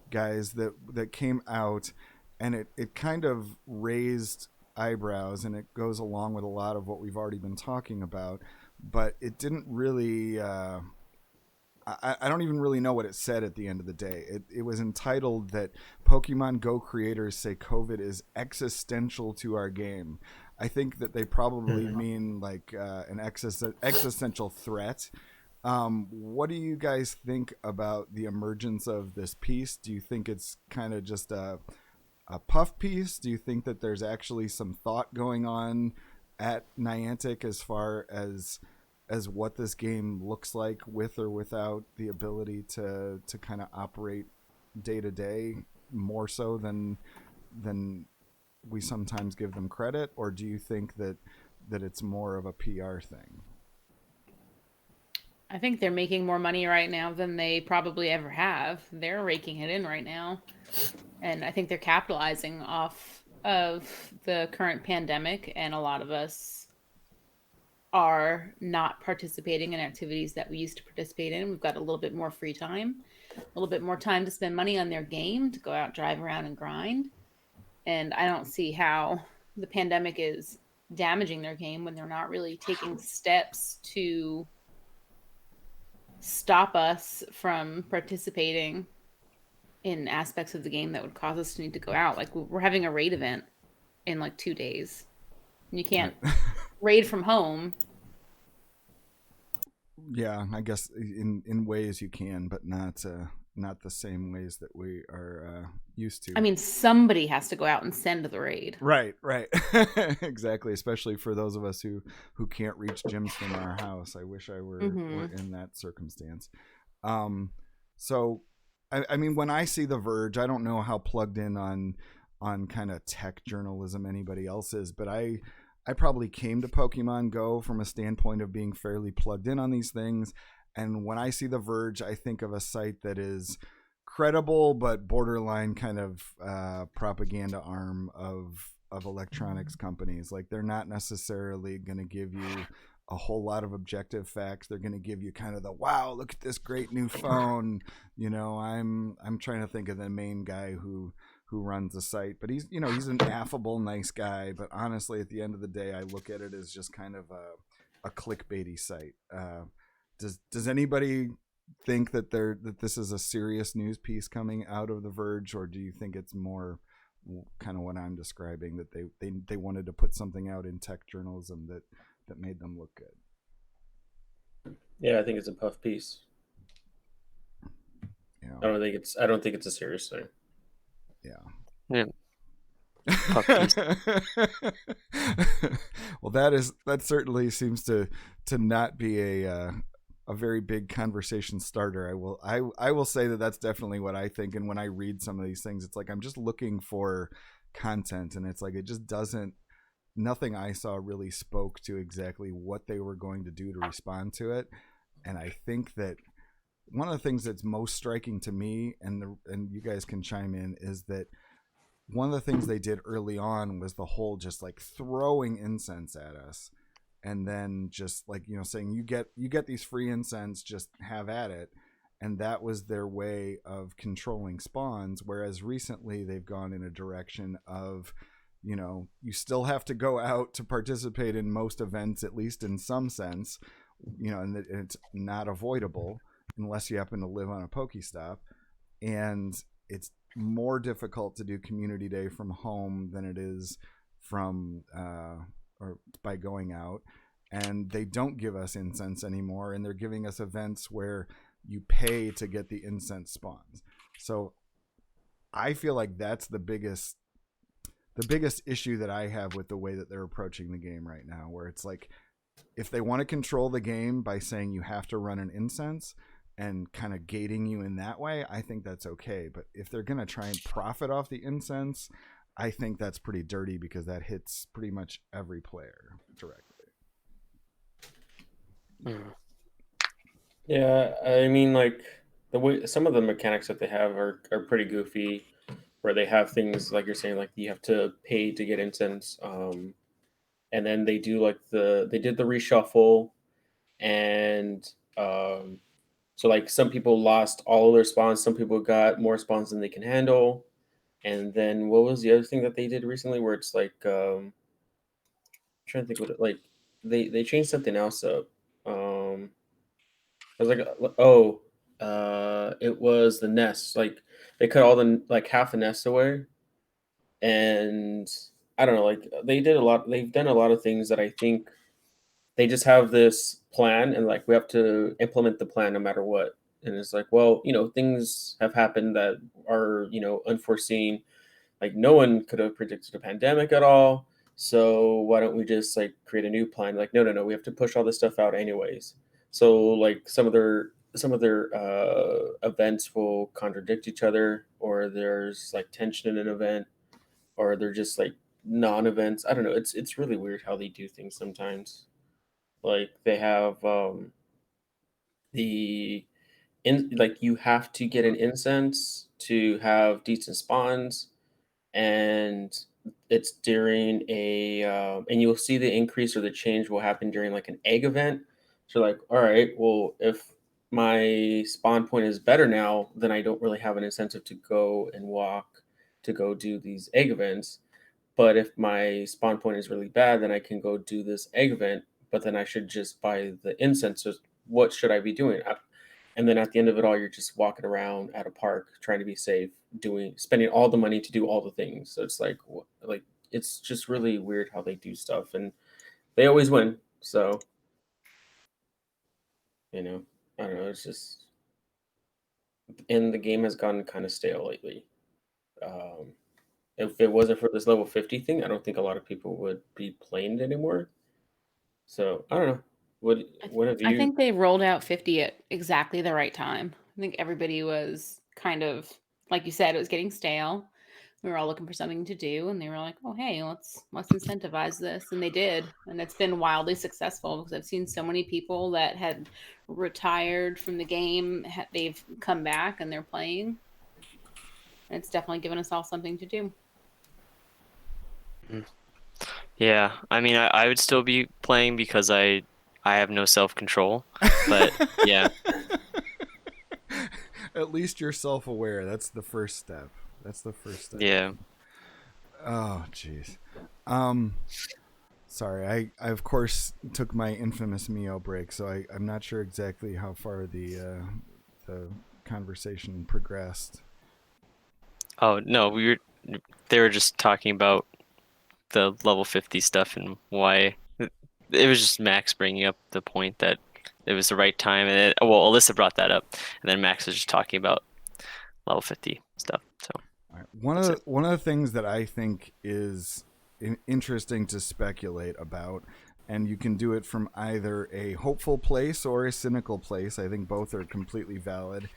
guys, that came out, and it kind of raised eyebrows, and it goes along with a lot of what we've already been talking about, but it didn't really I don't even really know what it said at the end of the day. It was entitled that Pokemon Go creators say COVID is existential to our game. I think that they probably mean like an existential threat. What do you guys think about the emergence of this piece? Do you think it's kind of just a puff piece? Do you think that there's actually some thought going on at Niantic as far as what this game looks like with or without the ability to kind of operate day to day more so than we sometimes give them credit? Or do you think that it's more of a PR thing? I think they're making more money right now than they probably ever have. They're raking it in right now. And I think they're capitalizing off of the current pandemic, and a lot of us are not participating in activities that we used to participate in. We've got a little bit more free time, a little bit more time to spend money on their game, to go out, drive around, and grind. And I don't see how the pandemic is damaging their game when they're not really taking steps to stop us from participating in aspects of the game that would cause us to need to go out. Like, we're having a raid event in like 2 days. And you can't raid from home. Yeah, I guess in ways you can, but not the same ways that we are used to. I mean, somebody has to go out and send the raid. Right. Exactly, especially for those of us who can't reach gyms from our house. I wish I were in that circumstance. So I mean, when I see The Verge, I don't know how plugged in on kind of tech journalism anybody else is, but I probably came to Pokemon Go from a standpoint of being fairly plugged in on these things. And when I see The Verge, I think of a site that is credible but borderline kind of propaganda arm of electronics companies. Like, they're not necessarily going to give you a whole lot of objective facts. They're going to give you kind of the, wow, look at this great new phone. You know, I'm trying to think of the main guy who runs the site, but he's an affable, nice guy. But honestly, at the end of the day, I look at it as just kind of a clickbaity site. Does anybody think that this is a serious news piece coming out of The Verge, or do you think it's more kind of what I'm describing, that they wanted to put something out in tech journalism that made them look good? Yeah, I think it's a puff piece. Yeah. I don't think it's a serious thing. Yeah. Well, that certainly seems to not be a very big conversation starter. I will say that that's definitely what I think. And when I read some of these things, it's like I'm just looking for content, and it's like it just doesn't. Nothing I saw really spoke to exactly what they were going to do to respond to it. And I think that one of the things that's most striking to me, and you guys can chime in, is that one of the things they did early on was the whole just like throwing incense at us, and then just like, saying you get these free incense, just have at it. And that was their way of controlling spawns. Whereas recently they've gone in a direction of, you still have to go out to participate in most events, at least in some sense, and it's not avoidable unless you happen to live on a Pokestop. And it's more difficult to do community day from home than it is from or by going out. And they don't give us incense anymore, and they're giving us events where you pay to get the incense spawns. So I feel like that's the biggest biggest issue that I have with the way that they're approaching the game right now, where it's like, if they want to control the game by saying you have to run an incense and kind of gating you in that way, I think that's okay. But if they're going to try and profit off the incense, I think that's pretty dirty, because that hits pretty much every player directly. Yeah, I mean, like the way some of the mechanics that they have are pretty goofy, where they have things like you're saying, like you have to pay to get incense, and then they do like they did the reshuffle, and so like some people lost all of their spawns, some people got more spawns than they can handle, and then what was the other thing that they did recently, where it's like I'm trying to think what it like they changed something else up. I was like, it was the nests. Like they cut all the like half the nests away, and I don't know. Like they did a lot. They've done a lot of things that I think they just have this plan, and like we have to implement the plan no matter what. And it's like, well, things have happened that are unforeseen. Like no one could have predicted a pandemic at all. So why don't we just like create a new plan? Like no, we have to push all this stuff out anyways. So like some of their events will contradict each other, or there's like tension in an event, or they're just like non-events. I don't know. It's really weird how they do things sometimes. Like they have like you have to get an incense to have decent spawns, and it's during and you'll see the increase or the change will happen during like an egg event. So like, all right, well, if my spawn point is better now, then I don't really have an incentive to go and walk to go do these egg events. But if my spawn point is really bad, then I can go do this egg event, but then I should just buy the incense. So what should I be doing? And then at the end of it all, you're just walking around at a park trying to be safe, spending all the money to do all the things. So it's like it's just really weird how they do stuff, and they always win. So I don't know. It's just, and the game has gotten kind of stale lately. If it wasn't for this level 50 thing, I don't think a lot of people would be playing it anymore. So I don't know. What have you? I think they rolled out 50 at exactly the right time. I think everybody was kind of, like you said, it was getting stale. We were all looking for something to do, and they were like, "Oh, hey, let's incentivize this," and they did, and it's been wildly successful because I've seen so many people that had retired from the game. They've come back and they're playing. And it's definitely given us all something to do. Yeah, I mean, I would still be playing because I have no self-control, but yeah. At least you're self-aware. That's the first step. Yeah. Oh, jeez. Sorry, I of course took my infamous Mio break, so I'm not sure exactly how far the conversation progressed. Oh no, they were just talking about the level 50 stuff and why it was just Max bringing up the point that it was the right time, and Alyssa brought that up, and then Max was just talking about level 50 stuff. So all right. One of the things that I think is interesting to speculate about, and you can do it from either a hopeful place or a cynical place. I think both are completely valid.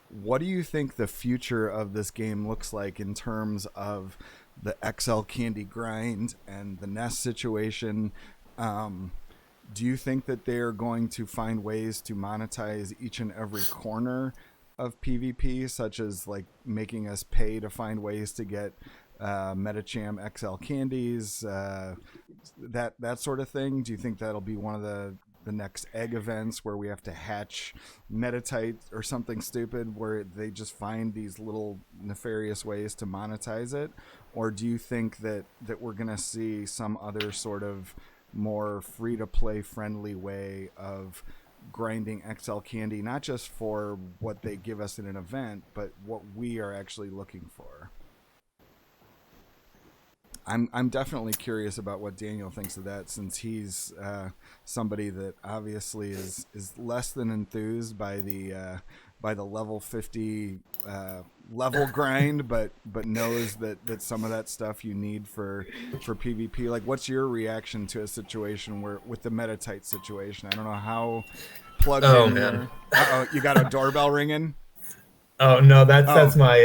What do you think the future of this game looks like in terms of the XL candy grind and the nest situation? Do you think that they're going to find ways to monetize each and every corner of PvP, such as like making us pay to find ways to get Metacham XL candies, that sort of thing? Do you think that'll be one of the next egg events where we have to hatch metatite or something stupid where they just find these little nefarious ways to monetize it? Or do you think that we're going to see some other sort of more free-to-play friendly way of grinding XL candy, not just for what they give us in an event, but what we are actually looking for? I'm definitely curious about what Daniel thinks of that, since he's somebody that obviously is less than enthused by the level 50 level grind, but knows that some of that stuff you need for PvP. Like, what's your reaction to a situation where with the Metatite situation? I don't know how plugged in you are. Uh-oh, you got a doorbell ringing? Oh no, that's my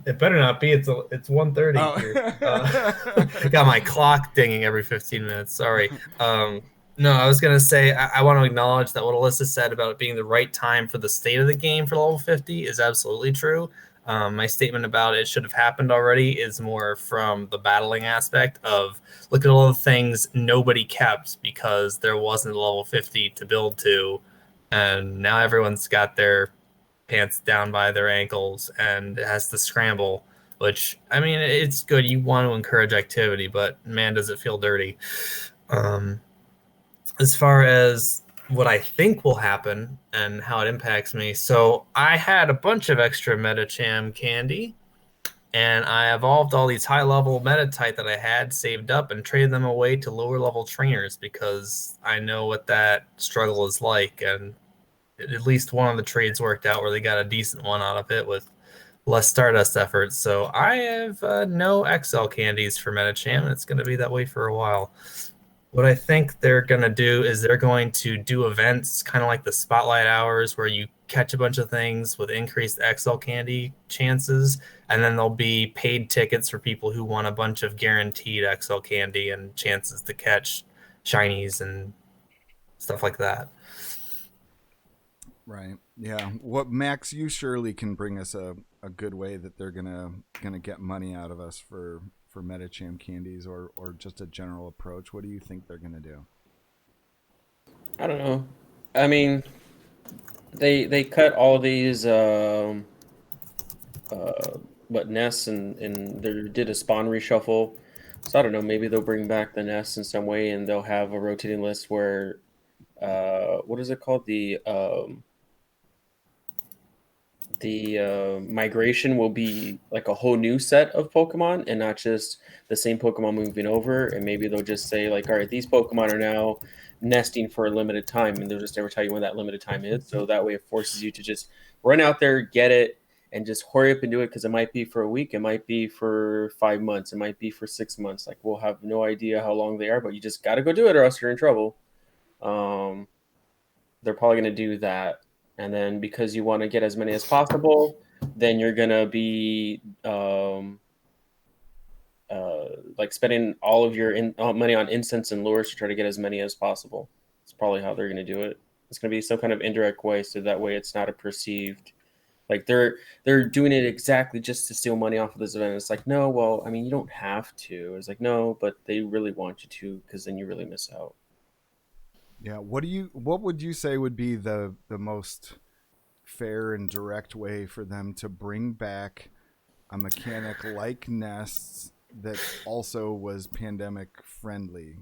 it better not be. It's 1:30 here. Got my clock dinging every 15 minutes. Sorry. No, I was gonna say I want to acknowledge that what Alyssa said about it being the right time for the state of the game for level 50 is absolutely true. My statement about it should have happened already is more from the battling aspect of look at all the things nobody kept because there wasn't a level 50 to build to, and now everyone's got their pants down by their ankles and it has to scramble, which I mean it's good. You want to encourage activity, but man, does it feel dirty. As far as what I think will happen and how it impacts me, so I had a bunch of extra Metacham candy, and I evolved all these high-level Metatite that I had saved up and traded them away to lower-level trainers because I know what that struggle is like, and at least one of the trades worked out where they got a decent one out of it with less Stardust effort. So I have no XL candies for Metacham, and it's going to be that way for a while. What I think they're going to do is they're going to do events kind of like the Spotlight Hours where you catch a bunch of things with increased XL candy chances, and then there'll be paid tickets for people who want a bunch of guaranteed XL candy and chances to catch shinies and stuff like that. Right. Yeah. What Max, you surely can bring us a good way that they're gonna get money out of us for Metacham candies or just a general approach. What do you think they're gonna do? I don't know. I mean, they cut all these nests and they did a spawn reshuffle. So I don't know. Maybe they'll bring back the nests in some way, and they'll have a rotating list where what is it called? The migration will be like a whole new set of Pokemon and not just the same Pokemon moving over. And maybe they'll just say like, all right, these Pokemon are now nesting for a limited time, and they'll just never tell you when that limited time is. So that way it forces you to just run out there, get it, and just hurry up and do it because it might be for a week, it might be for 5 months, it might be for 6 months. Like we'll have no idea how long they are, but you just got to go do it or else you're in trouble. They're probably going to do that. And then because you want to get as many as possible, then you're going to be like spending all of your money on incense and lures to try to get as many as possible. It's probably how they're going to do it. It's going to be some kind of indirect way, so that way it's not a perceived like they're doing it exactly just to steal money off of this event. It's like, no, well, I mean, you don't have to. It's like, no, but they really want you to because then you really miss out. Yeah, what would you say would be the most fair and direct way for them to bring back a mechanic like nests that also was pandemic friendly?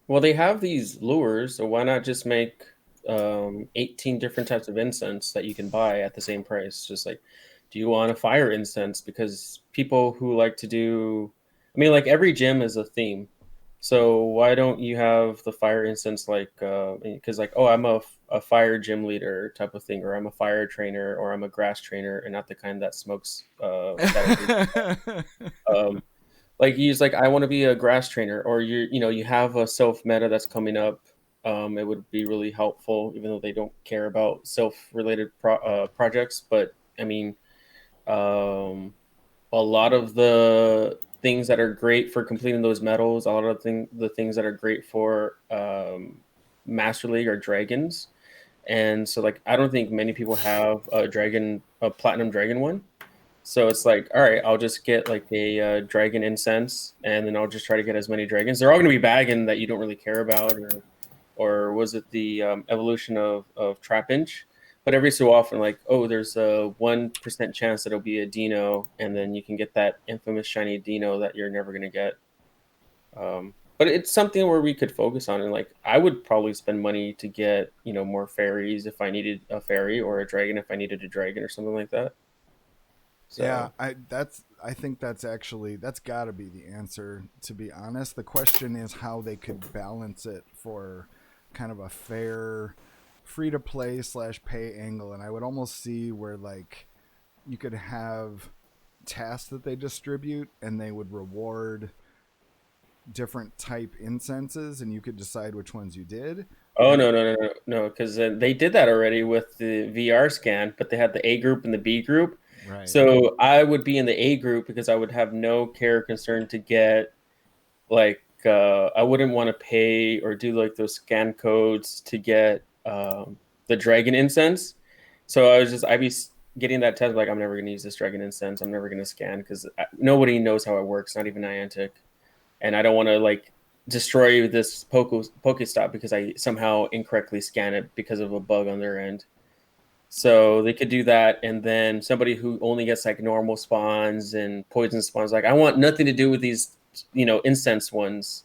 Well, they have these lures, so why not just make 18 different types of incense that you can buy at the same price? Just like, do you want a fire incense? Because people who like to do, I mean, like every gym is a theme. So why don't you have the fire instance like because like, oh, I'm a fire gym leader type of thing, or I'm a fire trainer, or I'm a grass trainer, and not the kind that smokes like he's like, I want to be a grass trainer, or you have a self meta that's coming up. It would be really helpful, even though they don't care about self related projects. But I mean, a lot of the things that are great for completing those medals, a lot of the things that are great for Master League are dragons. And so like I don't think many people have a platinum dragon one. So it's like, all right, I'll just get like a dragon incense, and then I'll just try to get as many dragons. They're all going to be bagging that you don't really care about, or was it the evolution of Trapinch? But every so often, like, oh, there's a 1% chance that it'll be a Dino, and then you can get that infamous shiny Dino that you're never going to get. But it's something where we could focus on, and like, I would probably spend money to get, more fairies if I needed a fairy, or a dragon if I needed a dragon, or something like that. So. Yeah, I think that's got to be the answer, to be honest. The question is how they could balance it for kind of a fair free to play /pay angle, and I would almost see where like you could have tasks that they distribute, and they would reward different type incenses, and you could decide which ones you did. Oh, no, because they did that already with the VR scan, but they had the A group and the B group. Right. So I would be in the A group because I would have no care or concern to get, like, I wouldn't want to pay or do like those scan codes to get the dragon incense. So I'd be getting that test, like, I'm never going to use this dragon incense. I'm never going to scan because nobody knows how it works, not even Niantic. And I don't want to, like, destroy this Pokestop because I somehow incorrectly scan it because of a bug on their end. So they could do that, and then somebody who only gets like normal spawns and poison spawns, like, I want nothing to do with these, incense ones.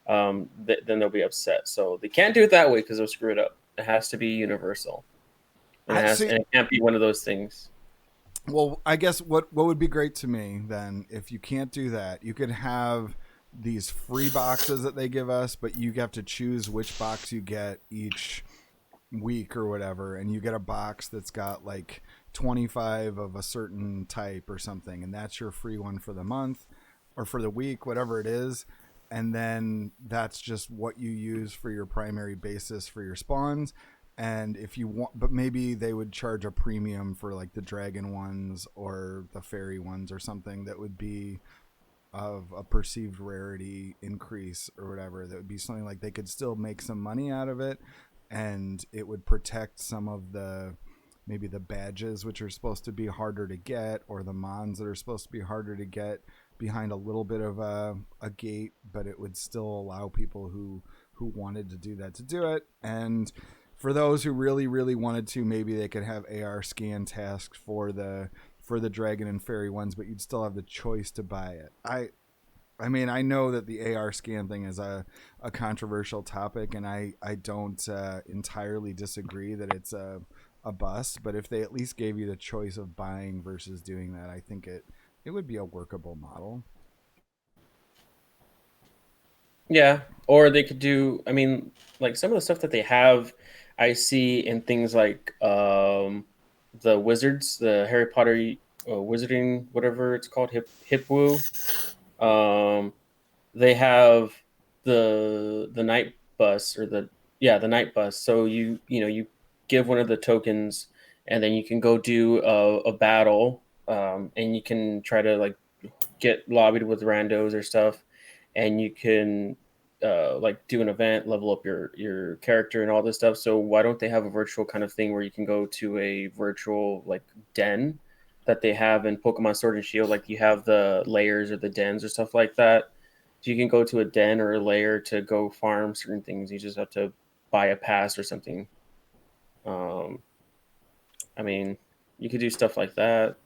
Then they'll be upset. So they can't do it that way because they'll screw it up. It has to be universal. And it can't be one of those things. Well, I guess what would be great to me then, if you can't do that, you could have these free boxes that they give us, but you have to choose which box you get each week or whatever, and you get a box that's got like 25 of a certain type or something, and that's your free one for the month or for the week, whatever it is. And then that's just what you use for your primary basis for your spawns. And if you want, but maybe they would charge a premium for like the dragon ones or the fairy ones or something that would be of a perceived rarity increase or whatever. That would be something like they could still make some money out of it, and it would protect some of the, maybe the badges, which are supposed to be harder to get, or the mons that are supposed to be harder to get behind a little bit of a gate, but it would still allow people who wanted to do that to do it. And for those who really, really wanted to, maybe they could have AR scan tasks for the dragon and fairy ones, but you'd still have the choice to buy it. I mean, I know that the AR scan thing is a controversial topic, and I don't entirely disagree that it's a bust, but if they at least gave you the choice of buying versus doing that, I think it would be a workable model. Yeah, or they could do, I mean, like some of the stuff that they have, I see in things like the Wizards, the Harry Potter Wizarding, whatever it's called, Hipwoo. They have the night bus, or the night bus. So you give one of the tokens, and then you can go do a battle, and you can try to like get lobbied with randos or stuff, and you can like do an event, level up your character and all this stuff. So why don't they have a virtual kind of thing where you can go to a virtual like den that they have in Pokemon Sword and Shield? Like you have the layers or the dens or stuff like that. So you can go to a den or a layer to go farm certain things. You just have to buy a pass or something. I mean, you could do stuff like that,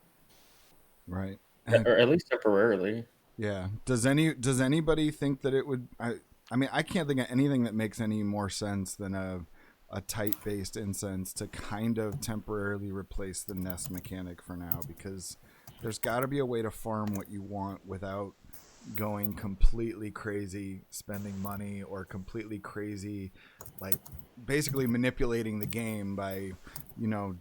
right? Or at least temporarily. Yeah. Does anybody think that it would? I mean, I can't think of anything that makes any more sense than a type-based incense to kind of temporarily replace the nest mechanic for now, because there's got to be a way to farm what you want without going completely crazy spending money, or completely crazy, like basically manipulating the game by,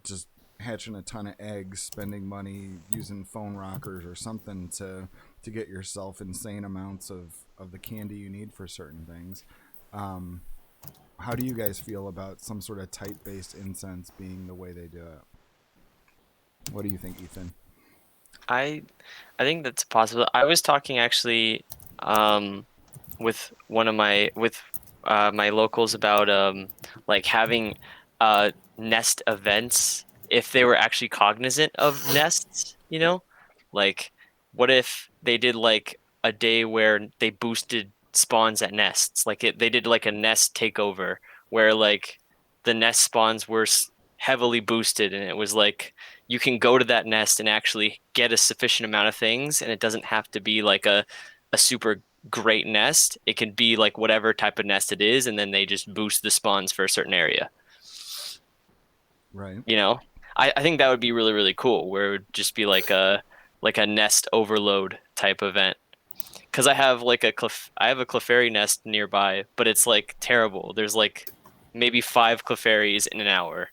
just hatching a ton of eggs, spending money, using phone rockers or something to get yourself insane amounts of the candy you need for certain things. How do you guys feel about some sort of type-based incense being the way they do it? What do you think, Ethan? I think that's possible. I was talking actually with one of my my locals about like having nest events if they were actually cognizant of nests, like what if they did like a day where they boosted spawns at nests, like they did like a nest takeover where like the nest spawns were heavily boosted, and it was like you can go to that nest and actually get a sufficient amount of things, and it doesn't have to be like a super great nest. It can be like whatever type of nest it is, and then they just boost the spawns for a certain area. Right. I think that would be really, really cool, where it would just be like a nest overload type event. Because I have like a Clefairy nest nearby, but it's like terrible. There's like maybe 5 Clefairies in an hour,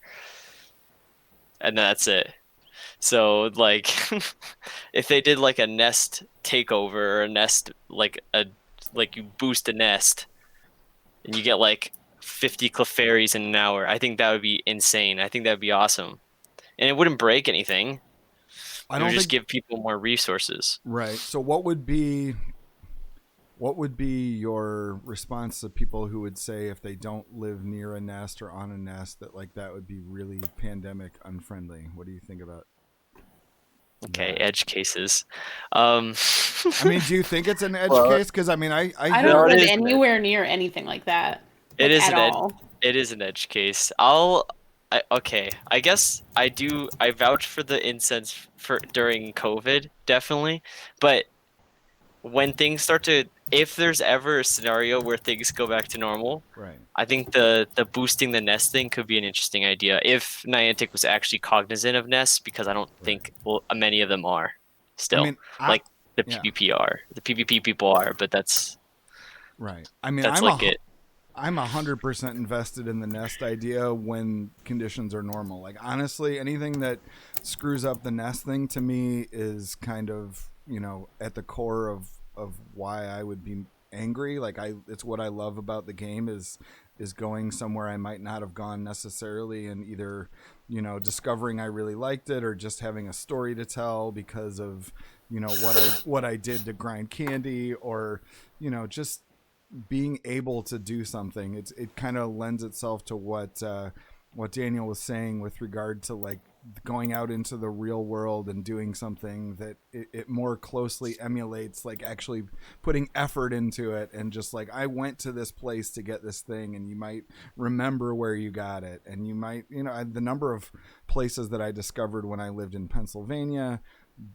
and that's it. So like, if they did like a nest takeover or a nest like you boost a nest and you get like 50 Clefairies in an hour, I think that would be insane. I think that would be awesome, and it wouldn't break anything. I It would don't just think give people more resources. right. So what would be your response to people who would say if they don't live near a nest or on a nest that like that would be really pandemic unfriendly? What do you think about Okay, that? edge cases. I mean, do you think it's an edge Well, case? Because I mean, I I hear don't it live is anywhere near anything like that. It Like, is at an edge. all. It is an edge case. Okay. I guess I do. I vouch for the incense for during COVID, definitely. But when things start to, if there's ever a scenario where things go back to normal, right. I think the boosting the nest thing could be an interesting idea if Niantic was actually cognizant of nests, because I don't think many of them are I still. mean, Like the yeah. PvP are, the PvP people are, but that's Right. I mean, like it. I'm 100% invested in the nest idea when conditions are normal. Like honestly, anything that screws up the nest thing to me is kind of, at the core of why I would be angry. Like it's what I love about the game is going somewhere I might not have gone necessarily, and either, discovering I really liked it or just having a story to tell because of, what I did to grind candy, or, just being able to do something. It kind of lends itself to what Daniel was saying with regard to like going out into the real world and doing something that it more closely emulates, like actually putting effort into it, and just like, I went to this place to get this thing, and you might remember where you got it, and you might, the number of places that I discovered when I lived in Pennsylvania,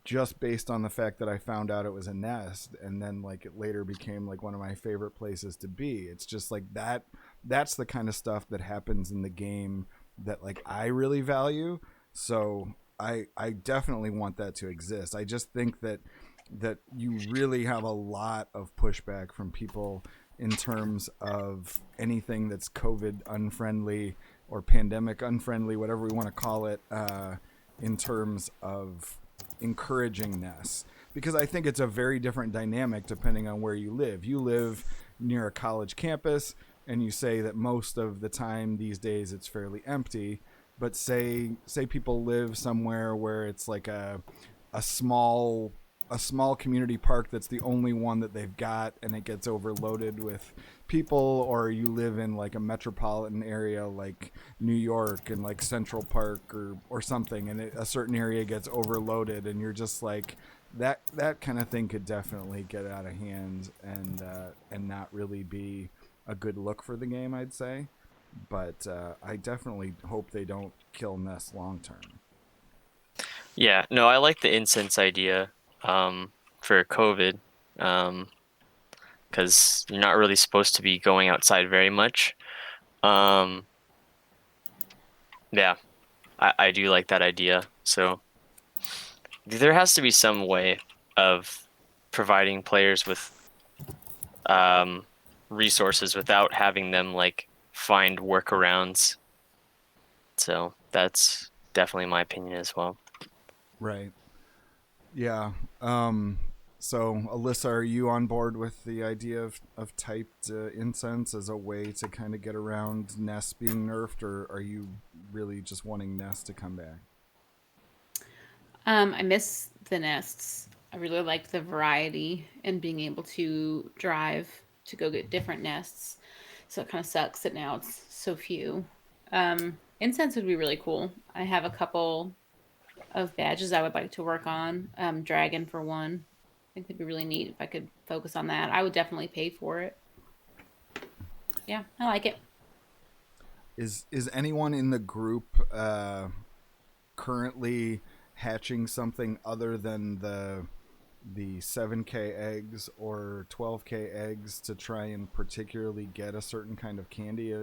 just based on the fact that I found out it was a nest, and then like it later became like one of my favorite places to be. It's just like that's the kind of stuff that happens in the game that like I really value. So I definitely want that to exist. I just think that you really have a lot of pushback from people in terms of anything that's COVID unfriendly or pandemic unfriendly, whatever we want to call it, in terms of encouraging nests, because I think it's a very different dynamic depending on where you live. You live near a college campus, and you say that most of the time these days it's fairly empty. But say people live somewhere where it's like a small community park that's the only one that they've got, and it gets overloaded with people, or you live in like a metropolitan area like New York and like Central Park or something, and a certain area gets overloaded, and you're just like, that kind of thing could definitely get out of hand and not really be a good look for the game, I'd say. But I definitely hope they don't kill nests long term. Yeah, no, I like the incense idea for COVID, because you're not really supposed to be going outside very much. Yeah, I do like that idea. So there has to be some way of providing players with resources without having them like find workarounds. So that's definitely my opinion as well. Right. Yeah. So, Alyssa, are you on board with the idea of typed incense as a way to kind of get around nests being nerfed, or are you really just wanting nests to come back? I miss the nests. I really like the variety and being able to drive to go get different nests. So it kind of sucks that now it's so few. Incense would be really cool. I have a couple of badges I would like to work on. Dragon for one. I think it'd be really neat if I could focus on that. I would definitely pay for it. Yeah, I like it. Is anyone in the group currently hatching something other than the 7K eggs or 12K eggs to try and particularly get a certain kind of candy?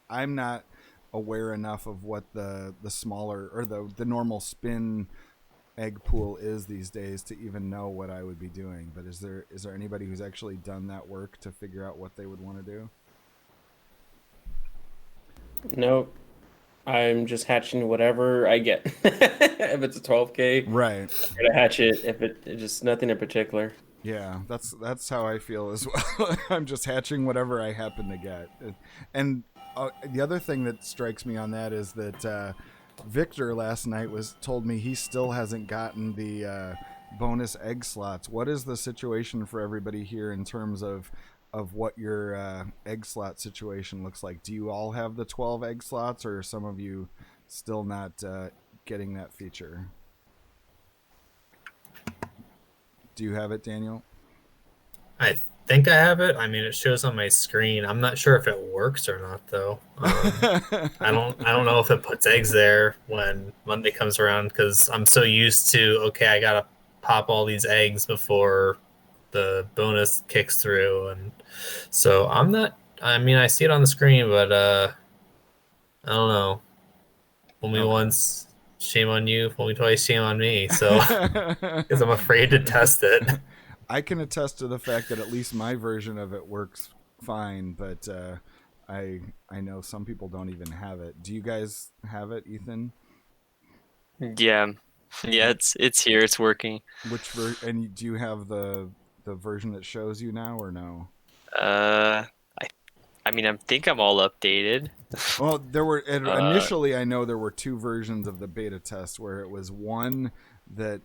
I'm not aware enough of what the smaller or the normal spin egg pool is these days to even know what I would be doing. But is there anybody who's actually done that work to figure out what they would want to do? Nope. I'm just hatching whatever I get. If it's a 12K, Right. I'm gonna hatch it. If it just nothing in particular. Yeah, that's how I feel as well. I'm just hatching whatever I happen to get. And the other thing that strikes me on that is that Victor last night told me he still hasn't gotten the bonus egg slots. What is the situation for everybody here in terms of what your egg slot situation looks like? Do you all have the 12 egg slots, or are some of you still not getting that feature? Do you have it, Daniel? I think I have it. I mean, it shows on my screen. I'm not sure if it works or not, though. I don't know if it puts eggs there when Monday comes around, because I'm so used to, okay, I gotta pop all these eggs before the bonus kicks through, and so I'm not. I mean, I see it on the screen, but I don't know. Fool me once, shame on you. Fool me twice, shame on me. So, because I'm afraid to test it. I can attest to the fact that at least my version of it works fine, but I know some people don't even have it. Do you guys have it, Ethan? Yeah, it's here. It's working. And do you have the version that shows you now, or no? I mean, I think I'm all updated. Well, there were initially. I know there were two versions of the beta test, where it was one that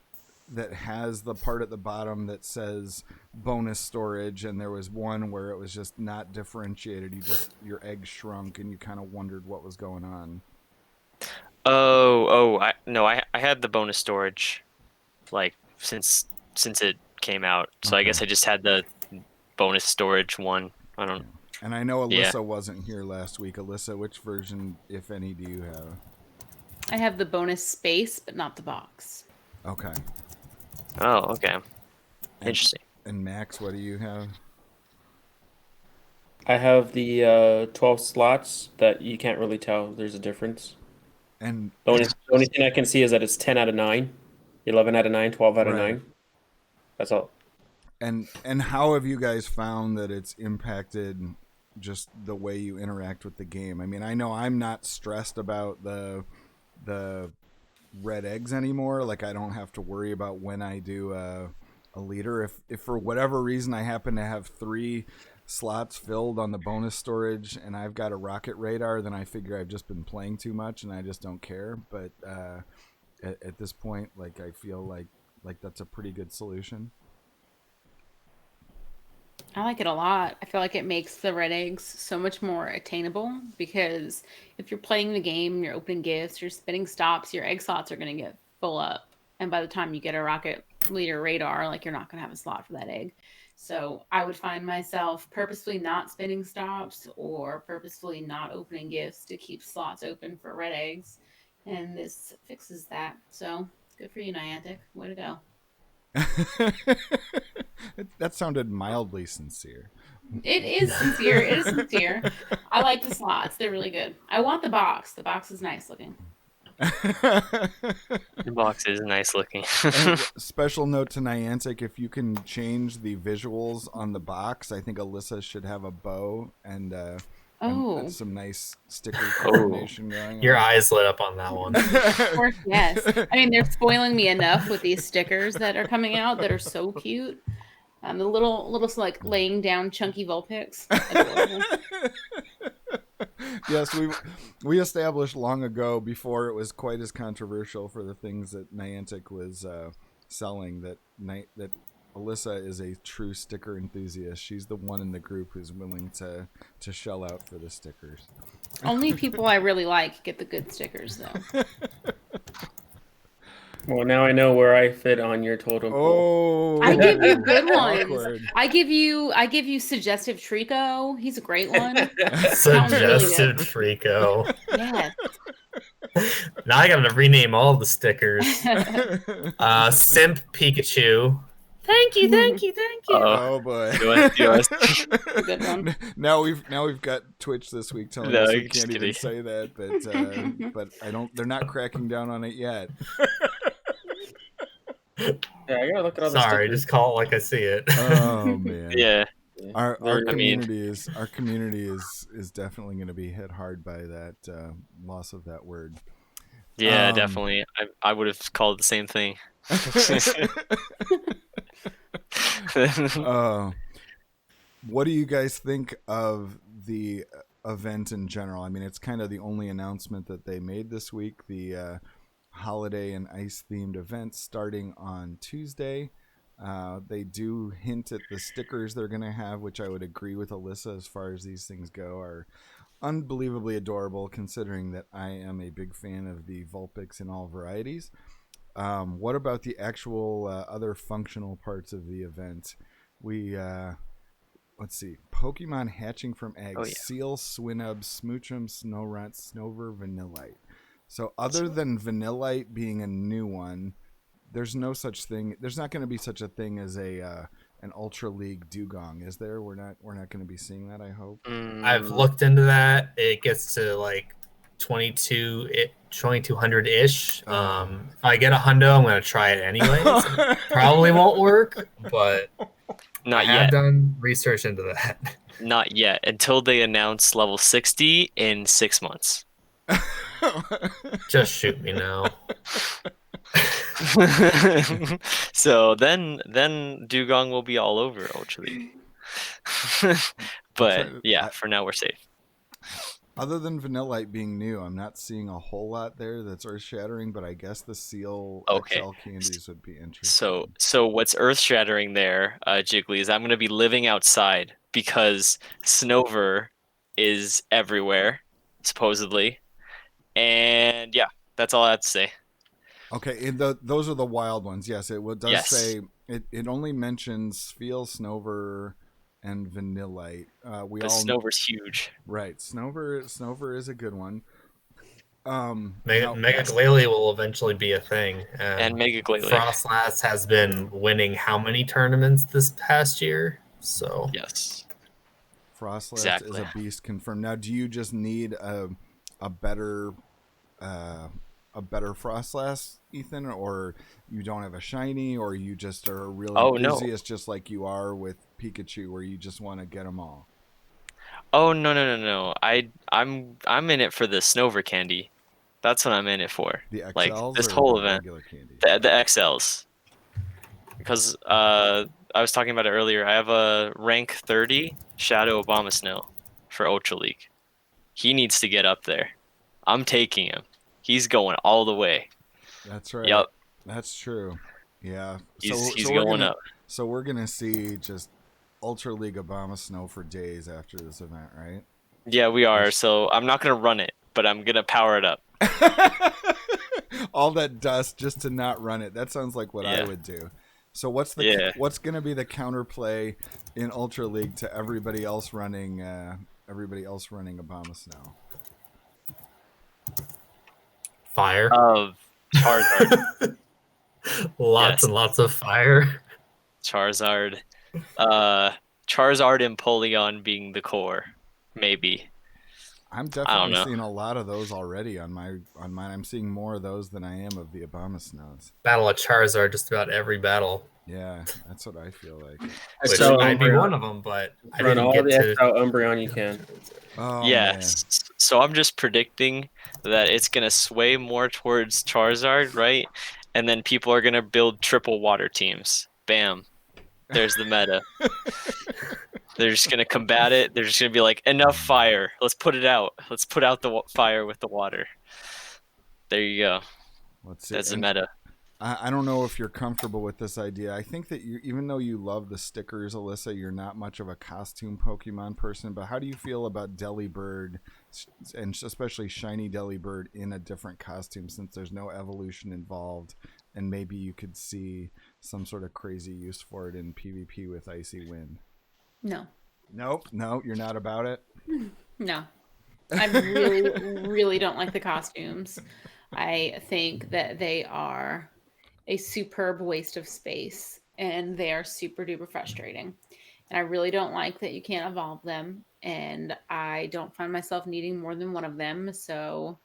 has the part at the bottom that says bonus storage, and there was one where it was just not differentiated. Your egg shrunk, and you kind of wondered what was going on. I had the bonus storage, like since it came out. So I guess I just had the bonus storage one. I don't. And I know Alyssa wasn't here last week. Alyssa, which version, if any, do you have? I have the bonus space, but not the box. Okay. Oh, okay. Interesting. And Max, what do you have? I have the 12 slots that you can't really tell. There's a difference. And the only thing I can see is that it's 10 out of 9, 11 out of 9, 12 out of 9. That's all. And how have you guys found that it's impacted just the way you interact with the game? I mean, I know I'm not stressed about the red eggs anymore. Like, I don't have to worry about when I do a leader. If for whatever reason I happen to have 3 slots filled on the bonus storage and I've got a rocket radar, then I figure I've just been playing too much and I just don't care. But at this point, like, I feel like that's a pretty good solution. I like it a lot. I feel like it makes the red eggs so much more attainable, because if you're playing the game, you're opening gifts, you're spinning stops, your egg slots are going to get full up. And by the time you get a rocket leader radar, like, you're not going to have a slot for that egg. So I would find myself purposefully not spinning stops or purposefully not opening gifts to keep slots open for red eggs. And this fixes that. So good for you, Niantic. Way to go. That sounded mildly sincere. It is sincere. It is sincere. I like the slots. They're really good. I want the box. The box is nice looking. The box is nice looking. Special note to Niantic, if you can change the visuals on the box, I think Alyssa should have a bow and some nice sticker coordination going on. Your eyes lit up on that one. Of course, yes. I mean, they're spoiling me enough with these stickers that are coming out that are so cute. The little like laying down chunky Vulpix. Yes, we established long ago, before it was quite as controversial for the things that Niantic was selling, that Alyssa is a true sticker enthusiast. She's the one in the group who's willing to shell out for the stickers. Only people I really like get the good stickers, though. Well, now I know where I fit on your totem pole. Oh, I give you good ones. Awkward. I give you Suggestive Trico. He's a great one. Suggestive Trico. Yes. Now I gotta rename all the stickers. Simp Pikachu. Thank you. Oh boy. Good one. Now we've got Twitch this week telling us we can't even say that, but I don't. They're not cracking down on it yet. Yeah, I gotta look at all the Sorry, stickers. just call it like I see it. Oh man. Yeah. Our Very- community is definitely going to be hit hard by that loss of that word. Yeah, Um, definitely. I would have called it the same thing. What do you guys think of the event in general? I mean, it's kind of the only announcement that they made this week. The holiday and ice themed event starting on Tuesday. They do hint at the stickers they're going to have, which I would agree with Alyssa as far as these things go, are unbelievably adorable, considering that I am a big fan of the Vulpix in all varieties. What about the actual other functional parts of the event? We let's see, Pokemon hatching from eggs: Oh, yeah. Seal, Swinub, Smoochum, Snorunt, Snover, Vanillite. So other than Vanillite being a new one, there's no such thing. There's not going to be such a thing as an Ultra League Dugong, is there? We're not going to be seeing that, I hope. I've looked into that. It gets to like 2200 ish. If I get a hundo, I'm gonna try it anyways. Probably won't work, but Not I have yet. done research into that. Not yet. Until they announce level 60 in 6 months. Just shoot me now. So then Dugong will be all over Ultra League. But yeah, for now we're safe. Other than Vanillite being new, I'm not seeing a whole lot there that's earth shattering, but I guess the Seal XL candies would be interesting. So what's earth shattering there, Jiggly, is I'm gonna be living outside because Snover is everywhere, supposedly. And yeah, that's all I have to say. Okay, and those are the wild ones. Yes, it does say it only mentions Feel, Snover, and Vanillite. Snover's huge. Right, Snover is a good one. Mega Glalie will eventually be a thing. And Mega Glalie. Frostlass has been winning how many tournaments this past year? So yes, Frostlass is a beast confirmed. Now, do you just need a better Frostlass, Ethan, or you don't have a shiny, or you just are a real enthusiast, just like you are with Pikachu, where you just want to get them all? Oh no! I'm in it for the Snover candy. That's what I'm in it for. The XLs, like this or whole the event. regular candy? The XLs. Because I was talking about it earlier. I have a rank 30 Shadow Obama Snow for Ultra League. He needs to get up there. I'm taking him. He's going all the way. That's right. Yep. That's true. Yeah. He's going up. So we're gonna see just Ultra League Obama Snow for days after this event, right? Yeah, we are. So I'm not gonna run it, but I'm gonna power it up. All that dust just to not run it. That sounds like what I would do. So what's gonna be the counterplay in Ultra League to everybody else running Obama Snow? fire. Of Charizard. Lots and lots of fire. Charizard. Charizard and Poleon being the core, maybe. I'm definitely seeing a lot of those already on mine. I'm seeing more of those than I am of the Obama Snows. Battle of Charizard, just about every battle. Yeah, that's what I feel like. Which I'd be one of them, but I run didn't all get the to Umbreon you can. Oh, yes. Man. So I'm just predicting that it's gonna sway more towards Charizard, right? And then people are gonna build triple water teams. Bam. There's the meta. They're just gonna combat it. They're just gonna be like, enough fire. Let's put it out. Let's put out the fire with the water. There you go. Let's see. That's the meta. I don't know if you're comfortable with this idea. I think that even though you love the stickers, Alyssa, you're not much of a costume Pokemon person. But how do you feel about Delibird, and especially Shiny Delibird, in a different costume, since there's no evolution involved, and maybe you could see some sort of crazy use for it in PvP with Icy Wind? No. Nope. No, you're not about it? No. I really, really don't like the costumes. I think that they are a superb waste of space, and they are super duper frustrating. And I really don't like that you can't evolve them, and I don't find myself needing more than one of them. So,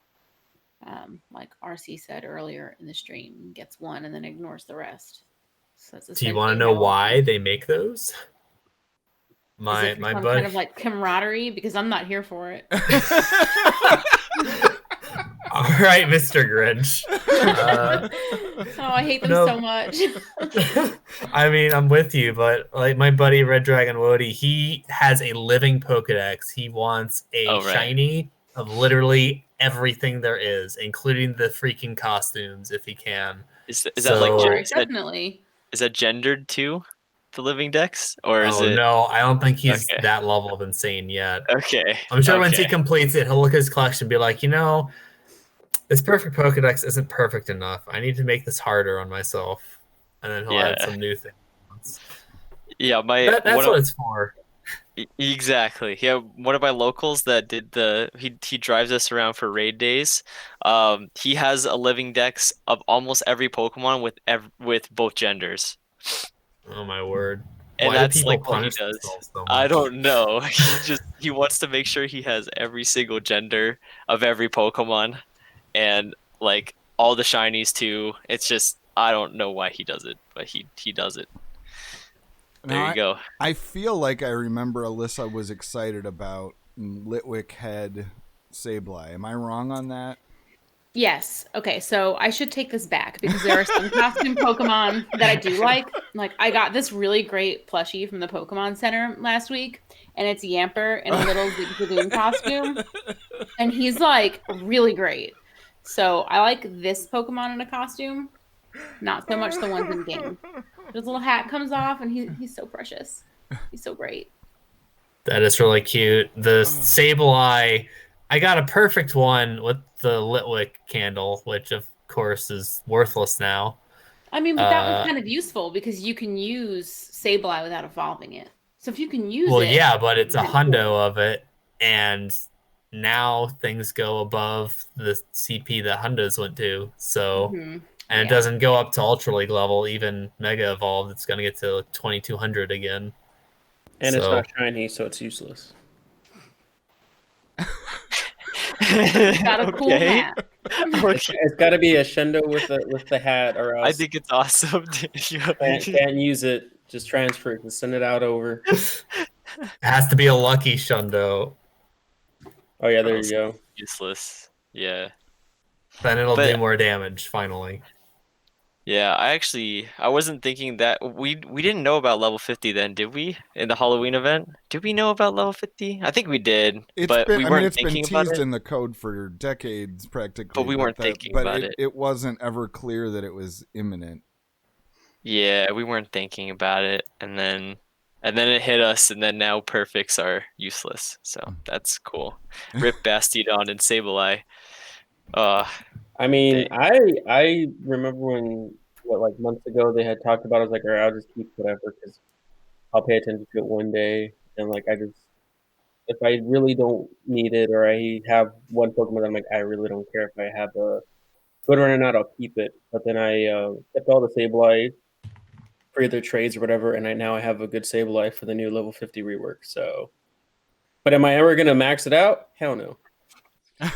like RC said earlier in the stream, gets one and then ignores the rest. So do you want to know why they make those? My some buddy. kind of like camaraderie? Because I'm not here for it. All right, Mr. Grinch. Oh, I hate them no. so much. I mean, I'm with you, but like my buddy Red Dragon Woody, he has a living Pokedex. He wants a shiny of literally everything there is, including the freaking costumes, if he can. Is that like definitely? Is that gendered too, the living dex, or is it? No, I don't think he's that level of insane yet. Okay, I'm sure once he completes it, he'll look at his collection and be like, this perfect Pokedex isn't perfect enough. I need to make this harder on myself, and then he'll add some new things. Yeah, that's what it's for. Exactly. Yeah, one of my locals that did he drives us around for raid days. He has a living dex of almost every Pokemon with both genders. Oh my word! And Why that's do people like what he does. So I don't know. He wants to make sure he has every single gender of every Pokemon, and like all the shinies too. It's just I don't know why he does it, but he does it. There you go. I feel like I remember Alyssa was excited about Litwick Head Sableye. Am I wrong on that? Yes. Okay, so I should take this back because there are some costume Pokemon that I do like. Like, I got this really great plushie from the Pokemon Center last week, and it's Yamper in a little Zigzagoon costume. And he's, like, really great. So I like this Pokemon in a costume, not so much the ones in game. His little hat comes off, and he's so precious. He's so great. That is really cute. The Sableye, I got a perfect one with the Litwick candle, which of course is worthless now. I mean, but that was kind of useful because you can use Sableye without evolving it. So if you can use it... Well, yeah, but it's a hundo of it, and now things go above the CP that hundos went to, so... Mm-hmm. And it doesn't go up to Ultra League level, even Mega Evolved. It's going to get to 2200 again. And it's not shiny, so it's useless. Got a cool hat. It's got to be a Shendo with the hat, or else I think it's awesome. Can't use it. Just transfer it and send it out over. It has to be a lucky Shundo. Oh yeah, there you go. Useless. Yeah. Then it'll do more damage finally. Yeah, I wasn't thinking that we didn't know about level 50 then, did we? In the Halloween event? Did we know about level 50? I think we did, but we weren't thinking about it. It's been teased in the code for decades practically. But we weren't thinking about it. It wasn't ever clear that it was imminent. Yeah, we weren't thinking about it, and then it hit us, and then now perfects are useless. So that's cool. Rip Bastiodon and Sableye. I mean, I remember when months ago they had talked about it. I was like, all right, I'll just keep whatever because I'll pay attention to it one day. And if I really don't need it or I have one Pokemon, I'm like, I really don't care if I have a good one or not. I'll keep it. But then I kept all the Sableye for either trades or whatever, and now I have a good Sableye for the new level 50 rework. So, but am I ever gonna max it out? Hell no.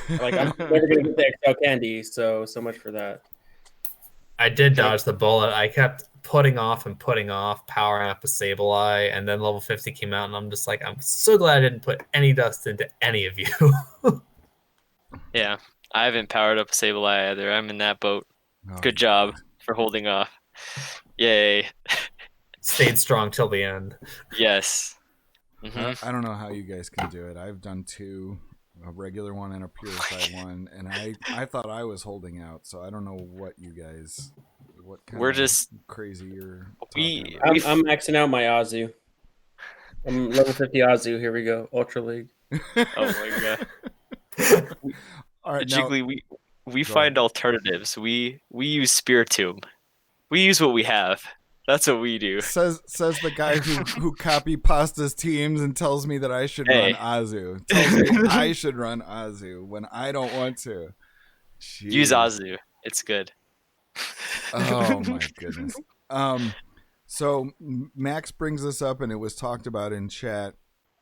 Like I'm never gonna get the XL candy, so much for that. I did dodge the bullet. I kept putting off powering up a Sableye, and then level 50 came out, and I'm just like, I'm so glad I didn't put any dust into any of you. Yeah, I haven't powered up a Sableye either. I'm in that boat. Good job for holding off. Yay. Stayed strong till the end. Yes. Mm-hmm. I don't know how you guys can do it. I've done two. A regular one and a purified one, and I thought I was holding out, so I don't know what you guys, just crazy you're I'm maxing out my Azu. I'm level 50 Azu. Here we go, Ultra League. Oh my god! All right, Jiggly, we find alternatives. We use Spiritomb. We use what we have. That's what we do. Says the guy who copy pastas teams and tells me that I should run Azu. Tells me I should run Azu when I don't want to. Jeez. Use Azu. It's good. Oh my goodness. So Max brings this up, and it was talked about in chat.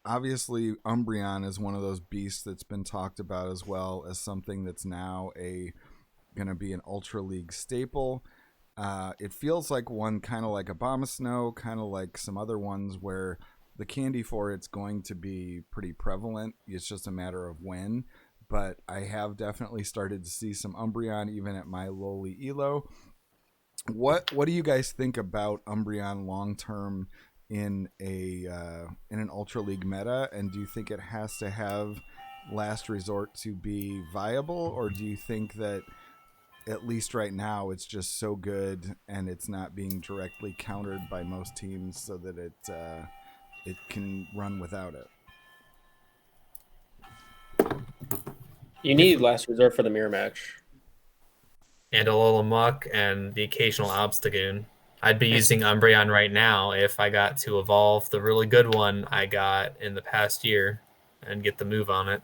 Obviously, Umbreon is one of those beasts that's been talked about as well as something that's now going to be an Ultra League staple. It feels like one kind of like Abomasnow, kind of like some other ones where the candy for it's going to be pretty prevalent. It's just a matter of when. But I have definitely started to see some Umbreon even at my lowly elo. What do you guys think about Umbreon long term in an Ultra League meta? And do you think it has to have Last Resort to be viable, or do you think that at least right now it's just so good and it's not being directly countered by most teams so that it can run without it? You need Last Resort for the mirror match. And Alola and the occasional Obstagoon. I'd be using Umbreon right now if I got to evolve the really good one I got in the past year and get the move on it.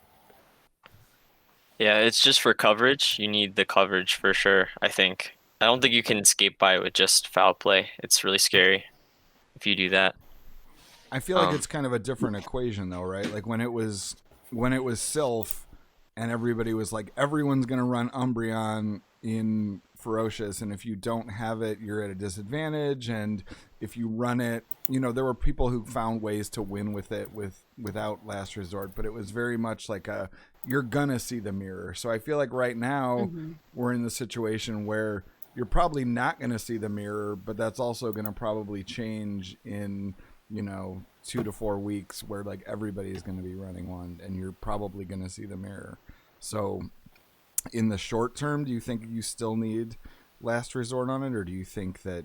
Yeah, it's just for coverage. You need the coverage for sure, I think. I don't think you can escape by it with just foul play. It's really scary if you do that. I feel like it's kind of a different equation though, right? Like when it was Sylph and everybody was like, everyone's going to run Umbreon in Ferocious, and if you don't have it, you're at a disadvantage, and if you run it, there were people who found ways to win with it without Last Resort, but it was very much like you're gonna see the mirror. So I feel like right now we're in the situation where you're probably not gonna see the mirror, but that's also gonna probably change in 2 to 4 weeks where like everybody's gonna be running one and you're probably gonna see the mirror. So in the short term, do you think you still need Last Resort on it, or do you think that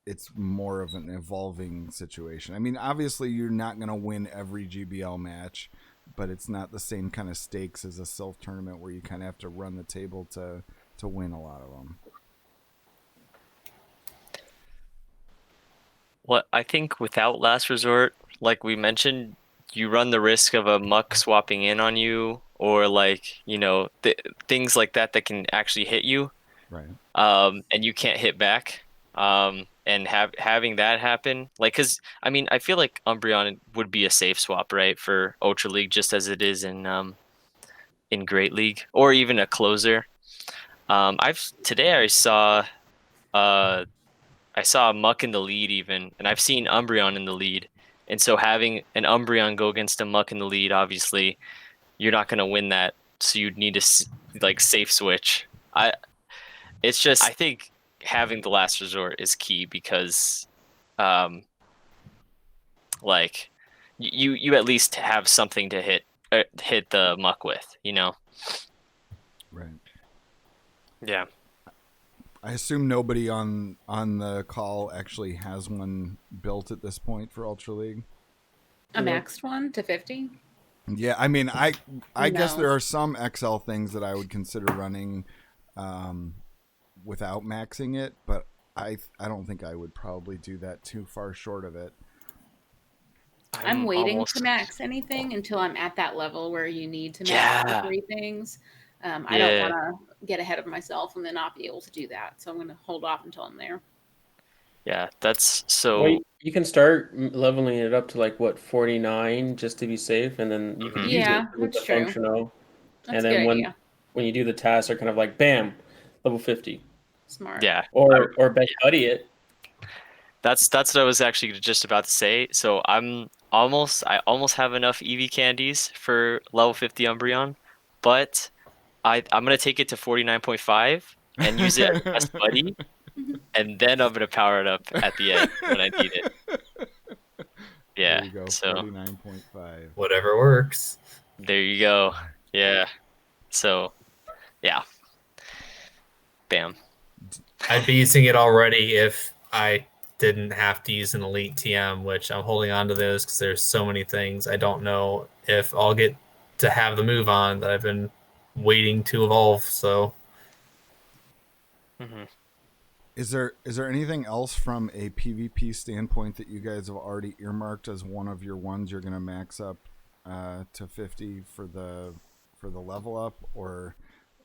it's more of an evolving situation? I mean, obviously you're not going to win every GBL match, but it's not the same kind of stakes as a Sylph tournament where you kind of have to run the table to win a lot of them. Well, I think without Last Resort, like we mentioned, you run the risk of a muck swapping in on you, or things like that can actually hit you, right? And you can't hit back. And having that happen, because I feel like Umbreon would be a safe swap, right, for Ultra League, just as it is in Great League, or even a closer. Today I saw a muck in the lead even, and I've seen Umbreon in the lead. And so having an Umbreon go against a muck in the lead, obviously, you're not going to win that. So you'd need to safe switch. I think having the Last Resort is key because, you at least have something to hit the muck with, Right. Yeah. I assume nobody on the call actually has one built at this point for Ultra League. A maxed one to 50? Yeah, I mean, I guess there are some XL things that I would consider running without maxing it, but I don't think I would probably do that too far short of it. I'm waiting to max anything until I'm at that level where you need to max the 3 things. I don't want to get ahead of myself and then not be able to do that. So I'm going to hold off until I'm there. Yeah, that's so. Well, you can start leveling it up to 49 just to be safe, and then you can use it with the functional. That's and then when you do the tasks, are kind of like bam, level 50. Smart. Yeah. Or best buddy it. That's what I was actually just about to say. So I almost have enough EV candies for level 50 Umbreon, but I'm gonna take it to 49.5 and use it as best buddy, and then I'm gonna power it up at the end when I need it. Yeah. There you go. So 49.5. Whatever works. There you go. Yeah. So, yeah. Bam. I'd be using it already if I didn't have to use an Elite TM, which I'm holding on to those because there's so many things. I don't know if I'll get to have the move on that I've been waiting to evolve. So, Is there anything else from a PvP standpoint that you guys have already earmarked as one of your ones you're going to max up to 50 for the level up, or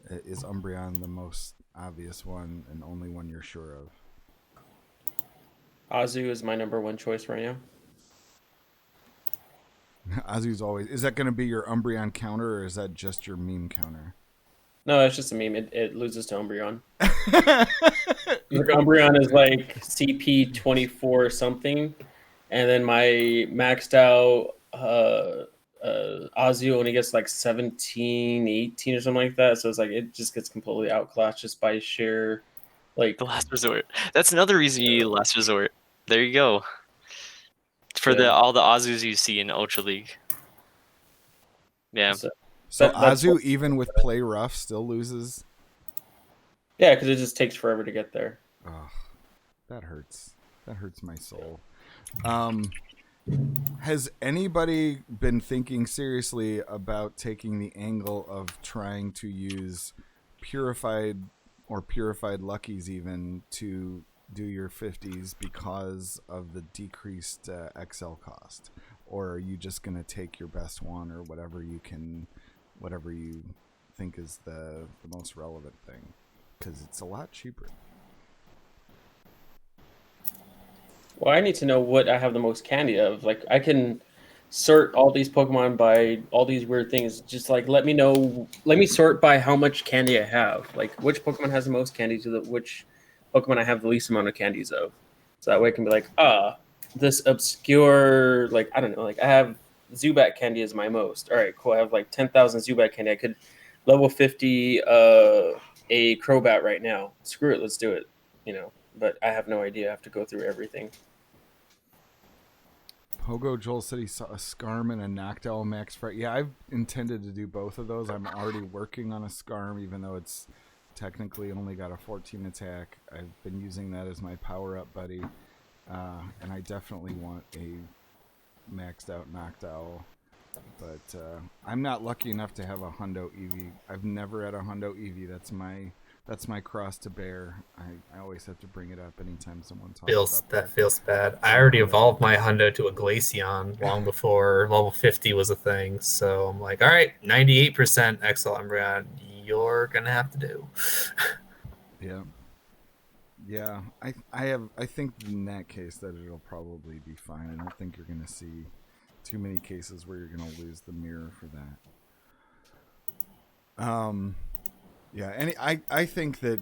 is Umbreon the most obvious one and only one you're sure of? Azu is my number 1 choice right now. Azu's always. Is that going to be your Umbreon counter, or is that just your meme counter? No, it's just a meme. It loses to Umbreon. Umbreon is like CP 24 something, and then my maxed out Azu only gets like 17, 18 or something like that. So it's like it just gets completely outclassed just by sheer like The last resort. That's another reason you need a last resort. There you go. For Yeah. all the Azus you see in Ultra League. Yeah. So that's Azu, even with play rough, still loses. Yeah, because it just takes forever to get there. Oh, that hurts. That hurts my soul. Has anybody been thinking seriously about taking the angle of trying to use purified luckies even to do your 50s because of the decreased XL cost? Or are you just going to take your best one or whatever you think is the most relevant thing? Because it's a lot cheaper. Well, I need to know what I have the most candy of. Like, I can sort all these Pokemon by all these weird things. Just like let me sort by how much candy I have. Like, which Pokemon has the most candy to which Pokemon I have the least amount of candies of. So that way I can be like, this obscure, like, I don't know, like I have Zubat candy is my most. All right, cool. I have like 10,000 Zubat candy. I could level 50 a Crobat right now. Screw it, let's do it. But I have no idea. I have to go through everything. Pogo Joel said he saw a Scarm and a Noctowl Max Fright. Yeah, I've intended to do both of those. I'm already working on a Scarm, even though it's technically only got a 14 attack. I've been using that as my power-up buddy. And I definitely want a maxed out Noctowl. But I'm not lucky enough to have a Hundo Eevee. I've never had a Hundo Eevee. That's my cross to bear. I always have to bring it up anytime someone talks about that. That feels bad. I already evolved my Hundo to a Glaceon long before level 50 was a thing. So I'm like, all right, 98% XL Umbreon, you're gonna have to do. Yeah. I think in that case that it'll probably be fine. I don't think you're gonna see too many cases where you're gonna lose the mirror for that. Yeah, I think that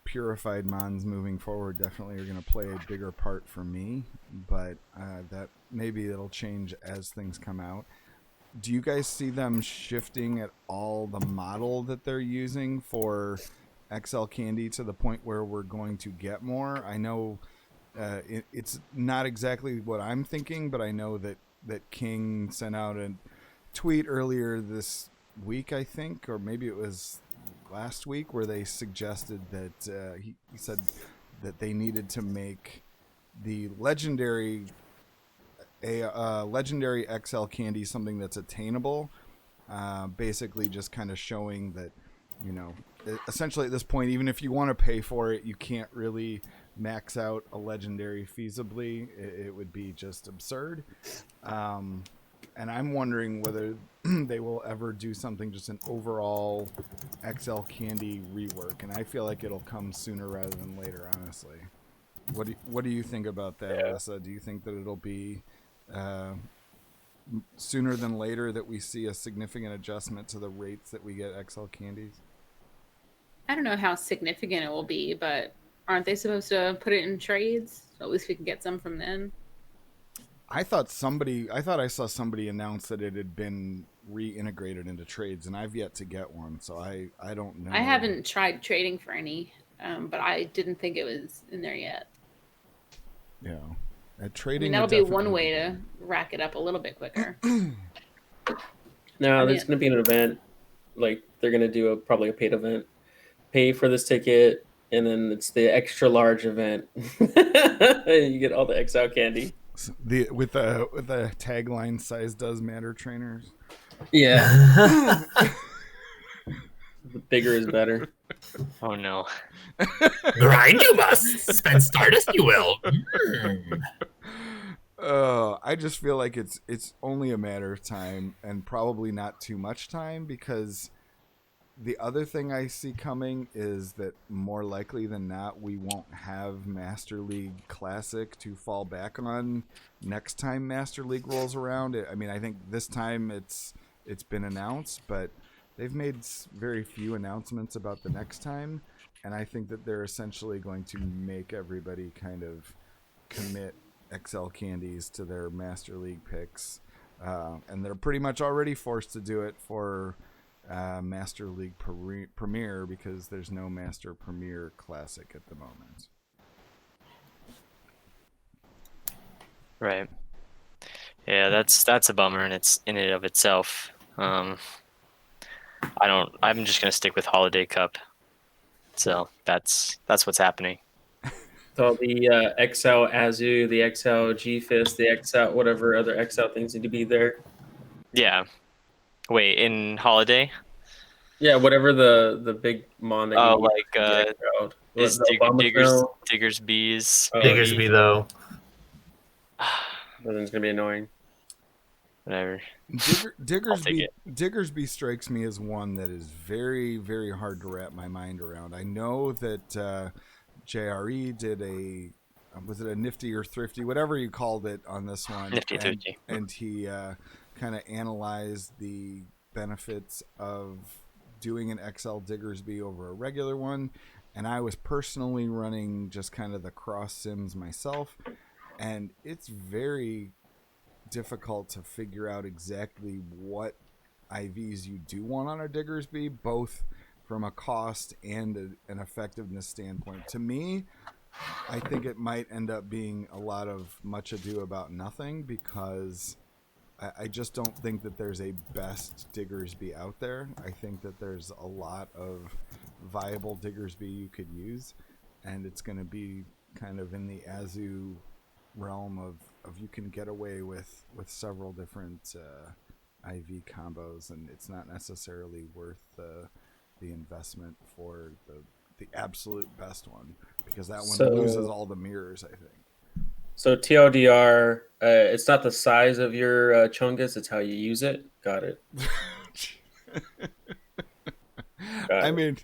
purified mons moving forward definitely are going to play a bigger part for me, but that maybe it'll change as things come out. Do you guys see them shifting at all the model that they're using for XL Candy to the point where we're going to get more? I know it's not exactly what I'm thinking, but I know that King sent out a tweet earlier this week, I think, or maybe it was last week, where they suggested that he said that they needed to make the legendary XL candy something that's attainable, basically just kind of showing that, essentially at this point, even if you want to pay for it, you can't really max out a legendary feasibly. It would be just absurd. And I'm wondering whether they will ever do something, just an overall XL Candy rework. And I feel like it'll come sooner rather than later, honestly. What do you think about that, Alyssa? Do you think that it'll be sooner than later that we see a significant adjustment to the rates that we get XL Candies? I don't know how significant it will be, but aren't they supposed to put it in trades? So at least we can get some from them. I thought I saw somebody announce that it had been reintegrated into trades, and I've yet to get one, so I don't know. I haven't tried trading for any, but I didn't think it was in there yet. Yeah. Trading, that'll be one way to rack it up a little bit quicker. No, there's going to be an event. Like, they're going to do probably a paid event. Pay for this ticket, and then it's the extra large event. You get all the XL candy. With the tagline, size does matter, trainers. Yeah. The bigger is better. Oh no. Grind you must. Spend Stardust you will. I just feel like it's only a matter of time, and probably not too much time, because the other thing I see coming is that more likely than not, we won't have Master League Classic to fall back on next time Master League rolls around. I mean, I think this time it's been announced, but they've made very few announcements about the next time, and I think that they're essentially going to make everybody kind of commit XL candies to their Master League picks, and they're pretty much already forced to do it for Master League Premier because there's no Master Premier Classic at the moment. Right. Yeah, that's a bummer, and it's in and of itself. I'm just gonna stick with Holiday Cup. So that's what's happening. So the XL Azu, the XL G-Fist, the XL whatever other XL things need to be there. Yeah. Wait, in Holiday? Yeah, whatever the big mon that Oh, you need like for the XL. is The Obama Trail? Diggers Bees. Oh, Diggersby though. Then it's gonna be annoying. Whatever. Diggersby strikes me as one that is very, very hard to wrap my mind around. I know that JRE did was it a nifty or thrifty, whatever you called it on this one. Nifty thrifty. And he kind of analyzed the benefits of doing an XL Diggersby over a regular one. And I was personally running just kind of the cross sims myself. And it's very difficult to figure out exactly what IVs you do want on a Diggersby, both from a cost and an effectiveness standpoint. To me, I think it might end up being a lot of much ado about nothing because I just don't think that there's a best Diggersby out there. I think that there's a lot of viable Diggersby you could use, and it's going to be kind of in the Azu realm of you can get away with several different IV combos, and it's not necessarily worth the investment for the absolute best one because that one loses all the mirrors, I think. So TLDR, it's not the size of your chungus, it's how you use it. Got it. I mean,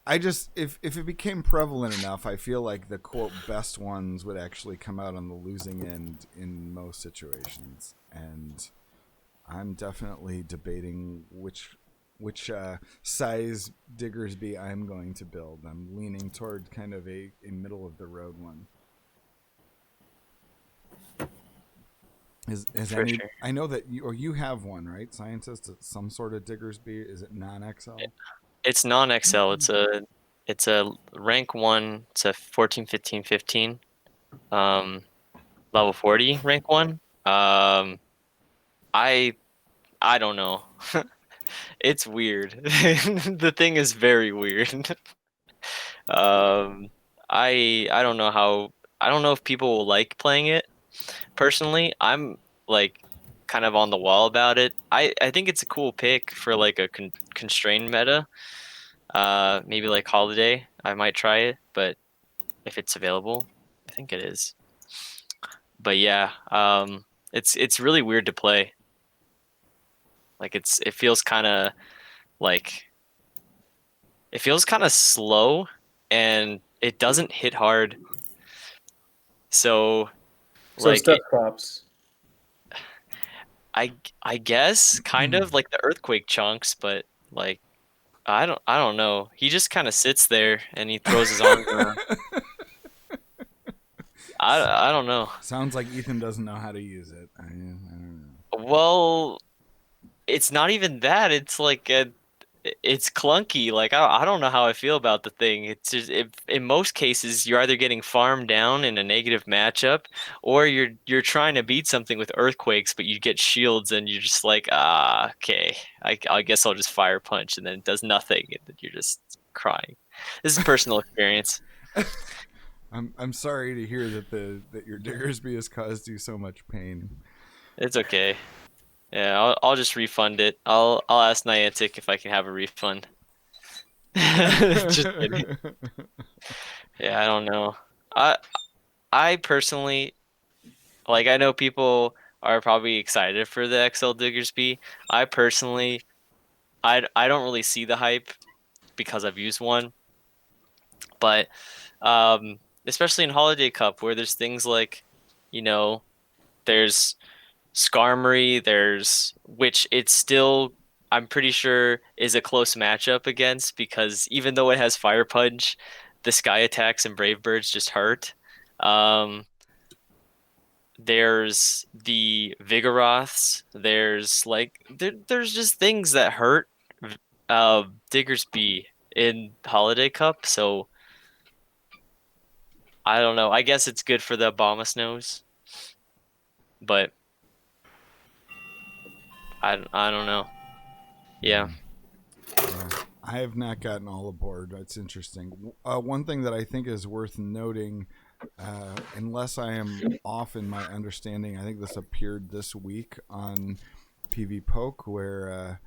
I just if it became prevalent enough, I feel like the quote best ones would actually come out on the losing end in most situations, and I'm definitely debating which size Diggersby I'm going to build. I'm leaning toward kind of a middle of the road one. Is any? Sure. I know that you have one, right? Scientist, some sort of Diggersby. Is it non-XL? It's non-XL. It's a rank 1. It's a 14, 15, 15. Level 40 rank 1. I don't know. It's weird. The thing is very weird. I don't know how. I don't know if people will like playing it. Personally, I'm like kind of on the wall about it. I think it's a cool pick for like a constrained meta. Maybe like Holiday, I might try it, but if it's available, I think it is. But yeah, it's really weird to play. Like it feels kind of like it feels kind of slow, and it doesn't hit hard. So like stuff crops. I guess kind of like the earthquake chunks, but like I don't know. He just kind of sits there and he throws his arms around. I don't know. Sounds like Ethan doesn't know how to use it. I don't know. Well, it's not even that. It's like it's clunky. Like I don't know how I feel about the thing. It's just in most cases you're either getting farmed down in a negative matchup, or you're trying to beat something with earthquakes, but you get shields and you're just like okay, I guess I'll just fire punch, and then it does nothing, and then you're just crying. This is personal experience. I'm sorry to hear that your Diggersby has caused you so much pain. It's okay. Yeah, I'll just refund it. I'll ask Niantic if I can have a refund. Just kidding. Yeah, I don't know. I personally, like, I know people are probably excited for the XL Diggersby. I personally, I don't really see the hype because I've used one. But especially in Holiday Cup, where there's things like, there's Skarmory, which it's still, I'm pretty sure, is a close matchup against, because even though it has Fire Punch, the Sky Attacks and Brave Birds just hurt. there's the Vigoroths. There's like there's just things that hurt Diggersby in Holiday Cup. So I don't know. I guess it's good for the Obama snows, but I don't know. Yeah. Yeah, I have not gotten all aboard. That's interesting. One thing that I think is worth noting, unless I am off in my understanding, I think this appeared this week on PV Poke, where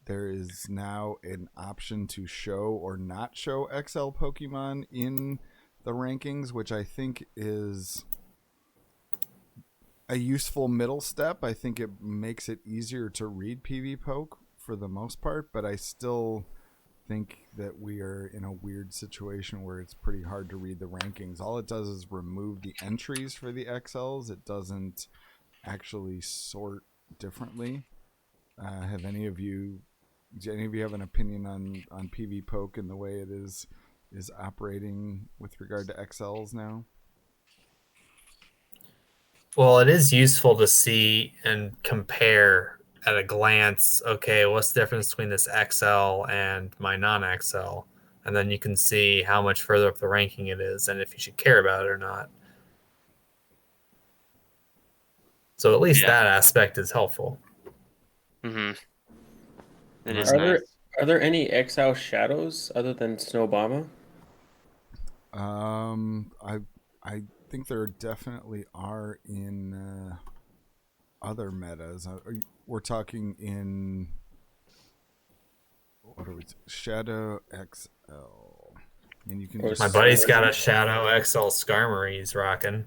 there is now an option to show or not show XL Pokemon in the rankings, which I think is a useful middle step. I think it makes it easier to read PV Poke for the most part, but I still think that we are in a weird situation where it's pretty hard to read the rankings. All it does is remove the entries for the XLs. It doesn't actually sort differently. Have any of you? Do any of you have an opinion on PV Poke and the way it is operating with regard to XLs now? Well, it is useful to see and compare at a glance, okay, what's the difference between this XL and my non-XL? And then you can see how much further up the ranking it is and if you should care about it or not. So at least that aspect is helpful. Mm-hmm. It is nice. Are there any XL shadows other than Snowbama? I think there definitely are in other metas. We're talking in what are we? Shadow XL. And you can just my buddy's got a Shadow XL Skarmory he's rocking.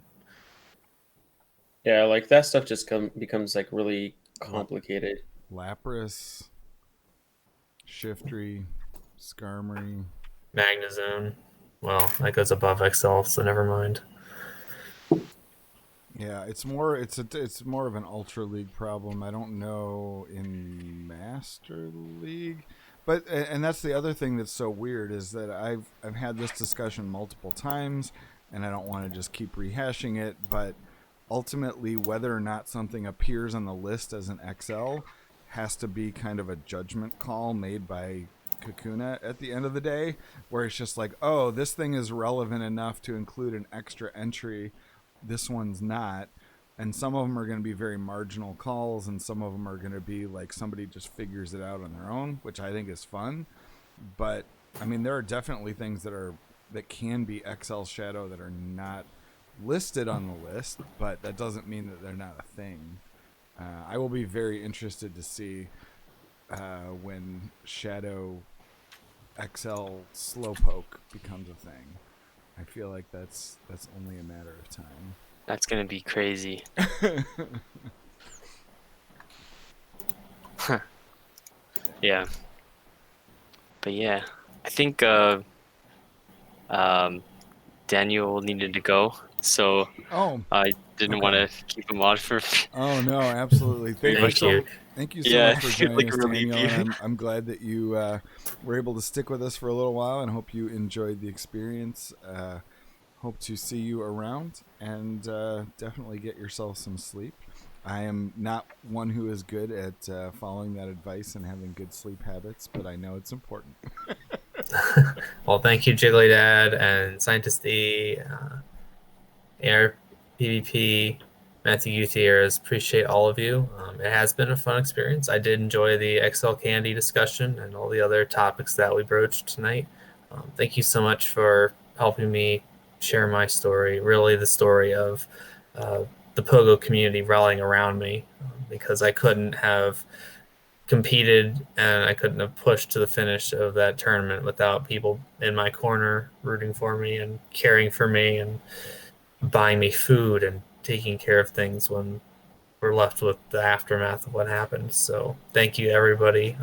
Yeah, like that stuff just becomes like really complicated. Lapras, Shiftry, Skarmory, Magnezone. Well, that goes above XL, so never mind. Yeah, it's more of an Ultra League problem. I don't know in Master League, but and that's the other thing that's so weird is that I've had this discussion multiple times, and I don't want to just keep rehashing it, but ultimately whether or not something appears on the list as an XL has to be kind of a judgment call made by Kakuna at the end of the day, where it's just like, oh, this thing is relevant enough to include an extra entry, this one's not. And some of them are going to be very marginal calls, and some of them are going to be like somebody just figures it out on their own, which I think is fun. But I mean, there are definitely things that can be XL Shadow that are not listed on the list, but that doesn't mean that they're not a thing. I will be very interested to see when Shadow XL Slowpoke becomes a thing. I feel like that's only a matter of time. That's gonna be crazy. Yeah. But yeah, I think Daniel needed to go, so I didn't want to keep him on for. Oh no, absolutely. Thank you so much for joining us, Daniel. And I'm glad that you were able to stick with us for a little while, and hope you enjoyed the experience. Hope to see you around, and definitely get yourself some sleep. I am not one who is good at following that advice and having good sleep habits, but I know it's important. Well, thank you, Jiggly Dad and Scientist E, AR PvP, Matthew Gutierrez. Appreciate all of you. It has been a fun experience. I did enjoy the XL Candy discussion and all the other topics that we broached tonight. Thank you so much for helping me share my story, really the story of the Pogo community rallying around me, because I couldn't have competed and I couldn't have pushed to the finish of that tournament without people in my corner rooting for me and caring for me and buying me food and taking care of things when we're left with the aftermath of what happened. So thank you, everybody.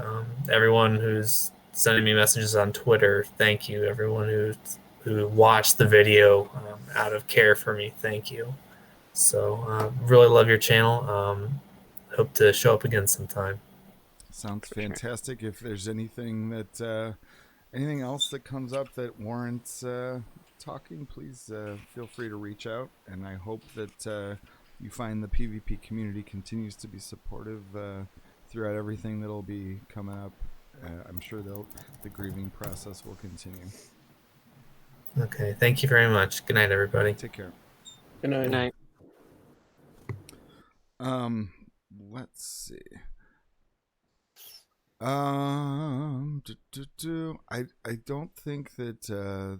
Everyone who's sending me messages on Twitter, thank you. Everyone who watched the video out of care for me, thank you. So really love your channel. Hope to show up again sometime. Sounds fantastic. If there's anything else that comes up that warrants talking, please feel free to reach out. And I hope that you find the PvP community continues to be supportive throughout everything that'll be coming up. I'm sure the grieving process will continue. Okay, thank you very much. Good night, everybody. Take care. Good night. Good night. Let's see. I don't think that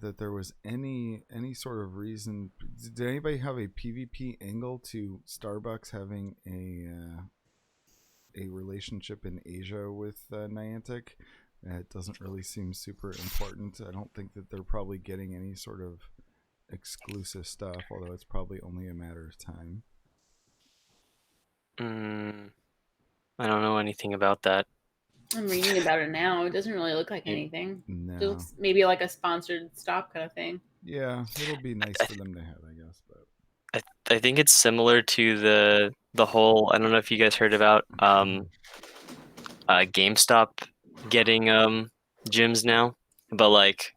that there was any sort of reason. Did anybody have a PvP angle to Starbucks having a relationship in Asia with Niantic? It doesn't really seem super important. I don't think that they're probably getting any sort of exclusive stuff, although it's probably only a matter of time. I don't know anything about that. I'm reading about it now. It doesn't really look like anything. No. It looks maybe like a sponsored stop kind of thing. Yeah, it'll be nice for them to have, I guess. But I think it's similar to the whole. I don't know if you guys heard about GameStop getting gyms now, but like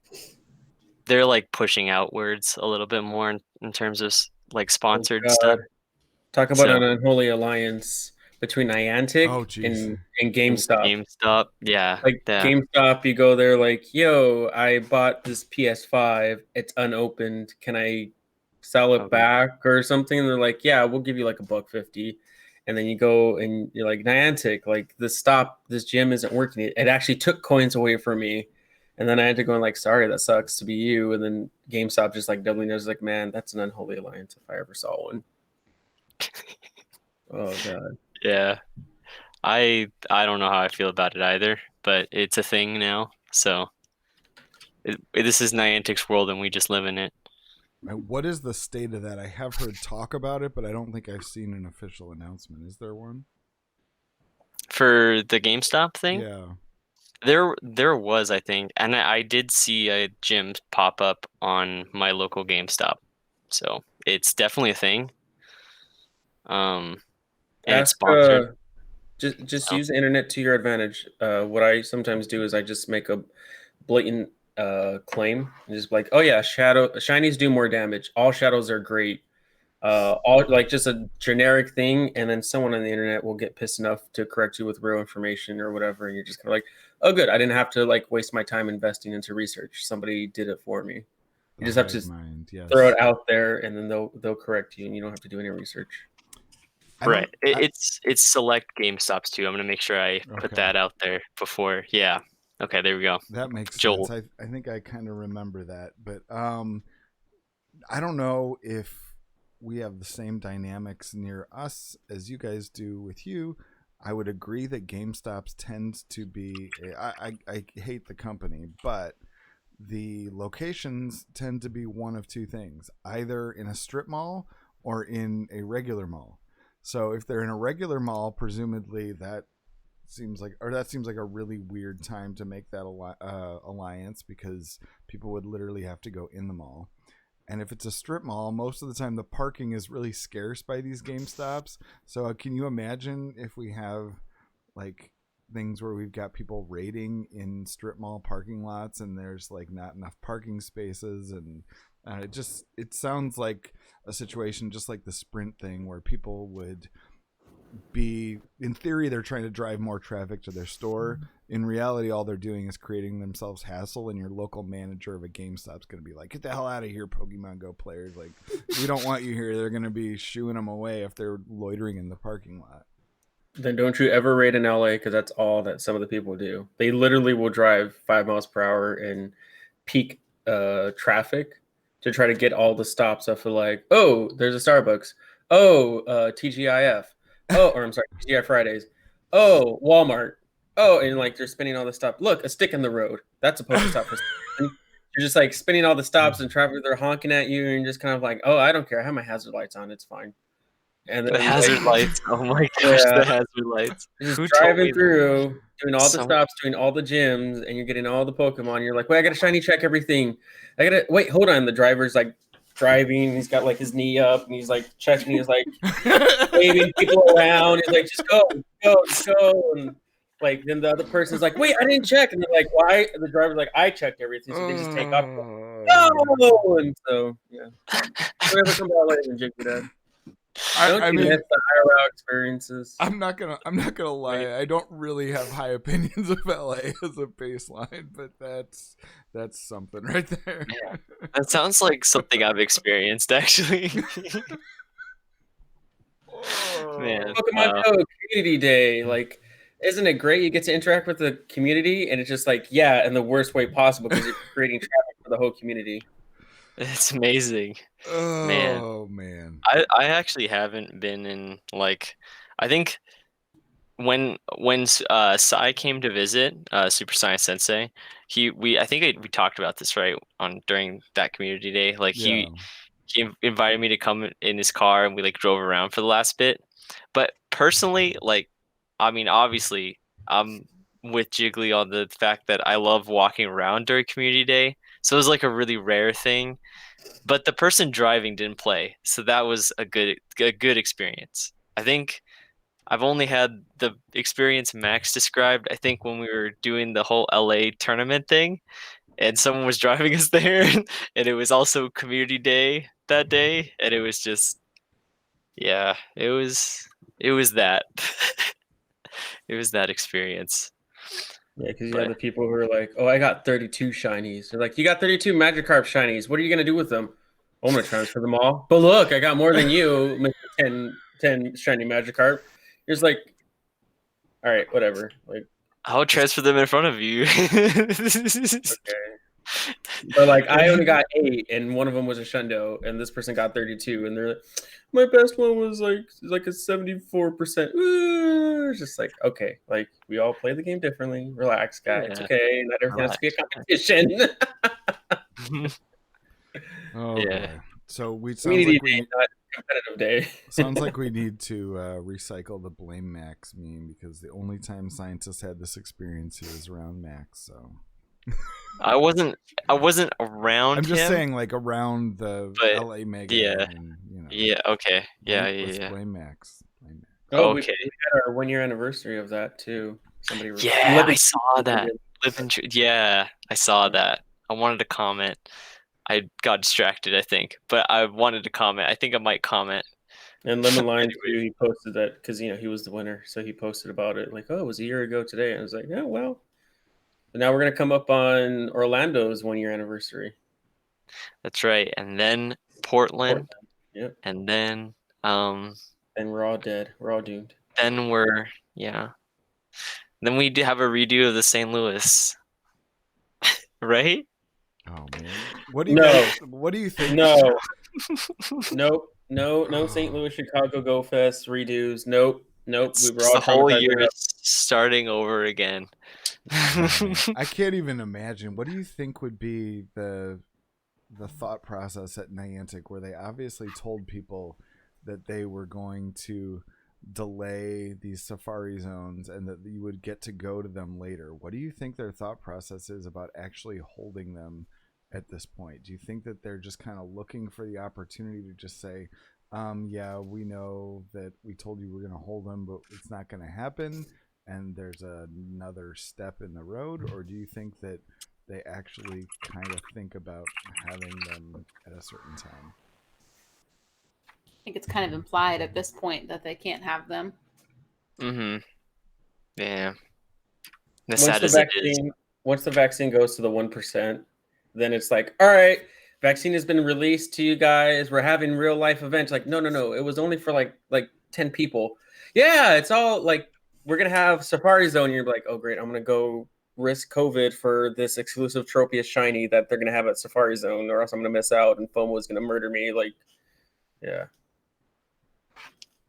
they're like pushing outwards a little bit more in terms of like sponsored stuff. Talk about an unholy alliance between Niantic and GameStop. GameStop, yeah. GameStop, you go there like, yo, I bought this PS5. It's unopened. Can I sell it back or something? And they're like, yeah, we'll give you like $1.50. And then you go and you're like, Niantic, like this gym isn't working. It actually took coins away from me. And then I had to go and like, sorry, that sucks to be you. And then GameStop just like doubling nose, like, man, that's an unholy alliance if I ever saw one. Oh god. Yeah. I don't know how I feel about it either, but it's a thing now. So this is Niantic's world and we just live in it. What is the state of that? I have heard talk about it, but I don't think I've seen an official announcement. Is there one? For the GameStop thing? Yeah. There was, I think. And I did see a gym pop up on my local GameStop. So it's definitely a thing. And it's sponsored. Just use the internet to your advantage. What I sometimes do is I just make a blatant claim, just like, oh yeah, shinies do more damage. All shadows are great. All like just a generic thing, and then someone on the internet will get pissed enough to correct you with real information or whatever, and you're just kind of like, oh good, I didn't have to like waste my time investing into research. Somebody did it for me. You just have to throw it out there, and then they'll correct you, and you don't have to do any research. Right. It's select GameStops too. I'm gonna make sure I put that out there before. Yeah. Okay, there we go. That makes sense. I think I kind of remember that, but I don't know if we have the same dynamics near us as you guys do with you. I would agree that GameStops tends to be. I hate the company, but the locations tend to be one of two things: either in a strip mall or in a regular mall. So if they're in a regular mall, presumably that seems like a really weird time to make that alliance, because people would literally have to go in the mall. And if it's a strip mall, most of the time the parking is really scarce by these GameStops. So can you imagine if we have like things where we've got people raiding in strip mall parking lots and there's like not enough parking spaces, and it sounds like a situation just like the Sprint thing where people would be, in theory, they're trying to drive more traffic to their store. In reality, all they're doing is creating themselves hassle, and your local manager of a GameStop's going to be like, get the hell out of here, Pokemon Go players. Like, we don't want you here. They're going to be shooing them away if they're loitering in the parking lot. Then don't you ever raid in LA, because that's all that some of the people do. They literally will drive 5 miles per hour in peak traffic to try to get all the stops up for like, oh, there's a Starbucks. Oh, TGIF. Oh, or I'm sorry, TGI Fridays. Oh, Walmart. Oh, and like they're spinning all the stops. Look, a stick in the road. That's a Pokestop for you're just like spinning all the stops and traffic. They're honking at you, and you're just kind of like, oh, I don't care. I have my hazard lights on. It's fine. And then the hazard lights. Oh my gosh, the hazard lights. Just driving through, doing all the stops, doing all the gyms, and you're getting all the Pokemon. You're like, wait, I gotta shiny check everything. Wait, hold on. The driver's like driving. He's got like his knee up, and he's like checking. He's like waving people around. He's like, just go. And like then the other person's like, wait, I didn't check. And they're like, why? And the driver's like, I checked everything. So they just take off. No! And so yeah. Whatever comes out later, and Jake did that. Don't you miss the IRL experiences? I'm not gonna lie. I don't really have high opinions of LA as a baseline, but that's something right there. Yeah. That sounds like something I've experienced, actually. Man, Pokemon Go Community Day, like, isn't it great? You get to interact with the community, and it's just like, yeah, in the worst way possible because you're creating traffic for the whole community. it's amazing. Oh man. I actually haven't been in, like, I think when Sai came to visit, Super Science Sensei, I think we talked about this, right, on during that community day. Like Yeah. he invited me to come in his car, and we like drove around for the last bit. But personally, like, I mean, obviously, I'm with Jiggly on the fact that I love walking around during community day. So it was like a really rare thing. But the person driving didn't play, so that was a good experience. I think I've only had the experience Max described, I think, when we were doing the whole LA tournament thing, and someone was driving us there, and it was also community day that day, and it was just, yeah, it was that. It was that experience. Yeah, because you have the people who are like, oh, I got 32 shinies. They're like, you got 32 Magikarp shinies. What are you going to do with them? Oh, I'm going to transfer them all. But look, I got more than you, Mr. 10 shiny Magikarp. You're just like, all right, whatever. Like, I'll transfer them in front of you. okay. But like, I only got 8, and one of them was a Shundo, and this person got 32, and they're like, my best one was like a 74%. It's just like, okay, like, we all play the game differently. Relax, guys. It's okay. Not everything has to be a competition. Oh Yeah. boy. So we Community day, not competitive day. sounds like we need to recycle the blame Max meme, because the only time scientists had this experience here is around Max. So I wasn't around. I'm just him, saying, like, around the but LA Mega. yeah. And, you know, Yeah. Okay. Yeah. let's Yeah. blame Max. Blame Max. Oh, Okay. we had our 1-year anniversary of that too. Somebody. Yeah, I saw that. Yeah, I saw that. I wanted to comment. I got distracted, I think, but I wanted to comment. I think I might comment. And Lemon Line too. He posted that because he was the winner, so he posted about it. Like, oh, it was a year ago today. And I was like, yeah, well. But now we're gonna come up on Orlando's 1-year anniversary. That's right. And then Portland. Yep. And then And we're all dead. We're all doomed. then Then we do have a redo of the St. Louis. Right? Oh man. What do you think? No. Nope. No St. Louis Chicago Go Fest redos. Nope. We were It's all the whole traumatized year enough. starting over again. I can't even imagine. What do you think would be the thought process at Niantic, where they obviously told people that they were going to delay these safari zones and that you would get to go to them later? What do you think their thought process is about actually holding them at this point? Do you think that they're just kind of looking for the opportunity to just say, yeah, we know that we told you we're going to hold them, but it's not going to happen, and there's another step in the road? Or do you think that they actually kind of think about having them at a certain time? I think it's kind of implied at this point that they can't have them. Mm-hmm. Yeah. Once the vaccine goes to the 1%, then it's like, all right, vaccine has been released to you guys. We're having real life events. Like, no. It was only for like 10 people. Yeah, it's all like, we're going to have Safari Zone. You're like, oh, great. I'm going to go risk COVID for this exclusive Tropius shiny that they're going to have at Safari Zone, or else I'm going to miss out and FOMO is going to murder me. Like, yeah.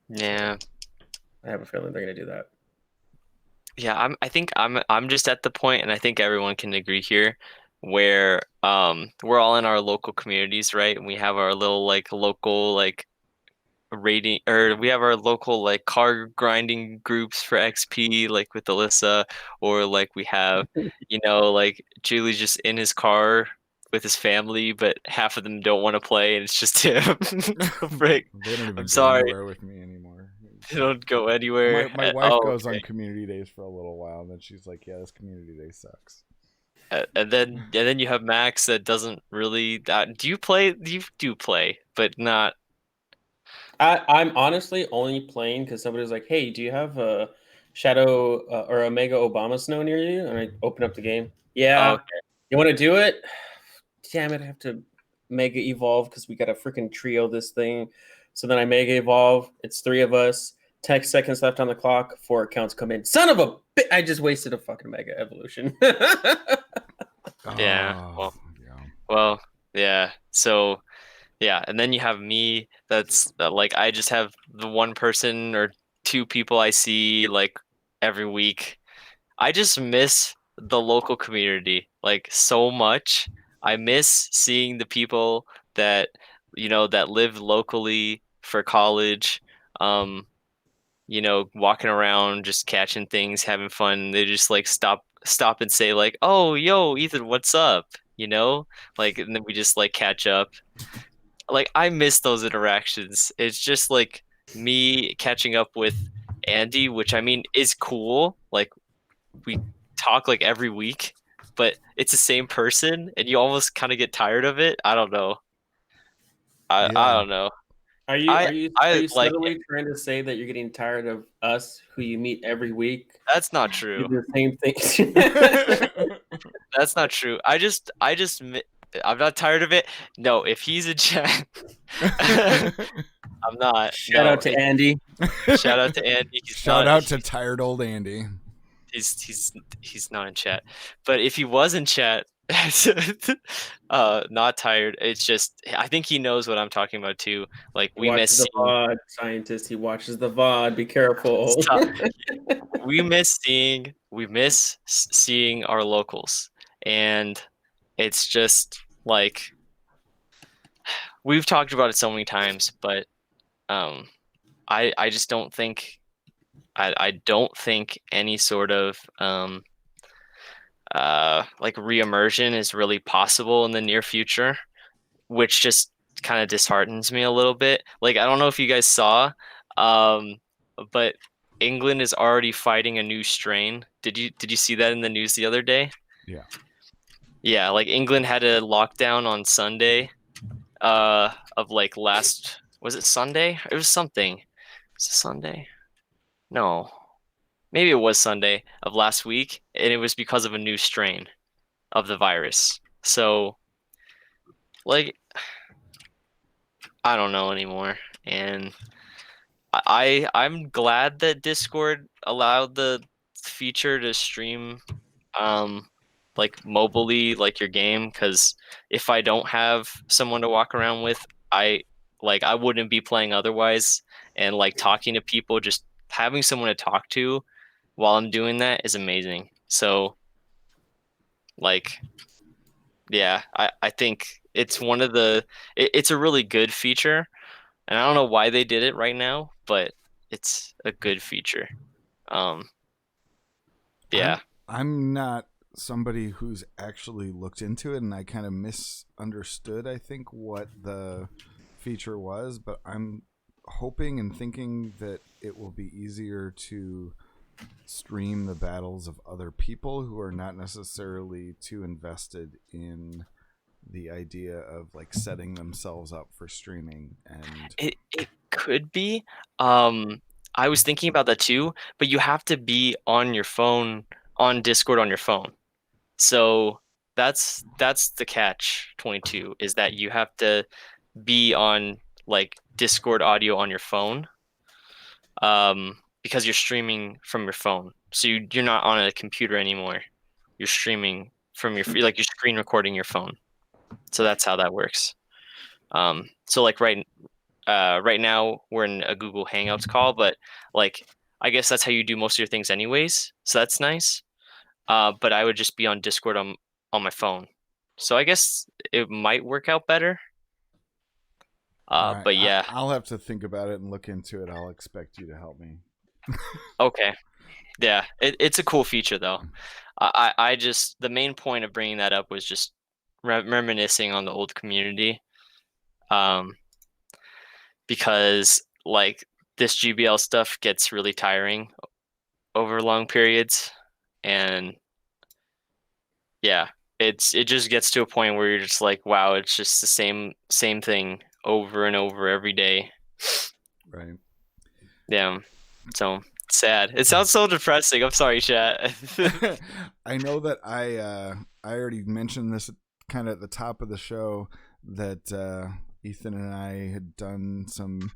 Yeah. I have a feeling they're going to do that. Yeah, I think I'm just at the point, and I think everyone can agree here, where we're all in our local communities, right? And we have our little like local like rating, or we have our local like car grinding groups for XP, like with Alyssa, or like we have, like Julie's just in his car with his family, but half of them don't want to play, and it's just him. Frick. They don't even I'm go sorry. anywhere with me anymore. They don't go anywhere. My wife goes on community days for a little while, and then she's like, yeah, this community day sucks. And then you have Max that doesn't really. Do you play? You do play, but not. I'm honestly only playing because somebody was like, "Hey, do you have a Shadow or a Mega Obama Snow near you?" And I open up the game. Yeah, Okay. you want to do it? Damn it! I have to Mega Evolve because we got to freaking trio this thing. So then I Mega Evolve. It's 3 of us. 10 seconds left on the clock. 4 accounts come in. Son of a bit! I just wasted a fucking Mega Evolution. Yeah. Oh, yeah. Well, yeah. So, yeah, and then you have me. That's like I just have the one person or two people I see like every week. I just miss the local community like so much. I miss seeing the people that that live locally for college. Um, walking around, just catching things, having fun. They just like stop and say like, "Oh, yo, Ethan, what's up?" Like, and then we just like catch up. Like, I miss those interactions. It's just like me catching up with Andy, which I mean is cool. Like, we talk like every week, but it's the same person, and you almost kind of get tired of it. I don't know. I Yeah. don't know. Are you I are you are I you like it. subtly trying to say that you're getting tired of us, who you meet every week, That's not do true. the same thing? That's not true. I'm not tired of it. No, if he's in chat, I'm not. Shout No, out to Andy. shout out to Andy. He's Shout not. out to tired old Andy. He's not in chat. But if he was in chat, not tired. It's just I think he knows what I'm talking about too. Like He we watches miss the seeing VOD, scientist. He watches the VOD. Be careful. stuff. We miss seeing our locals, and it's just like we've talked about it so many times, but um, I just don't think I don't think any sort of like reimmersion is really possible in the near future, which just kind of disheartens me a little bit. Like I don't know if you guys saw, um, but England is already fighting a new strain. Did you see that in the news the other day? Yeah. Yeah, like England had a lockdown on Sunday, of like last was it Sunday? It was something. Was it Sunday? No. Maybe it was Sunday of last week, and it was because of a new strain of the virus. So, like, I don't know anymore. And I'm glad that Discord allowed the feature to stream like mobilely like your game, because if I don't have someone to walk around with, I wouldn't be playing otherwise. And like talking to people, just having someone to talk to while I'm doing that is amazing. So like yeah, I think it's it's a really good feature, and I don't know why they did it right now, but it's a good feature. Um yeah. I'm not somebody who's actually looked into it, and I kind of misunderstood, I think, what the feature was, but I'm hoping and thinking that it will be easier to stream the battles of other people who are not necessarily too invested in the idea of like setting themselves up for streaming. And It could be. I was thinking about that too, but you have to be on your phone, on Discord on your phone. So that's the catch 22, is that you have to be on like Discord audio on your phone, because you're streaming from your phone. So you're not on a computer anymore. You're streaming from like you're screen recording your phone. So that's how that works. So like right now we're in a Google Hangouts call, but like I guess that's how you do most of your things anyways. So that's nice. But I would just be on Discord on my phone. So I guess it might work out better. all right, But yeah, I'll have to think about it and look into it. I'll expect you to help me. okay. Yeah, it's a cool feature though. I just the main point of bringing that up was just reminiscing on the old community. Um, because like this GBL stuff gets really tiring over long periods, and yeah, it just gets to a point where you're just like, wow, it's just the same thing over and over every day. Right. Yeah. So sad. It sounds so depressing. I'm sorry, chat. I know that I already mentioned this kind of at the top of the show that Ethan and I had done some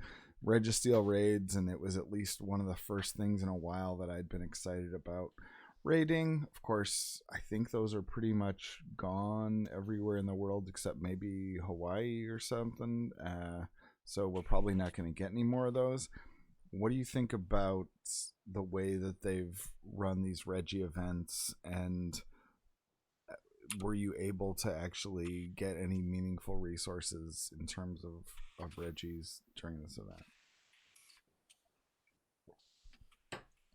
Registeel raids, and it was at least one of the first things in a while that I'd been excited about raiding. Of course, I think those are pretty much gone everywhere in the world except maybe Hawaii or something. So we're probably not going to get any more of those. What do you think about the way that they've run these Reggie events, and were you able to actually get any meaningful resources in terms of Reggies during this event?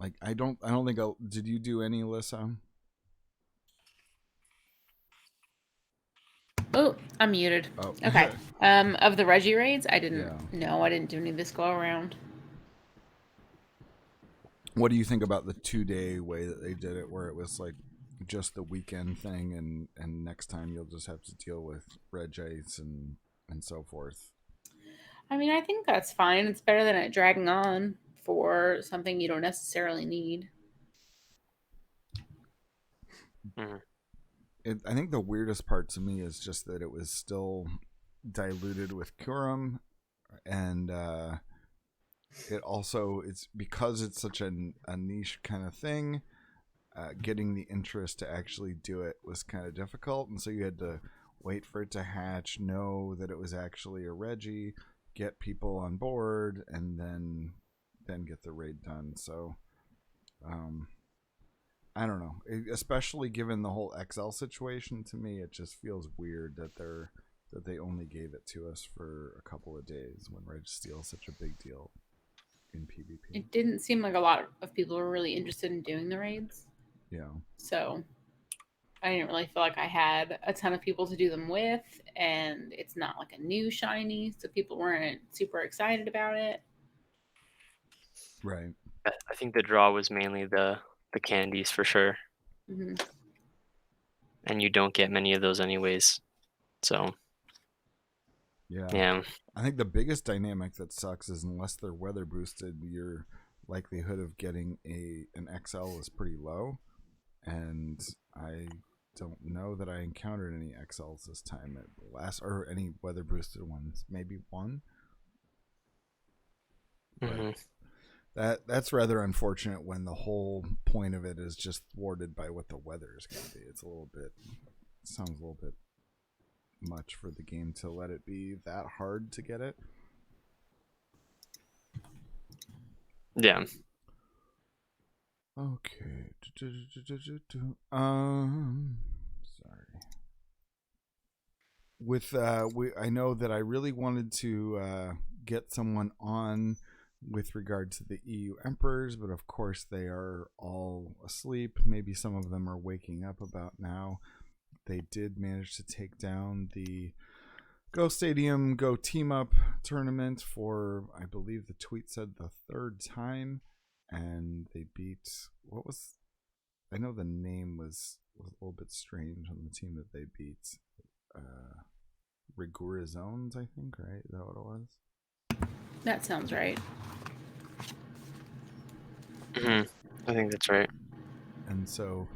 Like, I don't think did you do any, Alyssa? Oh, I'm muted. Oh. Okay. Of the Reggie raids, I didn't. Yeah. No, I didn't do any this go around. What do you think about the 2-day way that they did it, where it was like just the weekend thing, and next time you'll just have to deal with Regites and so forth? I mean, I think that's fine. It's better than it dragging on for something you don't necessarily need. Mm-hmm. I think the weirdest part to me is just that it was still diluted with Kurum, and it's because it's such a niche kind of thing. Getting the interest to actually do it was kind of difficult, and so you had to wait for it to hatch, know that it was actually a Reggie, get people on board, and then get the raid done. So I don't know, especially given the whole XL situation. To me, it just feels weird that they only gave it to us for a couple of days when Registeel is such a big deal in PvP. It didn't seem like a lot of people were really interested in doing the raids. Yeah. So I didn't really feel like I had a ton of people to do them with, and it's not like a new shiny, so people weren't super excited about it. Right. I think the draw was mainly the candies for sure. Mm-hmm. And you don't get many of those anyways. So yeah. I think the biggest dynamic that sucks is unless they're weather boosted, your likelihood of getting an XL is pretty low. And I don't know that I encountered any XLs this time or any weather boosted ones. Maybe one. Mm-hmm. That's rather unfortunate when the whole point of it is just thwarted by what the weather is going to be. It sounds a little bit much for the game to let it be that hard to get it. Yeah. Okay. Sorry. I know that I really wanted to get someone on with regard to the EU Emperors, but of course they are all asleep. Maybe some of them are waking up about now. They did manage to take down the Go Stadium, Go Team Up tournament for, I believe the tweet said, the 3rd time. And they beat, I know the name was a little bit strange on the team that they beat. Rigorizones, I think, right? Is that what it was? That sounds right. Mm-hmm. I think that's right. And so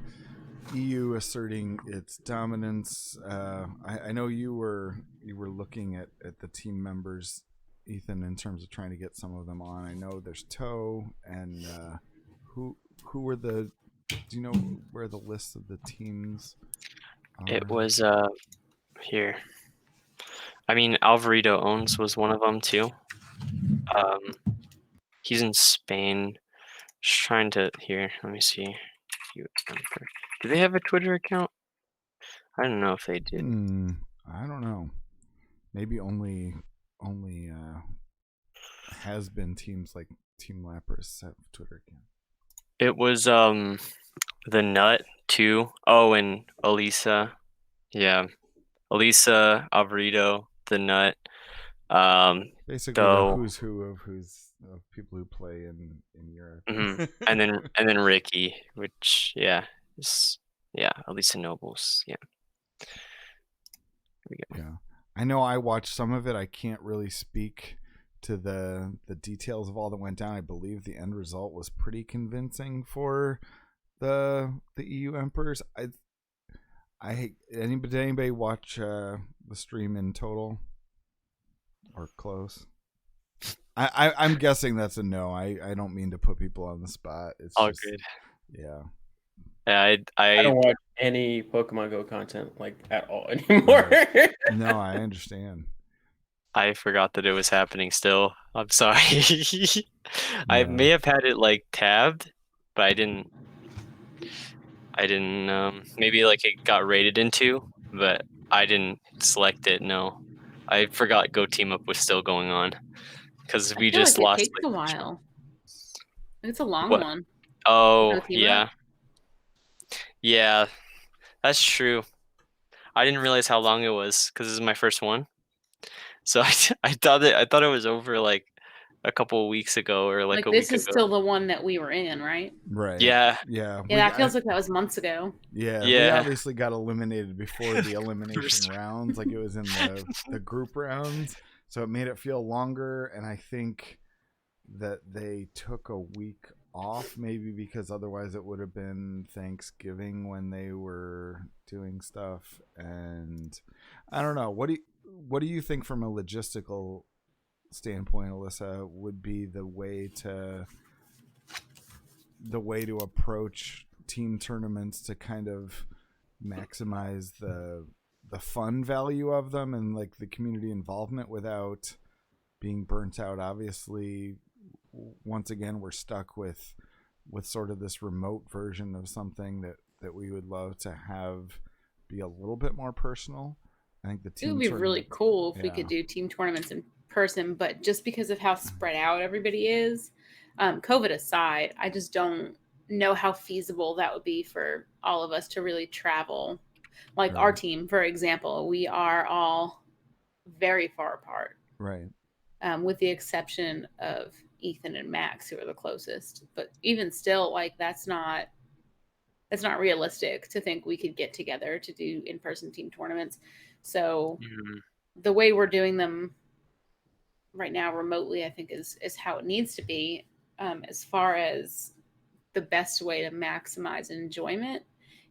EU asserting its dominance. I know you were looking at the team members, Ethan, in terms of trying to get some of them on. I know there's Toe and who were the? Do you know where the list of the teams are? It was here. I mean, Alvarito Owns was one of them too. He's in Spain. Just trying to here. Let me see. Do they have a Twitter account? I don't know if they did. I don't know. Maybe only has been teams like Team Lapras have a Twitter account. It was the Nut too. Oh, and Elisa. Yeah. Elisa, Alvarito, the Nut. Basically the who's who of people who play in Europe. Mm-hmm. and then Ricky, which is Elisa Nobles. Yeah. Here we go. Yeah. I know I watched some of it. I can't really speak to the details of all that went down. I believe the end result was pretty convincing for the EU Emperors. Did anybody watch the stream in total or close? I'm guessing that's a no. I don't mean to put people on the spot. It's All just, good. yeah. Yeah, I don't watch any Pokemon Go content like at all anymore. No, I understand. I forgot that it was happening still. I'm sorry. I Yeah. may have had it like tabbed, but I didn't maybe like it got rated into, but I didn't select it. No. I forgot Go Team Up was still going on because we I feel just like lost it takes a while. It's a long What? one. Oh, Go Team yeah. Up. Yeah. That's true. I didn't realize how long it was because this is my first one. So I thought it was over like a couple of weeks ago or like a this week is ago. still the one that we were in, right? Right. Yeah. Yeah. Yeah, that feels like that was months ago. Yeah, we Yeah. obviously got eliminated before the elimination First rounds, like it was in the group rounds, so it made it feel longer. And I think that they took a week off, maybe because otherwise it would have been Thanksgiving when they were doing stuff. And I don't know. What do you think from a logistical standpoint, Alyssa, would be the way to approach team tournaments to kind of maximize the fun value of them and like the community involvement without being burnt out? Obviously, once again, we're stuck with sort of this remote version of something that we would love to have be a little bit more personal. I think the team It would be really cool if we could do team tournaments in person, but just because of how spread out everybody is, COVID aside, I just don't know how feasible that would be for all of us to really travel. Like our team, for example, we are all very far apart. Right. With the exception of Ethan and Max, who are the closest. But even still, like that's not realistic to think we could get together to do in-person team tournaments. So the way we're doing them right now remotely, I think is how it needs to be. As far as the best way to maximize enjoyment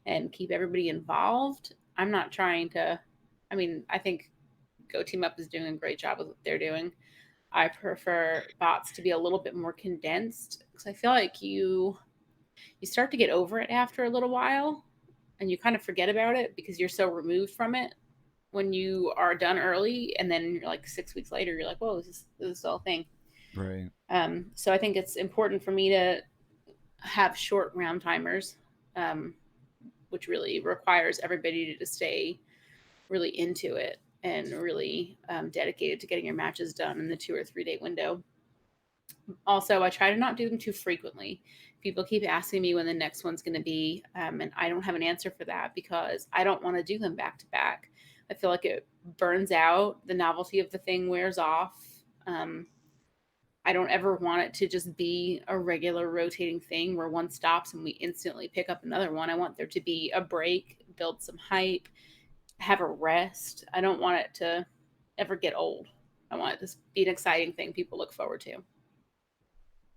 and keep everybody involved, I'm not trying to. I mean, I think Go Team Up is doing a great job with what they're doing. I prefer bots to be a little bit more condensed because I feel like you start to get over it after a little while and you kind of forget about it because you're so removed from it when you are done early, and then you're like 6 weeks later you're like, whoa, this is the whole thing. Right. So I think it's important for me to have short round timers, which really requires everybody to stay really into it and really dedicated to getting your matches done in the 2 or 3 day window. Also, I try to not do them too frequently. People keep asking me when the next one's going to be, and I don't have an answer for that because I don't want to do them back to back. I feel like it burns out. The novelty of the thing wears off. I don't ever want it to just be a regular rotating thing where one stops and we instantly pick up another one. I want there to be a break, build some hype, have a rest. I don't want it to ever get old. I want it to be an exciting thing people look forward to.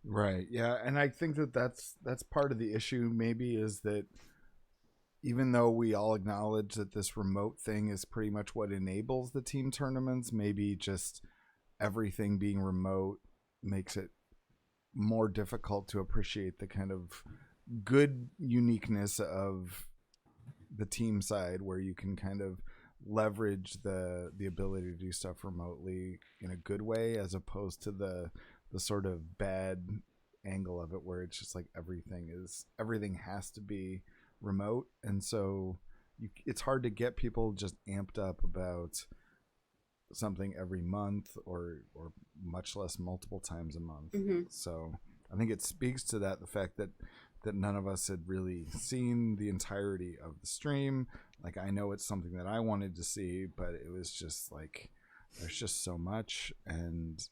Right. Yeah, and I think that's part of the issue maybe, is that even though we all acknowledge that this remote thing is pretty much what enables the team tournaments, maybe just everything being remote makes it more difficult to appreciate the kind of good uniqueness of the team side, where you can kind of leverage the ability to do stuff remotely in a good way, as opposed to the sort of bad angle of it where it's just like everything has to be remote. And so it's hard to get people just amped up about something every month or much less multiple times a month. Mm-hmm. So I think it speaks to the fact that none of us had really seen the entirety of the stream. Like, I know it's something that I wanted to see, but it was just like, there's just so much, and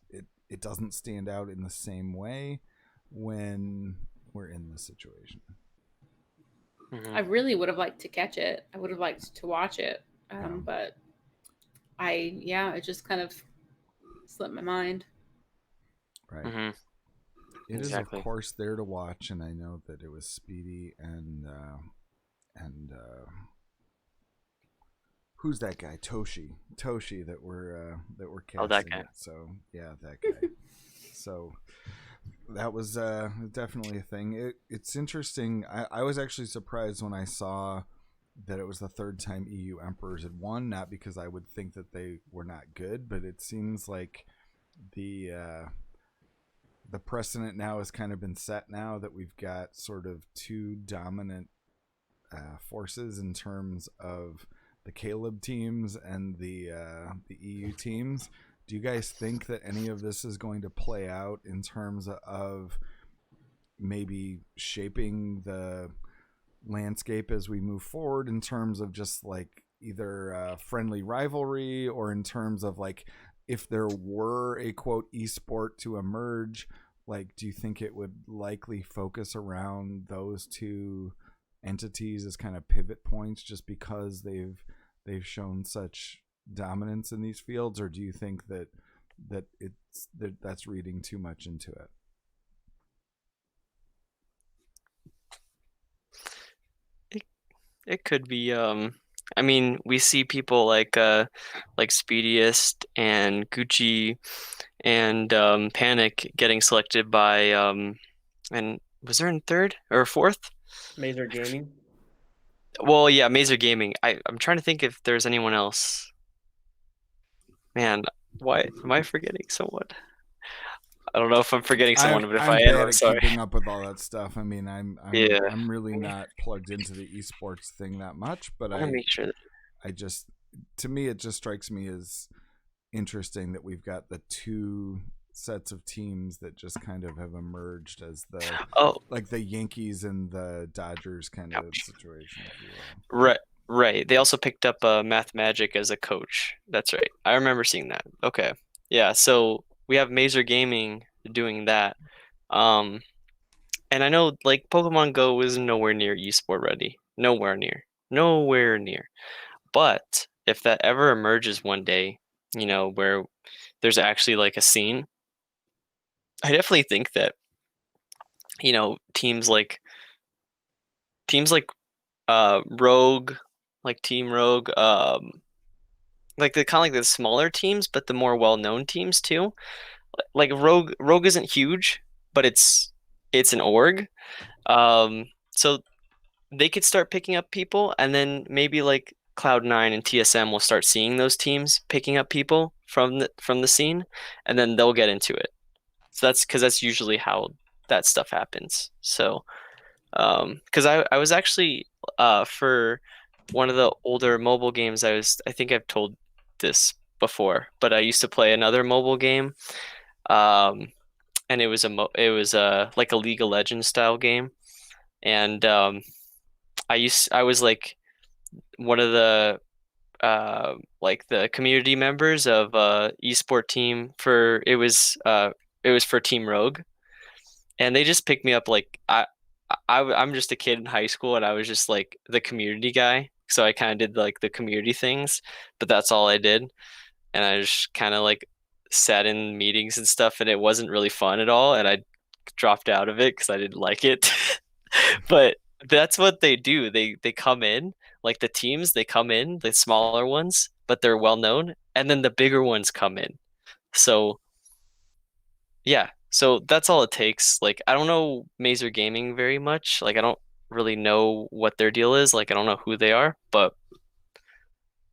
it doesn't stand out in the same way when we're in this situation. Mm-hmm. I really would have liked to catch it. I would have liked to watch it. But it just kind of slipped my mind. Right. Mm-hmm. It is, Exactly. of course, there to watch, and I know that it was Speedy and who's that guy? Toshi that were Oh, that casting guy. it. So yeah, that guy. So that was definitely a thing. It's interesting. I was actually surprised when I saw that it was the third time EU emperors had won. Not because I would think that they were not good, but it seems like the precedent now has kind of been set now that we've got sort of two dominant forces in terms of the Caleb teams and the EU teams. Do you guys think that any of this is going to play out in terms of maybe shaping the landscape as we move forward in terms of just like either friendly rivalry or in terms of like if there were a quote esport to emerge, like do you think it would likely focus around those two entities as kind of pivot points just because they've shown such dominance in these fields, or do you think that that's reading too much into it? It could be. I mean, we see people like Speediest and Gucci and Panic getting selected by and was there in third or fourth? Mazer Gaming. Well, yeah, Mazer Gaming. I'm trying to think if there's anyone else. Man, why am I forgetting someone? I don't know if I'm forgetting someone, but if I'm I am, bad I'm at sorry. keeping up with all that stuff. I mean, Yeah, I'm really not plugged into the esports thing that much, but I want to make sure that. I just, to me, it just strikes me as interesting that we've got the two sets of teams that just kind of have emerged as the Oh, like the Yankees and the Dodgers kind of situation, if you will. right, right. They also picked up Math Magic as a coach. That's right. I remember seeing that. Okay. Yeah, so we have Mazer Gaming doing that. Um, and I know like Pokemon Go is nowhere near esport ready. Nowhere near. Nowhere near. But if that ever emerges one day, where there's actually like a scene, I definitely think that, teams like Rogue, like Team Rogue, like the kind of like the smaller teams, but the more well-known teams too. Like Rogue isn't huge, but it's an org. So they could start picking up people, and then maybe like Cloud9 and TSM will start seeing those teams picking up people from the scene, and then they'll get into it. So that's because that's usually how that stuff happens. So, because I was actually for one of the older mobile games, I think I've told this before, but I used to play another mobile game, um, and it was like a League of Legends style game, and I was like one of the like the community members of esport team for it was for Team Rogue, and they just picked me up like I'm just a kid in high school, and I was just like the community guy, so I kind of did like the community things, but that's all I did, and I just kind of like sat in meetings and stuff, and it wasn't really fun at all, and I dropped out of it because I didn't like it. But that's what they do. They come in, like the teams, they come in, the smaller ones, but they're well known, and then the bigger ones come in. So yeah, so that's all it takes. Like I don't know Mazer Gaming very much. Like I don't really know what their deal is. Like I don't know who they are, but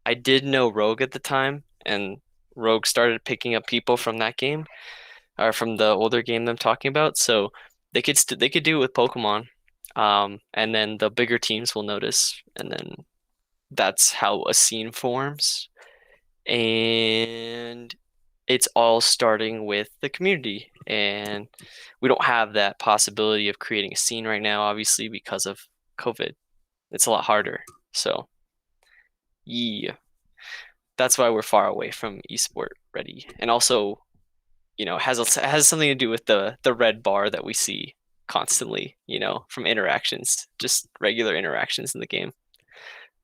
I did know Rogue at the time, and Rogue started picking up people from that game or from the older game I'm talking about. So they could do it with Pokemon, and then the bigger teams will notice, and then that's how a scene forms. And it's all starting with the community, and we don't have that possibility of creating a scene right now, obviously because of COVID. It's a lot harder. So yeah, that's why we're far away from esport ready, and also has something to do with the red bar that we see constantly, from interactions, just regular interactions in the game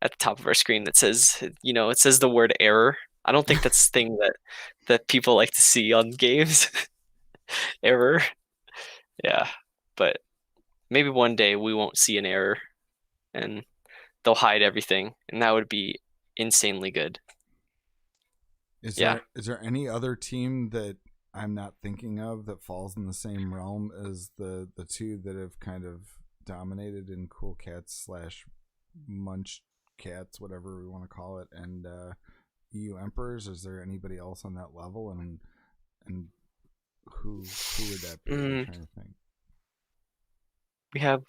at the top of our screen that says, it says the word error. I don't think that's the thing that people like to see on games. error. Yeah, but maybe one day we won't see an error, and they'll hide everything, and that would be insanely good. Is Yeah. there any other team that I'm not thinking of that falls in the same realm as the two that have kind of dominated in Cool Cats / Munch Cats, whatever we want to call it, and EU Emperors? Is there anybody else on that level, and who would that be? I'm trying to think. We have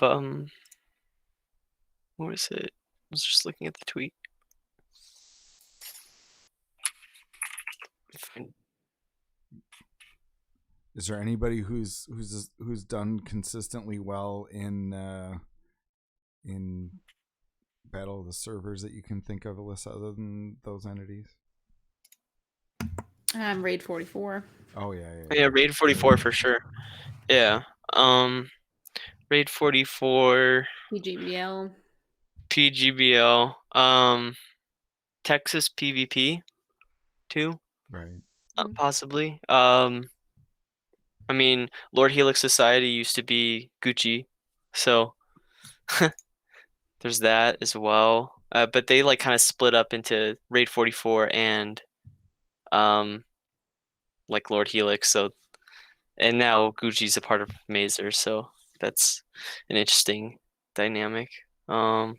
what is it? I was just looking at the tweet. Is there anybody who's done consistently well in Battle of the Servers that you can think of, Alyssa, other than those entities? Raid 44. Oh yeah. Yeah, Raid 44 for sure. Yeah. Raid 44, PGBL, Texas PvP too. Right. Possibly. I mean, Lord Helix Society used to be Gucci, so there's that as well. But they like kind of split up into Raid 44 and like Lord Helix. So, and now Gucci's a part of Mazer, so that's an interesting dynamic. The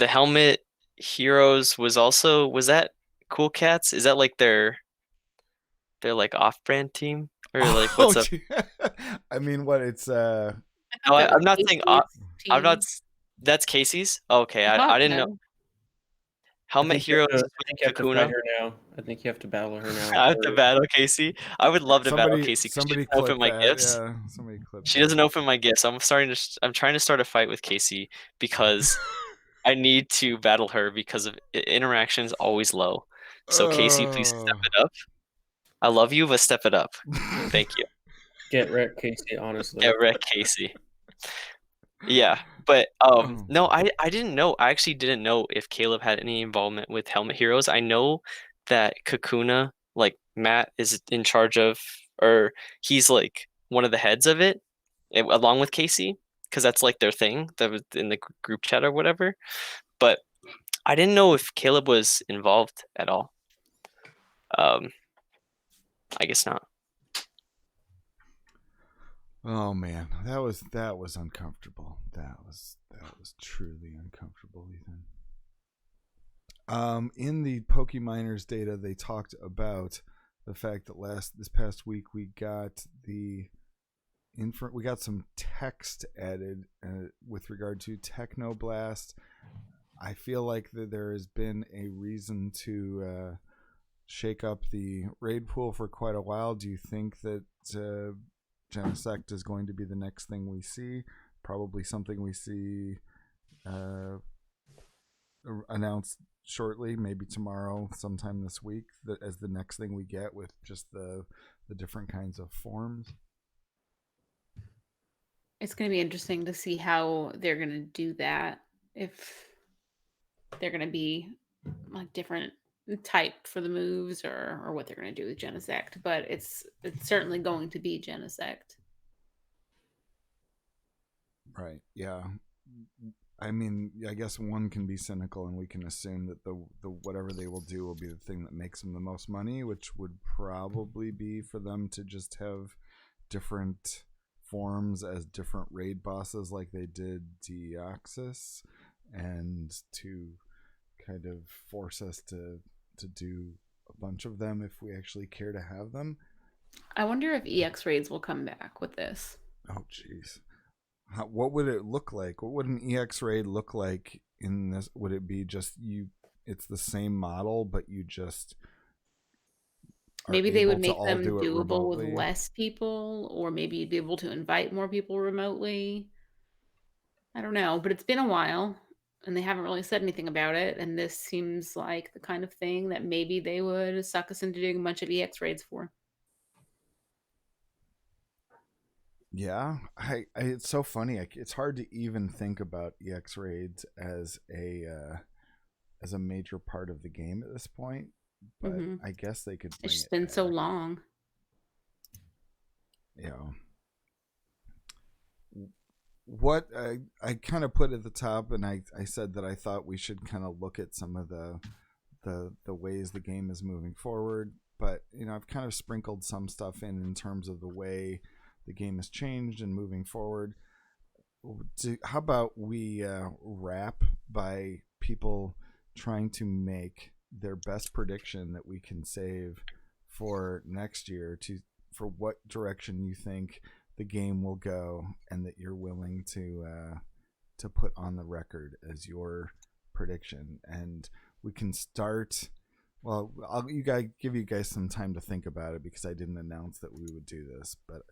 Helmet Heroes was that Cool Cats? Is that like their like off-brand team, or like what's up? I mean, what it's No, I'm not saying I'm not. That's Casey's. Okay, I didn't know. Helmet Heroes. I think you have to fight her now. I think you have to battle her now. I have to battle Casey. I would love to battle Casey. Somebody she doesn't open my gifts. Yeah, somebody clip. She doesn't open my gifts. I'm trying to start a fight with Casey because I need to battle her because of interaction is always low. So Casey, please step it up. I love you, but step it up. Thank you. Get wrecked, Casey. Honestly. Get wrecked, Casey. Yeah, but no, I didn't know. I actually didn't know if Caleb had any involvement with Helmet Heroes. I know that Kakuna, like Matt, is in charge of, or he's like one of the heads of it, along with Casey, because that's like their thing that was in the group chat or whatever. But I didn't know if Caleb was involved at all. I guess not. Oh man, that was uncomfortable. That was truly uncomfortable, Ethan. In the Pokeminers data, they talked about the fact that this past week we got some text added with regard to Technoblast. I feel like that there has been a reason to shake up the raid pool for quite a while. Do you think that Genesect is going to be the next thing we see? Probably something we see announced shortly, maybe tomorrow, sometime this week, as the next thing we get with just the different kinds of forms. It's going to be interesting to see how they're going to do that. If they're going to be like different typed for the moves, or what they're going to do with Genesect, but it's certainly going to be Genesect. Right. Yeah. I mean, I guess one can be cynical, and we can assume that the whatever they will do will be the thing that makes them the most money, which would probably be for them to just have different forms as different raid bosses, like they did Deoxys, and to kind of force us to do a bunch of them if we actually care to have them. I wonder if EX raids will come back with this. Oh, jeez. What would it look like? What would an EX raid look like in this? Would it be just it's the same model, but you just maybe they would make them doable with less people, or maybe you'd be able to invite more people remotely. I don't know, but it's been a while and they haven't really said anything about it, and this seems like the kind of thing that maybe they would suck us into doing a bunch of EX raids for. Yeah, it's so funny. It's hard to even think about EX raids as a major part of the game at this point. But I guess they could. It's just been so long. you know, what I kind of put at the top, and I said that I thought we should kind of look at some of the ways the game is moving forward. But I've kind of sprinkled some stuff in terms of the way the game has changed and moving forward. How about we wrap by people trying to make their best prediction that we can save for next year, for what direction you think the game will go, and that you're willing to put on the record as your prediction. And we can start. Well, I'll give you guys some time to think about it, because I didn't announce that we would do this, but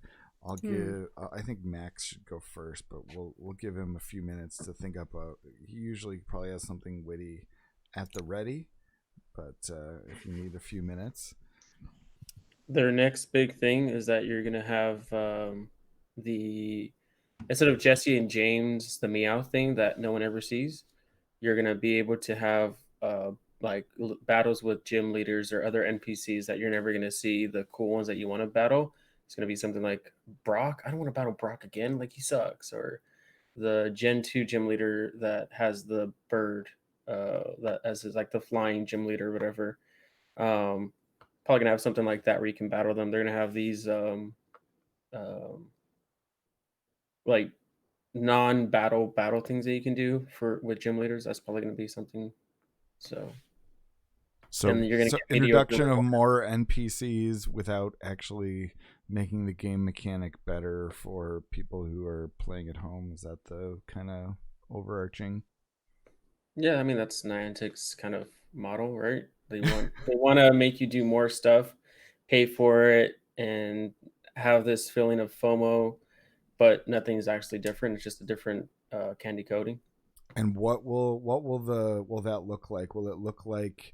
I'll give. I think Max should go first, but we'll give him a few minutes to think up. He usually probably has something witty at the ready, but if you need a few minutes. Their next big thing is that you're gonna have instead of Jesse and James, the meow thing that no one ever sees, you're gonna be able to have battles with gym leaders or other NPCs that you're never gonna see. The cool ones that you want to battle. It's gonna be something like Brock. I don't want to battle Brock again. Like, he sucks. Or the Gen 2 gym leader that has the bird, that as is like the flying gym leader or whatever. Probably gonna have something like that where you can battle them. They're gonna have these like non-battle battle things that you can do with gym leaders. That's probably gonna be something. So and you're gonna get introduction of more NPCs without actually making the game mechanic better for people who are playing at home. Is that the kind of overarching? Yeah, I mean, that's Niantic's kind of model, right? They want to make you do more stuff, pay for it, and have this feeling of FOMO, but nothing's actually different. It's just a different candy coating. And what will that look like? Will it look like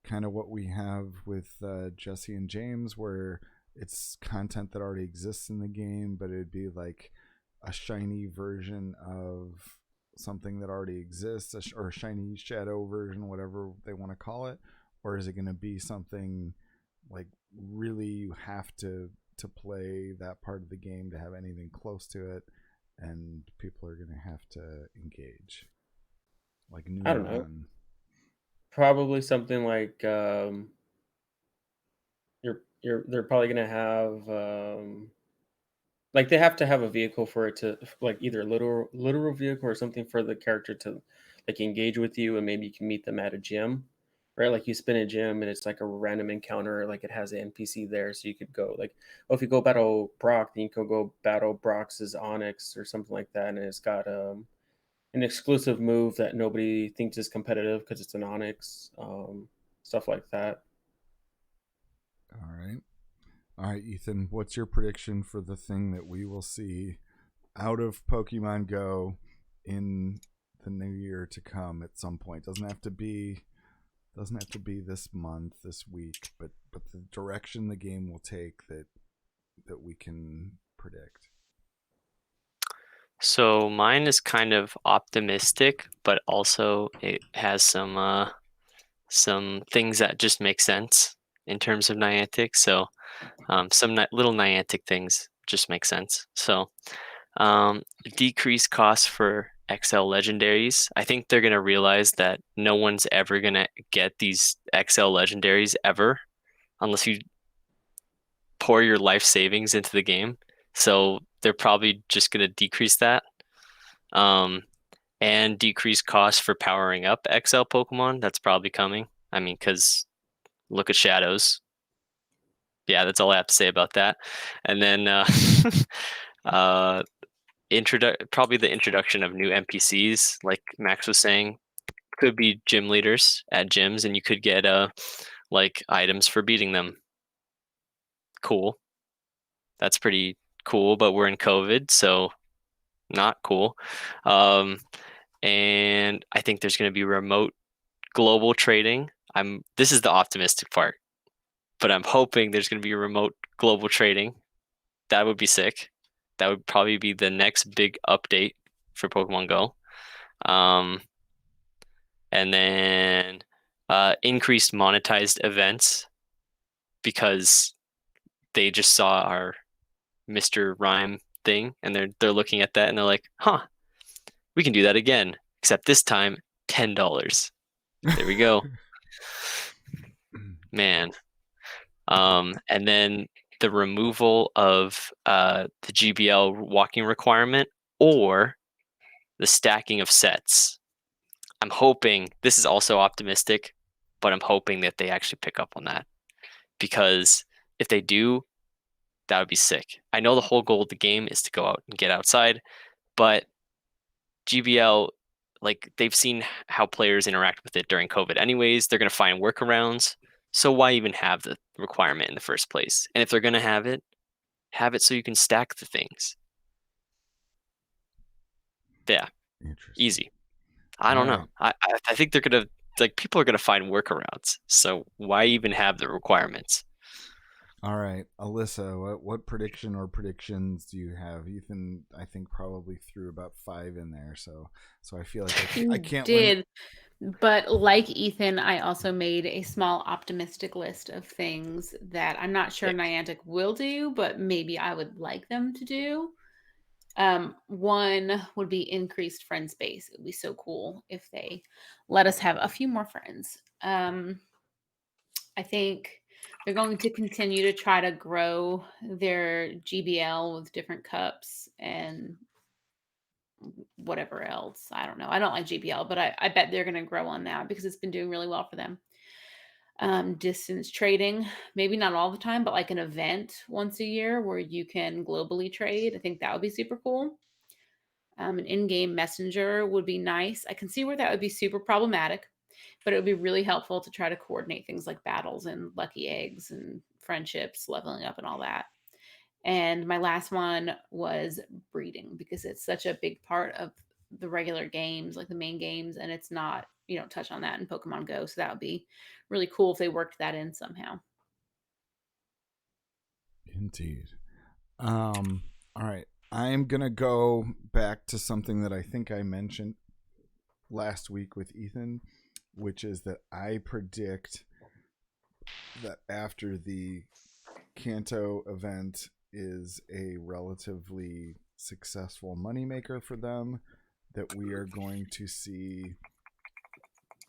kind of what we have with Jesse and James, where it's content that already exists in the game, but it'd be like a shiny version of something that already exists, or a shiny shadow version, whatever they want to call it? Or is it going to be something like really you have to play that part of the game to have anything close to it, and people are going to have to engage? Like, I don't know. Probably something like they're probably gonna have like they have to have a vehicle for it to, like, either a literal vehicle or something for the character to like engage with you, and maybe you can meet them at a gym, right? Like, you spin a gym and it's like a random encounter, like it has an NPC there, so you could go like, oh, if you go battle Brock, then you could go battle Brock's Onyx or something like that, and it's got an exclusive move that nobody thinks is competitive because it's an Onyx, stuff like that. All right, Ethan, what's your prediction for the thing that we will see out of Pokemon Go in the new year to come at some point? Doesn't have to be this month, this week, but the direction the game will take that we can predict. So mine is kind of optimistic, but also it has some things that just make sense in terms of Niantic. So some little Niantic things just make sense. So decreased costs for XL legendaries. I think they're going to realize that no one's ever going to get these XL legendaries ever unless you pour your life savings into the game. So they're probably just going to decrease that. And decrease costs for powering up XL Pokemon. That's probably coming. I mean, because look at Shadows. Yeah, that's all I have to say about that. And then probably the introduction of new NPCs, like Max was saying, could be gym leaders at gyms, and you could get like items for beating them. Cool. That's pretty cool, but we're in COVID, so not cool. And I think there's going to be remote global trading. This is the optimistic part, but I'm hoping there's going to be remote global trading. That would be sick. That would probably be the next big update for Pokemon Go. And then increased monetized events, because they just saw our Mr. Rhyme thing, and they're looking at that and they're like, huh, we can do that again, except this time $10. There we go. Man. And then the removal of the GBL walking requirement or the stacking of sets. I'm hoping, this is also optimistic, but I'm hoping that they actually pick up on that, because if they do, that would be sick. I know the whole goal of the game is to go out and get outside, but GBL, like, they've seen how players interact with it during COVID anyways. They're going to find workarounds. So why even have the requirement in the first place? And if they're going to have it so you can stack the things. Yeah. Easy. I don't know. I think they're going to, like, people are going to find workarounds. So why even have the requirements? All right, Alyssa, what prediction or predictions do you have? Ethan, I think, probably threw about 5 in there, so I feel like I can't did. But like Ethan, I also made a small optimistic list of things that I'm not sure Niantic will do, but maybe I would like them to do. One would be increased friend space. It would be so cool if they let us have a few more friends. I think they're going to continue to try to grow their GBL with different cups and whatever else. I don't know. I don't like GBL, but I bet they're going to grow on that because it's been doing really well for them. Distance trading, maybe not all the time, but like an event once a year where you can globally trade. I think that would be super cool. An in-game messenger would be nice. I can see where that would be super problematic, but it would be really helpful to try to coordinate things like battles and lucky eggs and friendships, leveling up and all that. And my last one was breeding, because it's such a big part of the regular games, like the main games, and it's not, you don't touch on that in Pokemon Go. So that would be really cool if they worked that in somehow. Indeed. All right. I'm going to go back to something that I think I mentioned last week with Ethan, which is that I predict that after the Kanto event is a relatively successful moneymaker for them, that we are going to see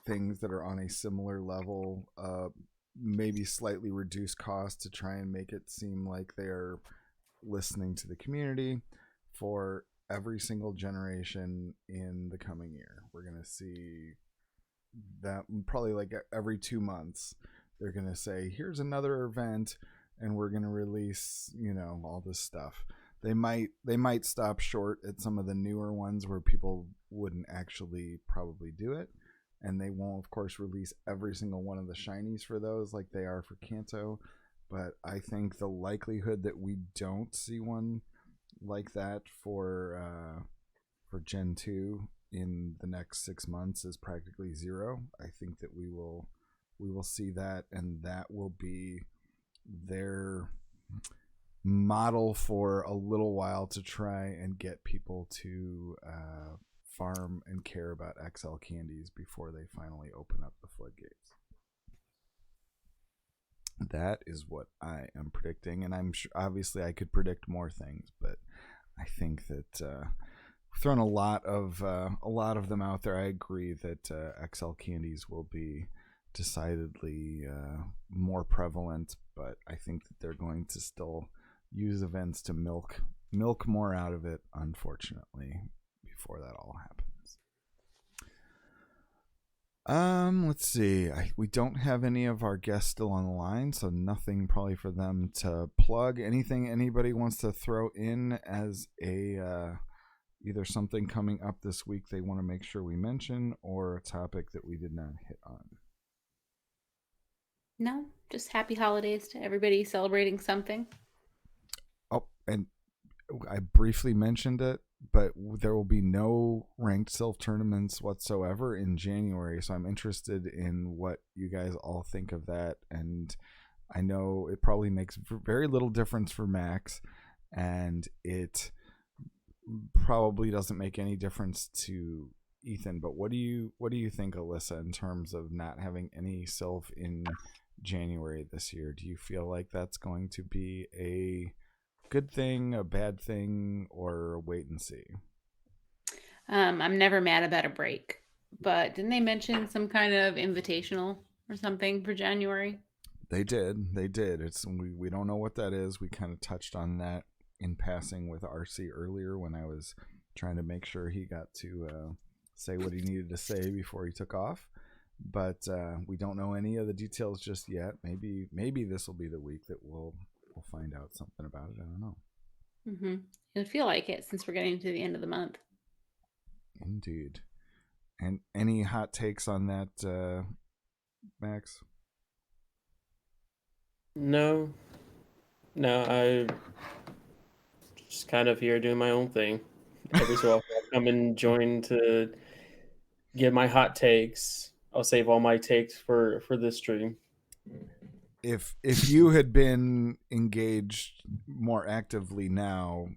things that are on a similar level, maybe slightly reduced cost to try and make it seem like they're listening to the community for every single generation in the coming year. We're going to see that probably like every 2 months. They're going to say, here's another event, and we're going to release, all this stuff. They might stop short at some of the newer ones where people wouldn't actually probably do it. And they won't, of course, release every single one of the shinies for those like they are for Kanto. But I think the likelihood that we don't see one like that for Gen 2 in the next 6 months is practically zero. I think that we will see that, and that will be their model for a little while to try and get people to farm and care about XL candies before they finally open up the floodgates. That is what I am predicting, and I'm sure, obviously I could predict more things, but I think that we've thrown a lot of them out there. I agree that XL candies will be decidedly more prevalent, but I think that they're going to still use events to milk more out of it, unfortunately, before that all happens. Let's see. We don't have any of our guests still on the line, so nothing probably for them to plug. Anything anybody wants to throw in as a either something coming up this week they want to make sure we mention, or a topic that we did not hit on? No, just happy holidays to everybody celebrating something. Oh, and I briefly mentioned it, but there will be no ranked Sylph tournaments whatsoever in January, so I'm interested in what you guys all think of that. And I know it probably makes very little difference for Max, and it probably doesn't make any difference to Ethan. But what do you think, Alyssa, in terms of not having any Sylph in January this year? Do you feel like that's going to be a good thing, a bad thing, or wait and see? I'm never mad about a break, but didn't they mention some kind of invitational or something for January? They did. They did. We don't know what that is. We kind of touched on that in passing with RC earlier when I was trying to make sure he got to say what he needed to say before he took off. But we don't know any of the details just yet. Maybe this will be the week that we'll find out something about it. I don't know. Mm-hmm. It would feel like it since we're getting to the end of the month. Indeed. And any hot takes on that, Max? No, I just kind of here doing my own thing. Every so often I come and join to give my hot takes. I'll save all my takes for this stream. If you had been engaged more actively now,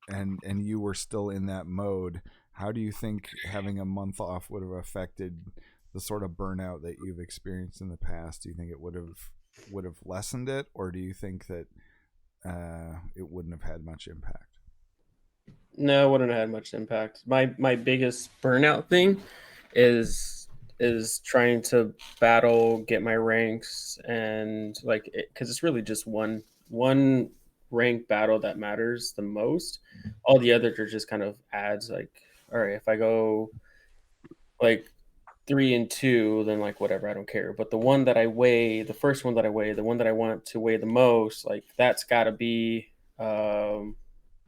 and you were still in that mode, how do you think having a month off would have affected the sort of burnout that you've experienced in the past? Do you think it would have lessened it, or do you think that it wouldn't have had much impact? No, it wouldn't have had much impact. My biggest burnout thing is trying to battle, get my ranks, and like because it's really just one rank battle that matters the most. All the others are just kind of adds. Like, all right, if I go like 3 and 2, then like whatever, I don't care. But the one that I weigh, the first one that I weigh, the one that I want to weigh the most, like that's got to be my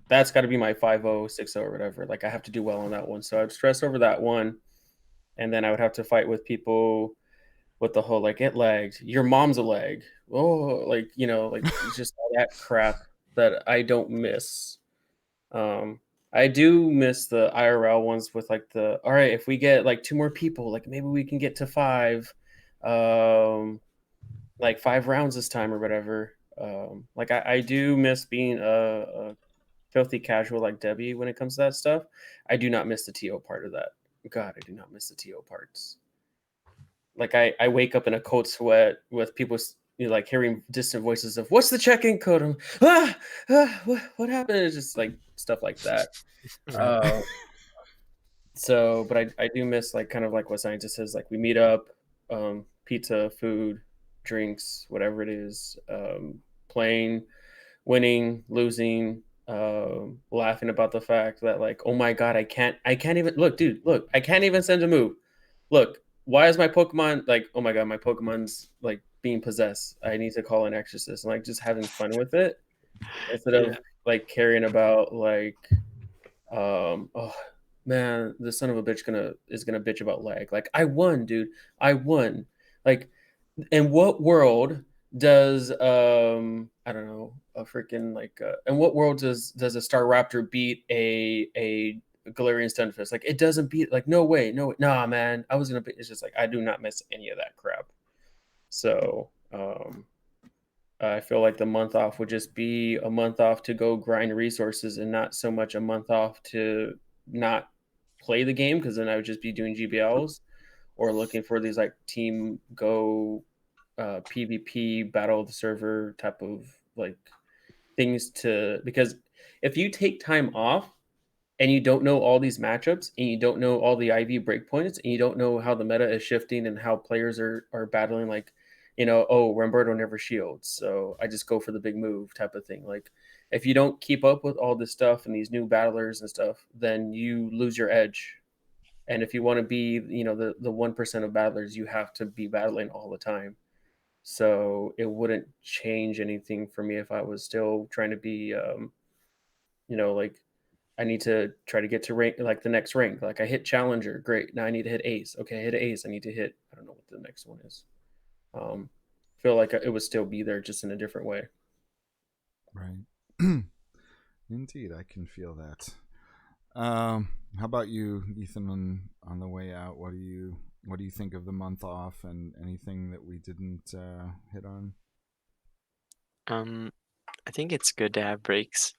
5-0, 6-0 or whatever. Like I have to do well on that one. So I'd stress over that one. And then I would have to fight with people with the whole like it lagged. Your mom's a lag. Oh, like like just all that crap that I don't miss. I do miss the IRL ones with like the all right, if we get like 2 more people, like maybe we can get to 5 like 5 rounds this time or whatever. Like I do miss being a filthy casual like Debbie when it comes to that stuff. I do not miss the TO part of that. God, I do not miss the TO parts. Like I wake up in a cold sweat with people like hearing distant voices of what's the check-in code? What happened? It's just like stuff like that. So, but I do miss like kind of like what scientist says, like we meet up, pizza, food, drinks, whatever it is, playing, winning, losing, laughing about the fact that like, oh my god, I can't even look, dude, look, I can't even send a move. Look, why is my Pokemon like, oh my god, my Pokemon's like being possessed. I need to call an exorcist and like just having fun with it instead of like caring about like, oh man, the son of a bitch is gonna bitch about lag. Like I won, dude. I won. Like in what world does I don't know a freaking like in what world does a Staraptor beat a Galarian Stunfisk? Like it doesn't beat, like no way, nah man. I was gonna be, it's just like I do not miss any of that crap. So I feel like the month off would just be a month off to go grind resources and not so much a month off to not play the game, because then I would just be doing GBLs or looking for these like team go PvP battle of the server type of like things to, because if you take time off and you don't know all these matchups and you don't know all the IV breakpoints and you don't know how the meta is shifting and how players are battling, like, oh, Ramberto never shields, so I just go for the big move type of thing. Like if you don't keep up with all this stuff and these new battlers and stuff, then you lose your edge. And if you want to be, the 1% of battlers, you have to be battling all the time. So it wouldn't change anything for me if I was still trying to be, like I need to try to get to rank, like the next rank. Like I hit Challenger, great. Now I need to hit Ace. Okay, I hit Ace. I need to hit, I don't know what the next one is. Feel like it would still be there, just in a different way. Right. Indeed, I can feel that. How about you, Ethan? On the way out, what do you think of the month off, and anything that we didn't hit on? I think it's good to have breaks.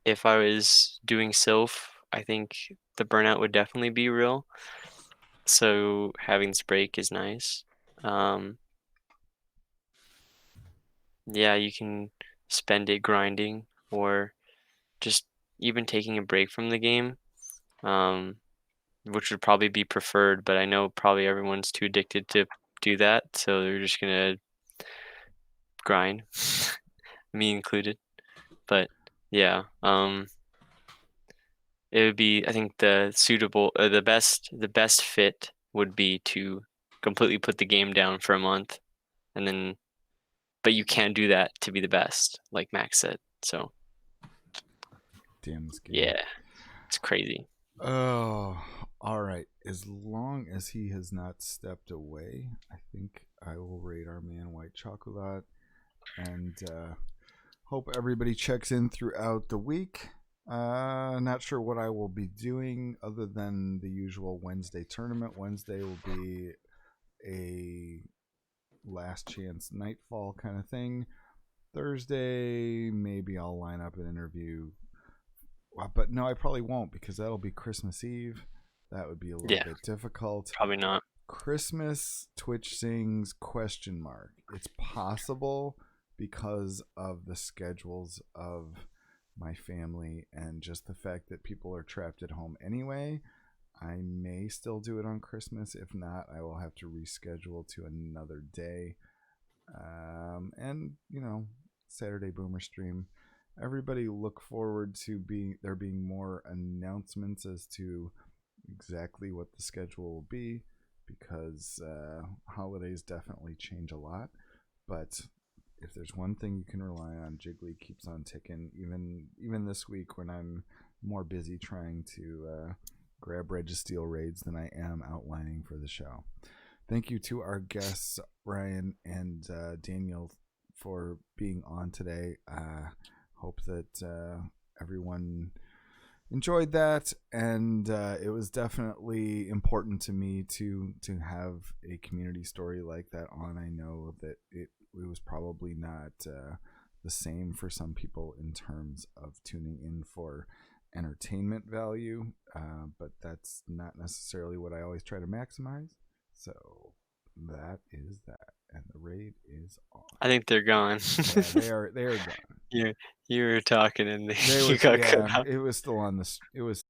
If I was doing Sylph, I think the burnout would definitely be real. So having this break is nice. yeah, you can spend it grinding or just even taking a break from the game, which would probably be preferred, but I know probably everyone's too addicted to do that, so they're just gonna grind, me included. But yeah, it would be, I think the best fit would be to completely put the game down for a month, and then, but you can't do that to be the best, like Max said. So Damn this game. yeah, it's crazy. Oh, all right. As long as he has not stepped away, I think I will rate our man White Chocolate and hope everybody checks in throughout the week. Not sure what I will be doing other than the usual Wednesday tournament. Wednesday will be a last chance nightfall kind of thing. Thursday, maybe I'll line up an interview. But no, I probably won't because that'll be Christmas Eve. That would be a little bit difficult. Probably not. Christmas Twitch Sings ? It's possible because of the schedules of my family and just the fact that people are trapped at home anyway. I may still do it on Christmas. If not, I will have to reschedule to another day. And Saturday Boomer stream. Everybody look forward to there being more announcements as to exactly what the schedule will be, because holidays definitely change a lot. But if there's one thing you can rely on, Jiggly keeps on ticking. Even this week when I'm more busy trying to grab Registeel raids than I am outlining for the show. Thank you to our guests, Ryan and Daniel, for being on today. Hope that everyone enjoyed that, and it was definitely important to me to have a community story like that on. I know that it was probably not the same for some people in terms of tuning in for entertainment value, but that's not necessarily what I always try to maximize. So that is that, and the raid is on. I think they're gone. Yeah, they are gone. You were talking and They you got cut out. It was still on it was